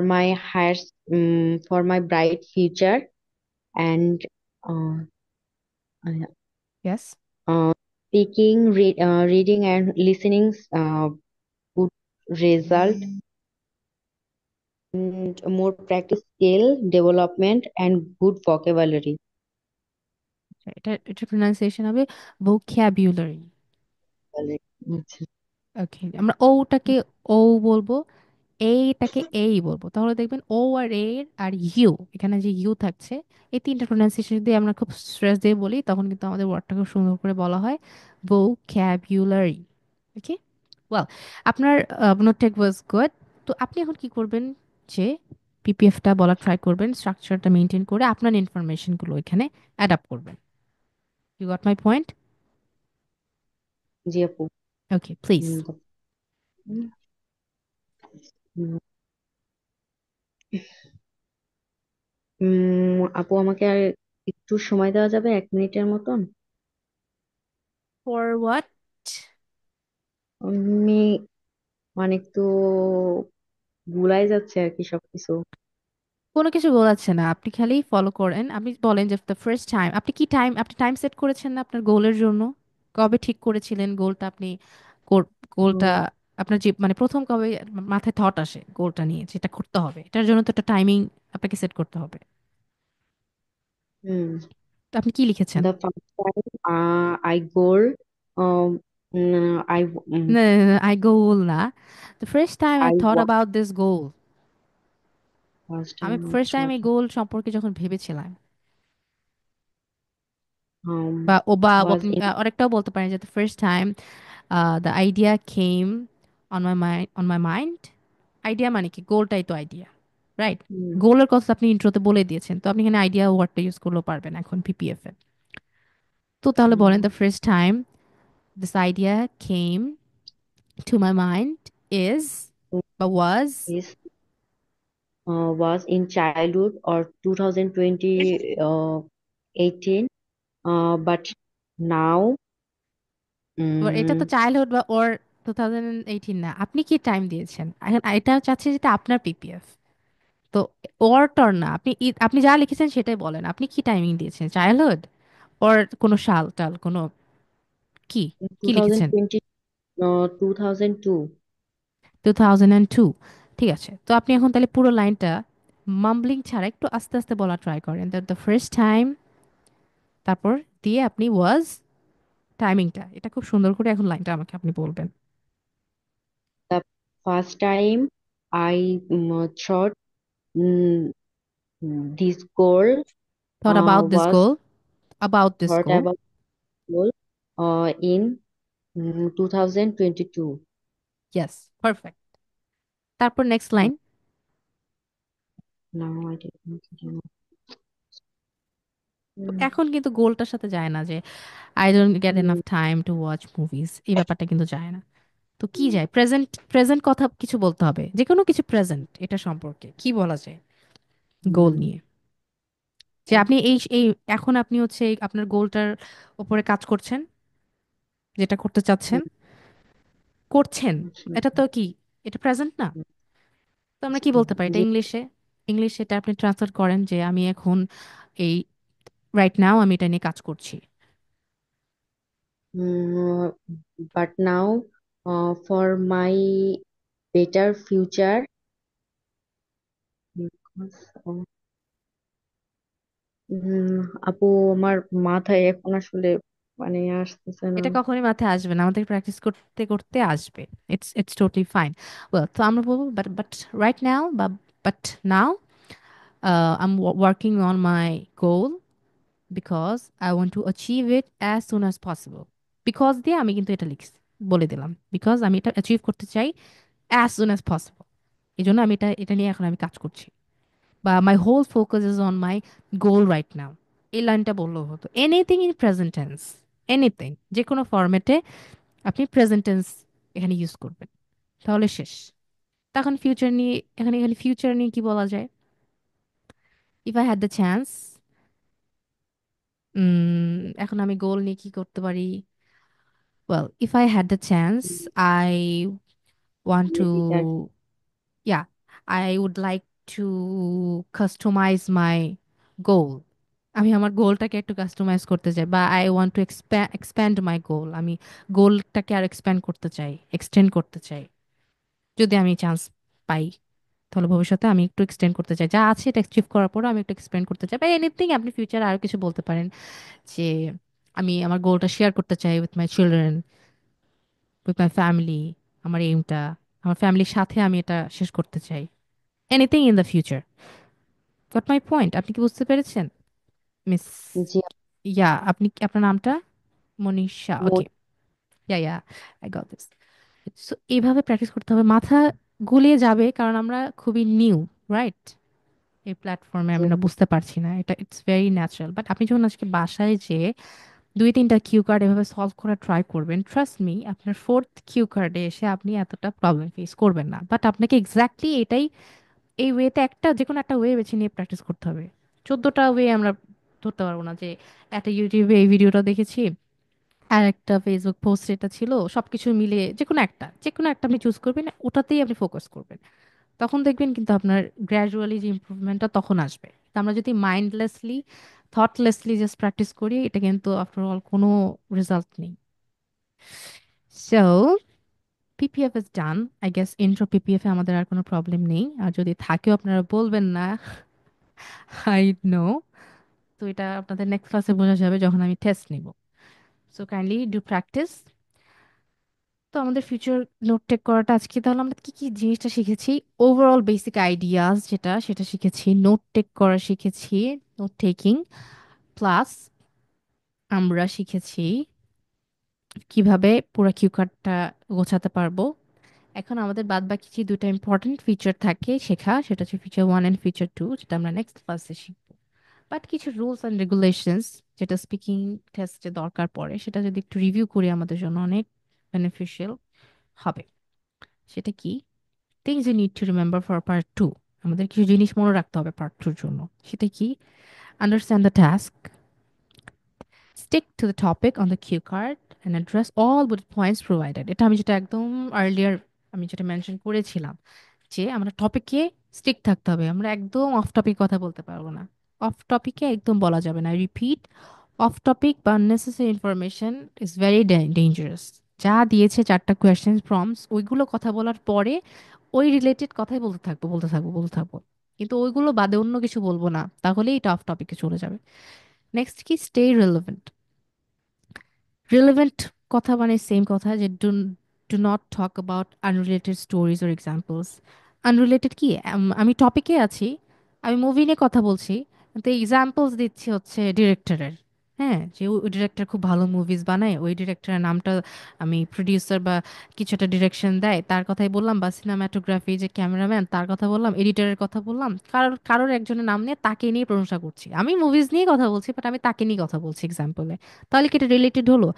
my bright future and uh, yes. reading and listening good result and more practice skill development and good vocabulary. এটা এটা প্রোনাউন্সিয়েশন হবে ভোক্যাবুলারি। আচ্ছা। ওকে, আমরা ওটাকে ও বলবো, এইটাকে এই বলবো, তাহলে দেখবেন ও আর এ আর ইউ, এখানে যে ইউ থাকছে, এই তিনটা প্রোনাউন্সিয়েশন যদি আমরা খুব স্ট্রেস দিয়ে বলি তখন কিন্তু আমাদের ওয়ার্ডটা খুব সুন্দর করে বলা হয়, ভোক্যাবুলারি। ওকে, ওয়েল, আপনার নোট টেক ওয়াজ গুড। তো আপনি এখন কি করবেন, যে পিপিএফটা বলা ট্রাই করবেন, স্ট্রাকচারটা মেনটেন করে আপনার ইনফরমেশনগুলো এখানে অ্যাডাপ্ট করবেন। You got my point? জি আপু। Okay, please. উম, উম, আপু আমাকে আর একটু সময় দেওয়া যাবে 1 মিনিটের মতন? For what? আমি মানে একটু ভুলাই যাচ্ছে আর কি সবকিছু। কোনো কিছু বলাচ্ছে না, আপনি খালি ফলো করেন। আপনি বলেন যে দ্য ফার্স্ট টাইম, আপনি কি টাইম, আপনি টাইম সেট করেছেন না আপনার গোলের জন্য? কবে ঠিক করেছিলেন গোলটা আপনি? গোলটা উম, আপনার যে মানে প্রথম কবে মাথায় থট আসে গোলটা নিয়ে যেটা করতে হবে, এটার জন্য তো একটা টাইমিং আপনাকে সেট করতে হবে। হুম, তো আপনি কি লিখেছেন? the first time I goal I না, I goal না, the first time I I thought was about this goal. first আমি time I first time thought এই গোল সম্পর্কে যখন ভেবেছিলাম, um বা ও বা was আপনি in আরেকটাও বলতে পারেন যে the first time the idea came on my mind. Idea মানে কি, গোলটাই তো আইডিয়া, রাইট? হুম, গোলের কথা আপনি ইন্ট্রোতে বলে দিয়েছেন, তো আপনি এখানে আইডিয়া ওয়ার্ডটা ইউজ করলেও পারবেন এখন পিপিএফ এ। তো তাহলে বলেন, hmm, the first time this idea came to my mind is বা was. is was in childhood or 2020 18 but now এবার এটা তো um, চাইল্ডহুড বা ওর 2018 না, আপনি কি টাইম দিয়েছেন এখন? এটা চাচ্ছে যেটা আপনার পিপিএফ, তো ওর টর না, আপনি আপনি যা লিখেছেন সেটাই বলেন, আপনি কি টাইমিং দিয়েছেন, চাইল্ডহুড ওর কোনো সাল টাল কোনো, কি কি লিখেছেন? 2020 2002 2002। ঠিক আছে, তো আপনি এখন তাহলে পুরো লাইনটা মাম্বলিং ছাড়া একটু আস্তে আস্তে বলা ট্রাই করেন, দ্যাট দ্য ফার্স্ট টাইম, তারপর দিয়ে আপনি ওয়াজ, টাইমিংটা এটা খুব সুন্দর করে এখন লাইনটা আমাকে আপনি বলবেন। the first time I thought um, this goal thought about this was goal, অ্যাবাউট this thought goal. about goal in 2022. Yes, perfect. তারপর next line. Now I didn't know. এখন কিন্তু গোলটার সাথে যায় না যে I don't get enough Mm, time to watch movies, এই ব্যাপারটা কিন্তু যায় না। তো কি যায়, প্রেজেন্ট, প্রেজেন্ট কথা কিছু বলতে হবে, যে কোনো কিছু প্রেজেন্ট এটা সম্পর্কে কি বলা যায় গোল mm, নিয়ে, যে আপনি এই এই এখন আপনি হচ্ছে আপনার গোলটার উপরে কাজ করছেন, যেটা করতে চাচ্ছেন, করছেন, এটা তো কি, এটা প্রেজেন্ট না? তো আমরা কি বলতে পারি এটা ইংলিশে? ইংলিশে এটা আপনি ট্রান্সলেট করেন যে আমি এখন এই রাইট নাও আমি এটা নিয়ে কাজ করছি। Mm, but now, for my better future, because, আপু আমার মাথায় এখন আসলে মানে আসতেছে না। এটা কখনোই মাথায় আসবে না, আমাদের প্র্যাকটিস করতে করতে আসবে। It's totally fine. ওয়েল, তো আমরা বলবো বাট বাট রাইট নাও বা but now I am working on my goal because I want to achieve it as soon as possible. Because দিয়ে আমি কিন্তু এটা লিখছি, বলে দিলাম, বিকজ আমি এটা অ্যাচিভ করতে চাই অ্যাজ সুন অ্যাজ পসিবল, এই জন্য আমি এটা এটা নিয়ে এখন আমি কাজ করছি। বা my whole focus is on my goal right now, এই লাইনটা বললেও হতো। Anything in present tense, anything, যে কোনো ফরম্যাটে আপনি প্রেজেন্ট টেন্স এখানে ইউজ করবেন, তাহলে শেষ। তখন ফিউচার নিয়ে, এখানে এখানে ফিউচার নিয়ে কি বলা যায়? If I had the chance, এখন আমি গোল নিয়ে কি করতে পারি? Well, if I had the chance, I want two, better yeah, I would like to customize my goal. আমি আমার গোলটাকে একটু কাস্টমাইজ করতে চাই, বা আই ওয়ান্ট টু এক্সপ্যান্ড মাই গোল, আমি গোলটাকে আর এক্সপ্যান্ড করতে চাই, এক্সটেন্ড করতে চাই। যদি আমি চান্স পাই, তাহলে ভবিষ্যতে আমি একটু এক্সটেন্ড করতে চাই, যা আছে এটা অ্যাচিভ করার পরে আমি একটু এক্সপ্যান্ড করতে চাই, বা এনিথিং। আপনি ফিউচার আরো কিছু বলতে পারেন যে আমি আমার গোলটা শেয়ার করতে চাই with my children, with my family, আমার এইমটা, আমার ফ্যামিলির সাথে আমি এটা শেষ করতে চাই। Anything in the future. Goat my point? আপনি কি বুঝতে পেরেছেন মিস? যে ইয়া, আপনি আপনার নামটা মনীষা, ওকে। মোট ইয়া ইয়া, আই গট দিস। সো এইভাবে প্র্যাকটিস করতে হবে, মাথা গুলিয়ে যাবে, কারণ আমরা খুবই নিউ, রাইট? এই প্ল্যাটফর্মে যে আমরা বুঝতে পারছি না, এটা ইটস ভেরি ন্যাচারাল। বাট আপনি যখন আজকে বাসায় যেয়ে দুই তিনটা কিউ কার্ড এভাবে সলভ করার ট্রাই করবেন, ট্রাস্ট মি, আপনার ফোর্থ কিউ কার্ডে এসে আপনি এতটা প্রবলেম ফেস করবেন না। বাট আপনাকে এক্স্যাক্টলি এটাই, এই ওয়েতে একটা যে কোনো একটা ওয়ে বেছে নিয়ে প্র্যাকটিস করতে হবে। 14টা ওয়ে আমরা ধরতে পারবো না, যে একটা ইউটিউবে এই ভিডিওটা দেখেছি, আর একটা ফেসবুক পোস্ট এটা ছিল, সবকিছু মিলে যে কোনো একটা আপনি চুজ করবেন, ওটাতেই আপনি ফোকাস করবেন। তখন দেখবেন কিন্তু আপনার গ্র্যাজুয়ালি যে ইমপ্রুভমেন্টটা তখন আসবে। তো আমরা যদি মাইন্ডলেসলি, থটলেসলি জাস্ট প্র্যাকটিস করি, এটা কিন্তু আফটার অল কোনো রেজাল্ট নেই। So PPF is done, I guess. Intro PPF এ আমাদের আর কোনো প্রবলেম নেই, আর যদি থাকেও আপনারা বলবেন না, আই নো। তো এটা আপনাদের নেক্সট ক্লাসে বোঝা যাবে যখন আমি টেস্ট নিব। So kindly do practice. তো আমাদের ফিউচার নোট টেক করাটা আজকে তাহলে আমরা কি কি জিনিসটা শিখেছি, ওভারঅল বেসিক আইডিয়াস যেটা সেটা শিখেছি, নোট টেক করা শিখেছি, নোট টেকিং, প্লাস আমরা শিখেছি কিভাবে পুরো কিউ কার্ডটা গোছাতে পারবো। এখন আমাদের বাদ বাকি যে দুটো ইম্পর্টেন্ট ফিচার থাকে শেখা, সেটা হচ্ছে ফিচার 1 অ্যান্ড ফিচার 2, যেটা আমরা নেক্সট ক্লাসে শিখবো। বাট কিছু রুলস অ্যান্ড রেগুলেশনস যেটা স্পিকিং টেস্টে দরকার পড়ে, সেটা যদি একটু রিভিউ করি আমাদের জন্য অনেক বেনিফিশিয়াল হবে। সেটা কি? Things you need to remember for part 2। আমাদের কিছু জিনিস মনে রাখতে হবে পার্ট 2 জন্য। সেটা কি? Understand the task, stick to the topic on the cue card and address all bullet points provided. এটা আমি যেটা একদম আর্লিয়ার আমি যেটা মেনশন করেছিলাম, যে আমরা টপিকে স্টিক থাকতে হবে, আমরা একদম অফ টপিক কথা বলতে পারবো না। অফ টপিকে একদম বলা যাবে না। রিপিট, অফ টপিক বা unnecessary information is very dangerous. যা দিয়েছে চারটা কোয়েশ্চেন প্রম্পটস, ওইগুলো কথা বলার পরে ওই রিলেটেড কথাই বলতে থাকবো বলতে থাকবো বলতে থাকবো, কিন্তু ওইগুলো বাদে অন্য কিছু বলবো না, তাহলেই এটা অফ টপিকে চলে যাবে। নেক্সট কি? Stay relevant. রিলেভেন্ট কথা মানে সেম কথা, যে do not talk about unrelated stories or examples. Unrelated কি? আমি টপিকে আছি, আমি মুভি নিয়ে কথা বলছি, কিন্তু এক্সাম্পলস দিচ্ছি হচ্ছে ডিরেক্টরের। হ্যাঁ, যে ওই ডিরেক্টর খুব ভালো মুভিজ বানায়, ওই ডিরেক্টরের নামটা আমি প্রডিউসার বা কিছু একটা ডিরেকশন দেয় তার কথাই বললাম, বা সিনেমাটোগ্রাফি যে ক্যামেরাম্যান তার কথা বললাম, এডিটরের কথা বললাম, কারোর কারোর একজনের নাম নিয়ে তাকে নিয়ে প্রশংসা করছি। আমি মুভিজ নিয়ে কথা বলছি, বাট আমি তাকে নিয়ে কথা বলছি এক্সাম্পলে। তাহলে কি এটা রিলেটেড হলো?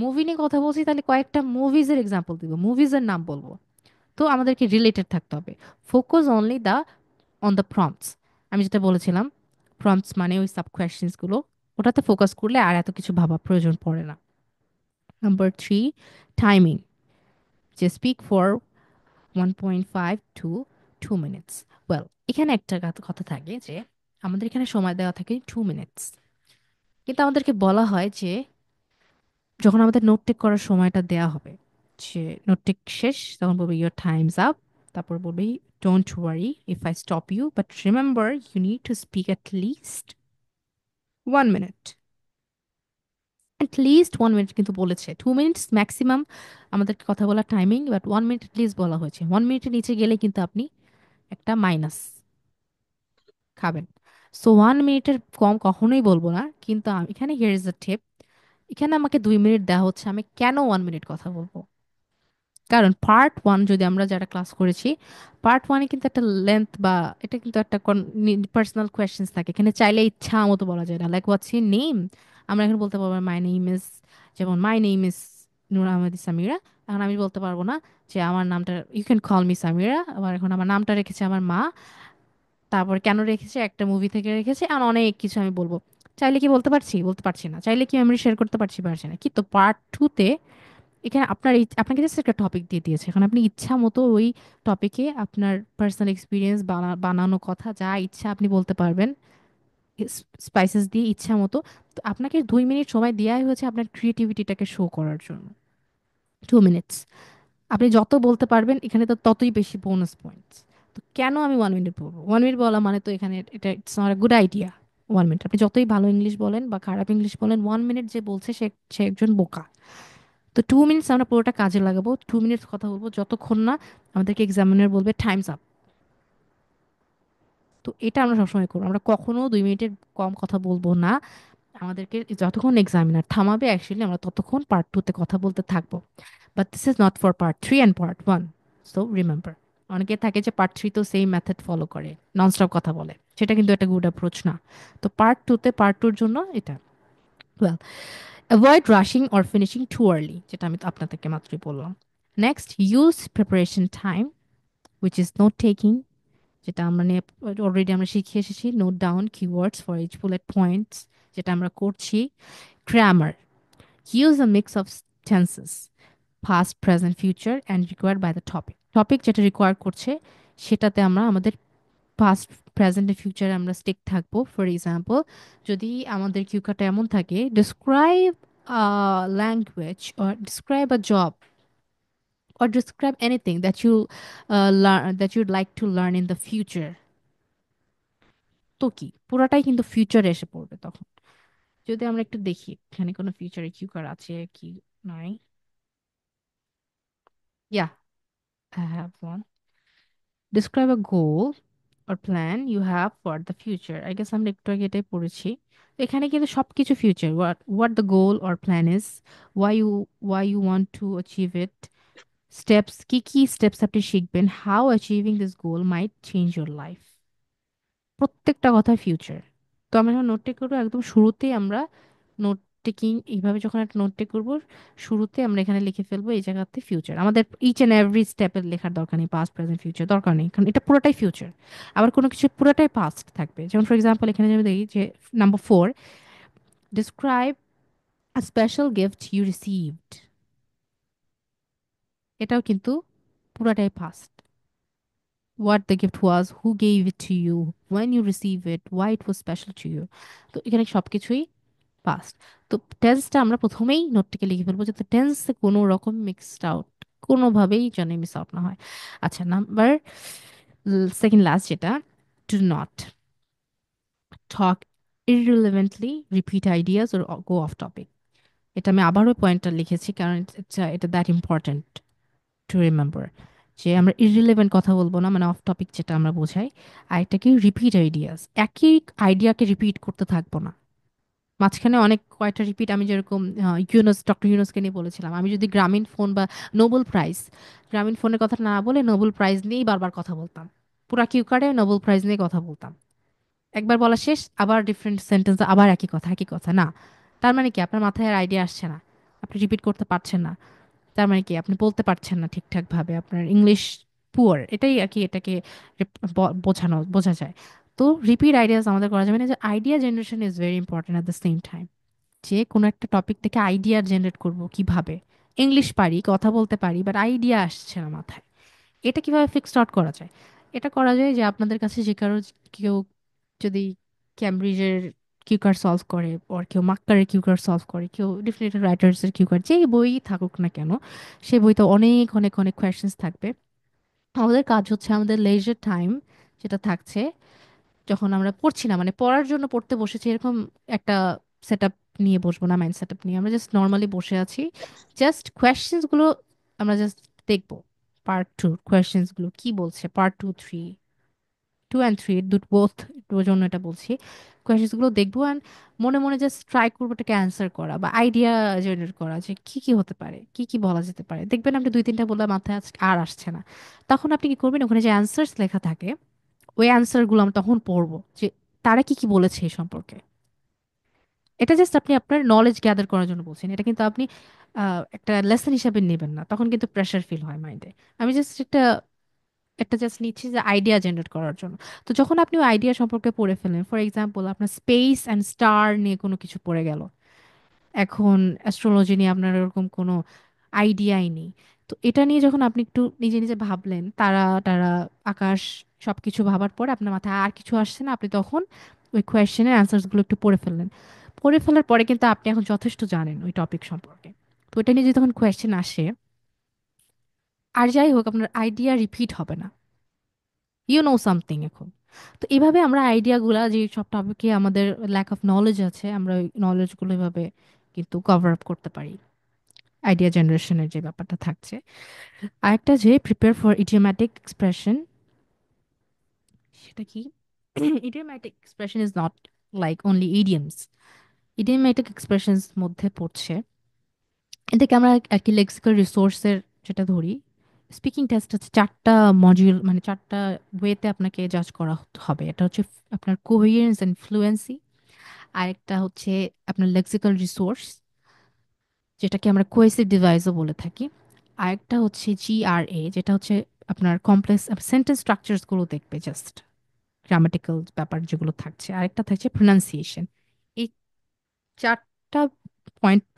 মুভি নিয়ে কথা বলছি, তাহলে কয়েকটা মুভিজের এক্সাম্পল দিব, মুভিজের নাম বলবো। তো আমাদেরকে রিলেটেড থাকতে হবে। Focus only the on the prompts. আমি যেটা বলেছিলাম, প্রম্পটস মানে ওই সাব কোয়েশ্চেন্স গুলো, ওটাতে ফোকাস করলে আর এত কিছু ভাবা প্রয়োজন পড়ে না। নাম্বার 3, টাইমিং, যে speak for 1.5 to 2 minutes. Well, এখানে একটা কথা থাকে যে আমাদের এখানে সময় দেওয়া থাকে 2 মিনিটস, কিন্তু আমাদেরকে বলা হয় যে যখন আমাদের নোট টেক করার সময়টা দেয়া হবে, যে নোট টেক শেষ, তখন বলবে ইয়োর টাইমস আপ। তারপর বলবে don't worry if I stop you, but remember you need to speak at least 1 minute. At least 1 minute কিন্তু বলেছে, 2 মিনিটস ম্যাক্সিমাম আমাদেরকে কথা বলার টাইমিং, বাট 1 মিনিট লিস্ট বলা হয়েছে। 1 মিনিটের নিচে গেলে কিন্তু আপনি একটা মাইনাস খাবেন। সো 1 মিনিটের কম কখনোই বলবো না, কিন্তু এখানে হিয়ার ইজ দ্য টিপ। এখানে আমাকে 2 মিনিট দেওয়া হচ্ছে, আমি কেন 1 মিনিট কথা বলবো? কারণ পার্ট 1 যদি আমরা যারা ক্লাস করেছি, পার্ট 1-এ কিন্তু একটা লেন্থ বা এটা কিন্তু একটা পার্সোনাল কোয়েশ্চেন্স থাকে, এখানে চাইলে ইচ্ছা মতো বলা যায় না। লাইক হোয়াটস ইউর নেম, আমরা এখন বলতে পারবো মাই নেম ইজ, যেমন my name is Noor Ahmed Samira. এখন আমি বলতে পারবো না যে আমার নামটা, you can call me Samira, আবার এখন আমার নামটা রেখেছে আমার মা, তারপর কেন রেখেছে, একটা মুভি থেকে রেখেছে, আর অনেক কিছু আমি বলবো। চাইলে কি বলতে পারছি? বলতে পারছি না। চাইলে কি মেমরি শেয়ার করতে পারছি? পারছি না। কিন্তু পার্ট 2-তে এখানে আপনার আপনাকে জাস্ট একটা টপিক দিয়ে দিয়েছে, এখন আপনি ইচ্ছা মতো ওই টপিকে আপনার পার্সোনাল এক্সপিরিয়েন্স বানানো কথা যা ইচ্ছা আপনি বলতে পারবেন, স্পাইসেস দিয়ে ইচ্ছা মতো। তো আপনাকে 2 মিনিট সময় দেওয়াই হয়েছে আপনার ক্রিয়েটিভিটিটাকে শো করার জন্য। 2 মিনিটস আপনি যত বলতে পারবেন এখানে তো ততই বেশি বোনাস পয়েন্টস। তো কেন আমি 1 মিনিট বলবো? 1 মিনিট বলা মানে তো এখানে এটা it's not a good idea. 1 minute আপনি যতই ভালো ইংলিশ বলেন বা খারাপ ইংলিশ বলেন, 1 মিনিট যে বলছে সে সে একজন বোকা। তো 2 মিনিটস আমরা পুরোটা কাজে লাগাবো, 2 মিনিটস কথা বলবো যতক্ষণ না আমাদেরকে এক্সামিনার বলবে টাইমস আপ। তো এটা আমরা সবসময় করবো, আমরা কখনো 2 মিনিটের কম কথা বলবো না। আমাদেরকে যতক্ষণ এক্সামিনার থামাবে অ্যাকচুয়ালি আমরা ততক্ষণ পার্ট 2-তে কথা বলতে থাকবো। But this is not for part 3 and part 1। So remember, অনেকে থাকে যে পার্ট 3-তেও সেম মেথড ফলো করে, ননস্টপ কথা বলে, সেটা কিন্তু একটা গুড অ্যাপ্রোচ না। তো পার্ট 2-তে পার্ট 2-র জন্য এটা। Well, avoid rushing or finishing too early, যেটা আমি তো আপনাদেরকে মাত্রই বললাম। Next, use preparation time which is note taking, যেটা আমরা নিয়ে অলরেডি আমরা শিখে এসেছি। Note down keywords for each bullet points, যেটা আমরা করছি। Grammar, use a mix of tenses, past, present, future and required by the topic. Topic যেটা রিকোয়ার করছে সেটাতে আমরা আমাদের পাস্ট, প্রেজেন্ট এন্ড ফিউচারে আমরা স্টিক থাকবো। ফর এক্সাম্পল, যদি আমাদের কিউকাটা এমন থাকে, describe language or describe a job or describe anything that you learn that you'd like to learn in the future, তো কি পুরাটাই কিন্তু ফিউচারে এসে পড়বে তখন। যদি আমরা একটু দেখি এখানে কোনো ফিউচারে কিউকার আছে কি নাই। ইয়া, I have one. Describe a goal or plan you have for the future. I guess আমরা একটু আগে এটাই পড়েছি। তো এখানে কিন্তু সবকিছু future, what the goal or plan is, why you want to achieve it, steps, কি কি স্টেপস আপনি শিখবেন, how achieving this goal might change your life। প্রত্যেকটা কথা ফিউচার। তো আমরা যখন নোট টেক করবো একদম শুরুতেই আমরা নোট টেকিং এইভাবে যখন একটা নোট টেক করবো শুরুতে আমরা এখানে লিখে ফেলবো এই জায়গাতে ফিউচার। আমাদের ইচ অ্যান্ড এভরি স্টেপের লেখার দরকার নেই, পাস্ট প্রেজেন্ট ফিউচার দরকার নেই, কারণ এটা পুরোটাই ফিউচার। আবার কোনো কিছু পুরোটাই পাস্ট থাকবে, যেমন ফর এক্সাম্পল এখানে যদি দেখি যে number 4, describe a special gift you received, এটাও কিন্তু পুরোটাই past. what the gift was, who gave it to you, when you receive it, why it was special to you। তো এখানে সবকিছুই পাস্ট। তো টেন্সটা আমরা প্রথমেই নোটটিকে লিখে ফেলবো যাতে টেন্সে কোনো রকম মিক্সড আউট কোনোভাবেই যেন মিস আউট না হয়। আচ্ছা, নাম্বার সেকেন্ড লাস্ট যেটা, do not talk irrelevantly, repeat ideas or go off topic। এটা আমি আবারও পয়েন্টটা লিখেছি কারণ এটা দ্যাট ইম্পর্ট্যান্ট টু রিমেম্বার, যে আমরা ইররিলেভেন্ট কথা বলবো না, মানে অফ টপিক যেটা আমরা বোঝাই। আর একটা কি, রিপিট আইডিয়াস, একই আইডিয়াকে রিপিট করতে থাকবো না। মাঝখানে অনেক কয়টা রিপিট, আমি যেরকম ডক্টর ইউনুসকে নিয়ে বলেছিলাম, আমি যদি গ্রামীণ ফোন বা নোবেল প্রাইজ, গ্রামীণ ফোনের কথা না বলে নোবেল প্রাইজ নিয়েই বারবার কথা বলতাম, পুরা কিউ কার্ডে নোবেল প্রাইজ নিয়ে কথা বলতাম, একবার বলা শেষ আবার ডিফারেন্ট সেন্টেন্স, আবার একই কথা না। তার মানে কি আপনার মাথায় আর আইডিয়া আসছে না, আপনি রিপিট করতে পারছেন না, তার মানে কি আপনি বলতে পারছেন না ঠিকঠাক ভাবে, আপনার ইংলিশ পুয়ার, এটাই আর কি, এটাকে বোঝা যায়। তো রিপিট আইডিয়াস আমাদের করা যাবে না, যে idea generation is very important at the same time. যে কোনো একটা টপিক থেকে আইডিয়া জেনারেট করব কিভাবে, ইংলিশ পারি, কথা বলতে পারি, বাট আইডিয়া আসছে না মাথায়, এটা কিভাবে ফিক্সড আউট করা যায়? এটা করা যায় যে আপনাদের কাছে যে কারো, কেউ যদি ক্যামব্রিজের কিউকার সলভ করে, আর কেউ মাক্কারের কিউকার সলভ করে, কেউ ডিফিনেটলি রাইটার্সের কিউকার, যেই বই থাকুক না কেন, সেই বইতে অনেক অনেক অনেক কোয়েশ্চেন্স থাকবে। আমাদের কাজ হচ্ছে আমাদের লেজার টাইম যেটা থাকছে, যখন আমরা পড়ছি না, মানে পড়ার জন্য পড়তে বসেছি এরকম একটা সেট আপ নিয়ে বসবো না, মাইন্ড সেট আপ নিয়ে আমরা জাস্ট নর্মালি বসে আছি, জাস্ট কোয়েশ্চেন্সগুলো আমরা জাস্ট দেখবো। পার্ট 2 কোয়েশ্চেন্সগুলো কি বলছে, পার্ট 2 অ্যান্ড 3 বোথ জন্য এটা বলছি, কোয়েশ্চেন্সগুলো দেখবো অ্যান্ড মনে মনে জাস্ট ট্রাই করবো এটাকে অ্যান্সার করা বা আইডিয়া জেনারেট করা, যে কি কি হতে পারে, কি কি বলা যেতে পারে। দেখবেন আপনি 2-3টা বললে মাথায় আর আসছে না, তখন আপনি কি করবেন, ওখানে যে অ্যান্সার্স লেখা থাকে ওই অ্যান্সারগুলো আমরা তখন পড়বো, যে তারা কি কি বলেছে এই সম্পর্কে। এটা জাস্ট আপনি আপনার নলেজ গ্যাদার করার জন্য বলছেন, এটা কিন্তু আপনি একটা লেসন হিসাবে নেবেন না, তখন কিন্তু প্রেশার ফিল হয় মাইন্ডে। আমি জাস্ট একটা একটা জাস্ট নিচ্ছি যে আইডিয়া জেনারেট করার জন্য। তো যখন আপনি ওই আইডিয়া সম্পর্কে পড়ে ফেলেন, ফর এক্সাম্পল আপনার স্পেস অ্যান্ড স্টার নিয়ে কোনো কিছু পড়ে গেল, এখন অ্যাস্ট্রোলজি নিয়ে আপনার ওরকম কোনো আইডিয়াই নেই, তো এটা নিয়ে যখন আপনি একটু নিজে নিজে ভাবলেন, তারা তারা আকাশ সবকিছু ভাবার পরে আপনার মাথায় আর কিছু আসছে না, আপনি তখন ওই কোয়েশ্চেনের অ্যান্সার্সগুলো একটু পড়ে ফেললেন। পড়ে ফেলার পরে কিন্তু আপনি এখন যথেষ্ট জানেন ওই টপিক সম্পর্কে। তো এটা নিয়ে যদি তখন কোয়েশ্চেন আসে, আর যাই হোক আপনার আইডিয়া রিপিট হবে না, ইউ নো সামথিং এখন। তো এইভাবে আমরা আইডিয়াগুলা, যে সব টপিকে আমাদের ল্যাক অফ নলেজ আছে, আমরা ওই নলেজগুলো এভাবে কিন্তু কভার আপ করতে পারি, আইডিয়া জেনারেশনের যে ব্যাপারটা থাকছে। আরেকটা যে প্রিপেয়ার ফর ইডিওম্যাটিক এক্সপ্রেশন, সেটা কি? Idiomatic expression is not like only idioms, idiomatic expressions মধ্যে পড়ছে, এটাকে আমরা আর কি লেক্সিক্যাল রিসোর্সের যেটা ধরি। স্পিকিং টেস্ট হচ্ছে 4টা মডিউল, মানে 4টা ওয়েতে আপনাকে জাজ করা হবে। এটা হচ্ছে আপনার কোহেরেন্স অ্যান্ড ফ্লুয়েন্সি, আরেকটা হচ্ছে আপনার লেক্সিক্যাল রিসোর্স, যেটাকে আমরা কোয়েসিভ ডিভাইসও বলে থাকি, আরেকটা হচ্ছে GRA, যেটা হচ্ছে আপনার কমপ্লেক্স সেন্টেন্স স্ট্রাকচারসগুলো দেখবে, জাস্ট গ্রামাটিক্যাল ব্যাপার যেগুলো থাকছে, আরেকটা থাকছে প্রোনাউন্সিয়েশন। এই 4টা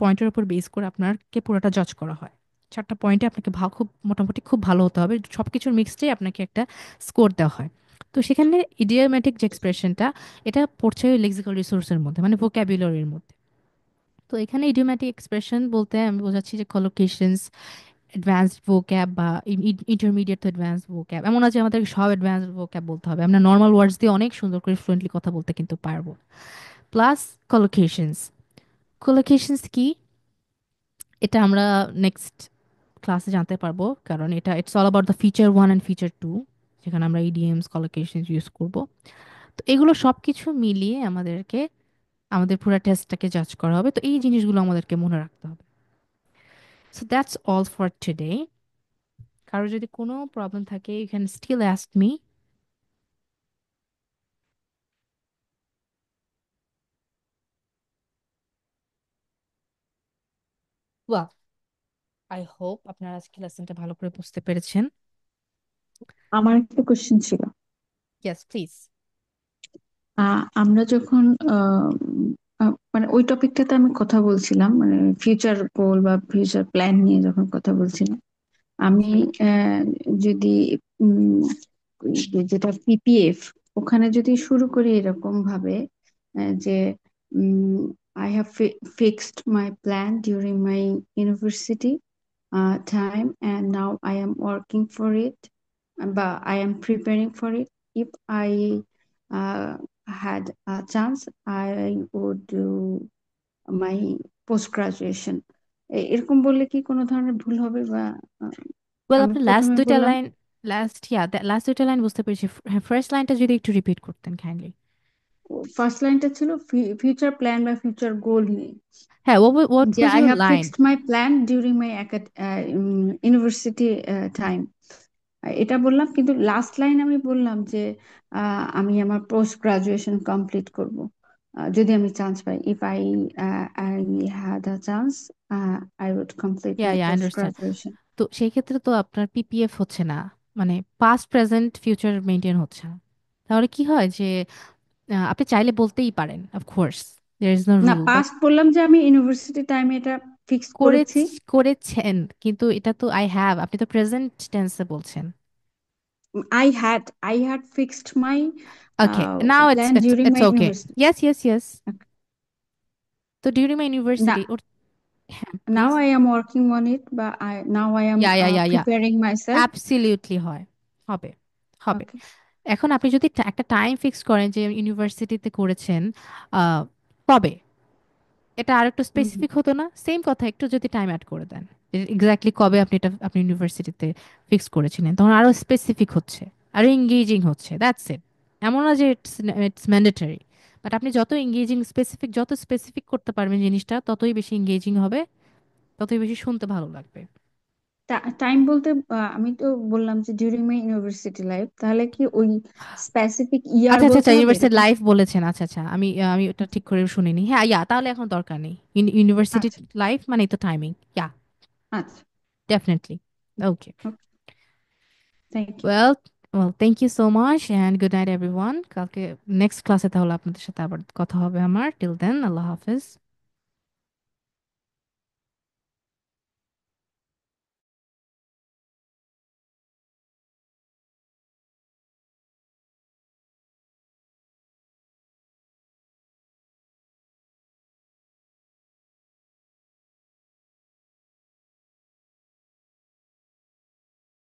পয়েন্টের উপর বেস করে আপনাকে পুরোটা জাজ করা হয়। 4টা পয়েন্টে আপনাকে খুব মোটামুটি খুব ভালো হতে হবে, সবকিছুর মিক্সডে আপনাকে একটা স্কোর দেওয়া হয়। তো সেখানে ইডিওম্যাটিক যে এক্সপ্রেশনটা, এটা পড়ছে ওই লেক্সিক্যাল রিসোর্সের মধ্যে, মানে ভোক্যাবুলারির মধ্যে। তো এখানে ইডিওম্যাটিক এক্সপ্রেশন বলতে আমি বোঝাচ্ছি যে কলোকেশনস, অ্যাডভান্সড ভোক্যাব বা ইন্টারমিডিয়েট টু অ্যাডভান্সড ভোক্যাব, এমন আছে আমাদের সব অ্যাডভান্সড ভোক্যাব বলতে হবে, আমরা নর্মাল ওয়ার্ডস দিয়ে অনেক সুন্দর করে ফ্লুয়েন্টলি কথা বলতে কিন্তু পারবো, প্লাস কলোকেশনস, কোলোকেশনস কি, এটা আমরা নেক্সট ক্লাসে জানতে পারবো, কারণ এটা it's all about the feature 1 and feature 2, যেখানে আমরা ইডিএমস কলোকেশনস ইউজ করব। তো এগুলো সব কিছু মিলিয়ে আমাদেরকে আমাদের পুরো টেস্টটাকে জাজ করা হবে, তো এই জিনিসগুলো আমাদেরকে মনে রাখতে হবে। So that's all for today. কারো যদি কোনো প্রবলেম থাকে you can still ask me. Well, I hope আপনারা আজকে লেসনটা ভালো করে বুঝতে পেরেছেন। আমার একটা কোশ্চেন ছিল। Yes please. আমরা যখন মানে ওই টপিকটাতে আমি কথা বলছিলাম, মানে ফিউচার গোল বা ফিউচার প্ল্যান নিয়ে যখন কথা বলছিলাম, আমি আহ, যদি উম, যেটা পিপিএফ, ওখানে যদি শুরু করি এরকম ভাবে যে I have fixed my plan during my university time and now I am working for it, but I am preparing for it. If I had a chance, I would do my post graduation. এরকম বললে কি কোনো ধরনের ভুল হবে, বা আহ, ওয়েল, আমি আপনি লাস্ট প্রথমে দুইটা বললাম লাইন, লাস্ট দুইটা লাইন বুঝতে পেরেছি। হ্যাঁ, ফার্স্ট লাইনটা যদি একটু রিপিট করতেন কাইন্ডলি। ফার্স্ট লাইনটা ছিল ফিউচার প্ল্যান বা ফিউচার গোল নিয়ে, হ্যাঁ, what যে was I your have line? Fixed my plan during my university time, এটা বললাম। কিন্তু লাস্ট লাইন আমি বললাম যে আমি আমার পোস্ট গ্রাজুয়েশন কমপ্লিট করব যদি আমি চান্স পাই। If I had a chance, I would complete my I post understand. Graduation. তো সেই ক্ষেত্রে তো আপনার পিপিএফ হচ্ছে না, মানে পাস্ট প্রেজেন্ট ফিউচার মেনটেন হচ্ছে না। তাহলে কি হয় যে আপনি চাইলে বলতেই পারেন, of course there is no না, রুল, বাট পাস্ট বললাম যে আমি ইউনিভার্সিটি টাইমে এটা ফিক্স করে করেছি। করেছেন, কিন্তু এটা তো আই হ্যাভ, আপনি তো প্রেজেন্ট টেন্সে বলছেন। I had fixed my okay, now it's plan it's during it's my okay. university. Yes yes yes. Okay. তো ডিউরিং মাই Now, ইউনিভার্সিটি ওর, হ্যাঁ please. now I am working on it, but now I am yeah preparing myself. Absolutely হয়, হবে, হবে। Okay. এখন আপনি যদি একটা টাইম ফিক্স করেন যে ইউনিভার্সিটিতে করেছেন, কবে, এটা আর একটু হুম, হুম। স্পেসিফিক হতো না? সেম কথা, একটু যদি টাইম অ্যাড করে দেন, এক্স্যাক্টলি কবে আপনি এটা আপনি ইউনিভার্সিটিতে ফিক্স করেছিলেন, তখন আরো স্পেসিফিক হচ্ছে, আরো এঙ্গেজিং হচ্ছে। That's it. এমন না যে ইটস ইটস ম্যান্ডেটরি, বাট আপনি যত এঙ্গেজিং স্পেসিফিক, যত স্পেসিফিক করতে পারবেন জিনিসটা, ততই বেশি এঙ্গেজিং হবে, ততই বেশি শুনতে ভালো লাগবে। টাইম বলতে আমি তো বললাম যে ডিউরিং মাই ইউনিভার্সিটি লাইফ, তাহলে কি ওই স্পেসিফিক ইয়ার আচ্ছা আচ্ছা বলতে আচ্ছা, হবে ইউনিভার্সিটি এরকম? লাইফ বলেছেন, আচ্ছা আচ্ছা, আমি ওটা ঠিক করে শুনিনি। হ্যাঁ, তাহলে এখন দরকার নেই। ইউনিভার্সিটি আচ্ছা, লাইফ মানে তো টাইমিং। আচ্ছা, definitely. Okay. Thank you. Well, thank you so much and good night everyone. কালকে নেক্সট ক্লাসে তাহলে আপনাদের সাথে আবার কথা হবে আমার। টিল দেন, আল্লাহ হাফেজ।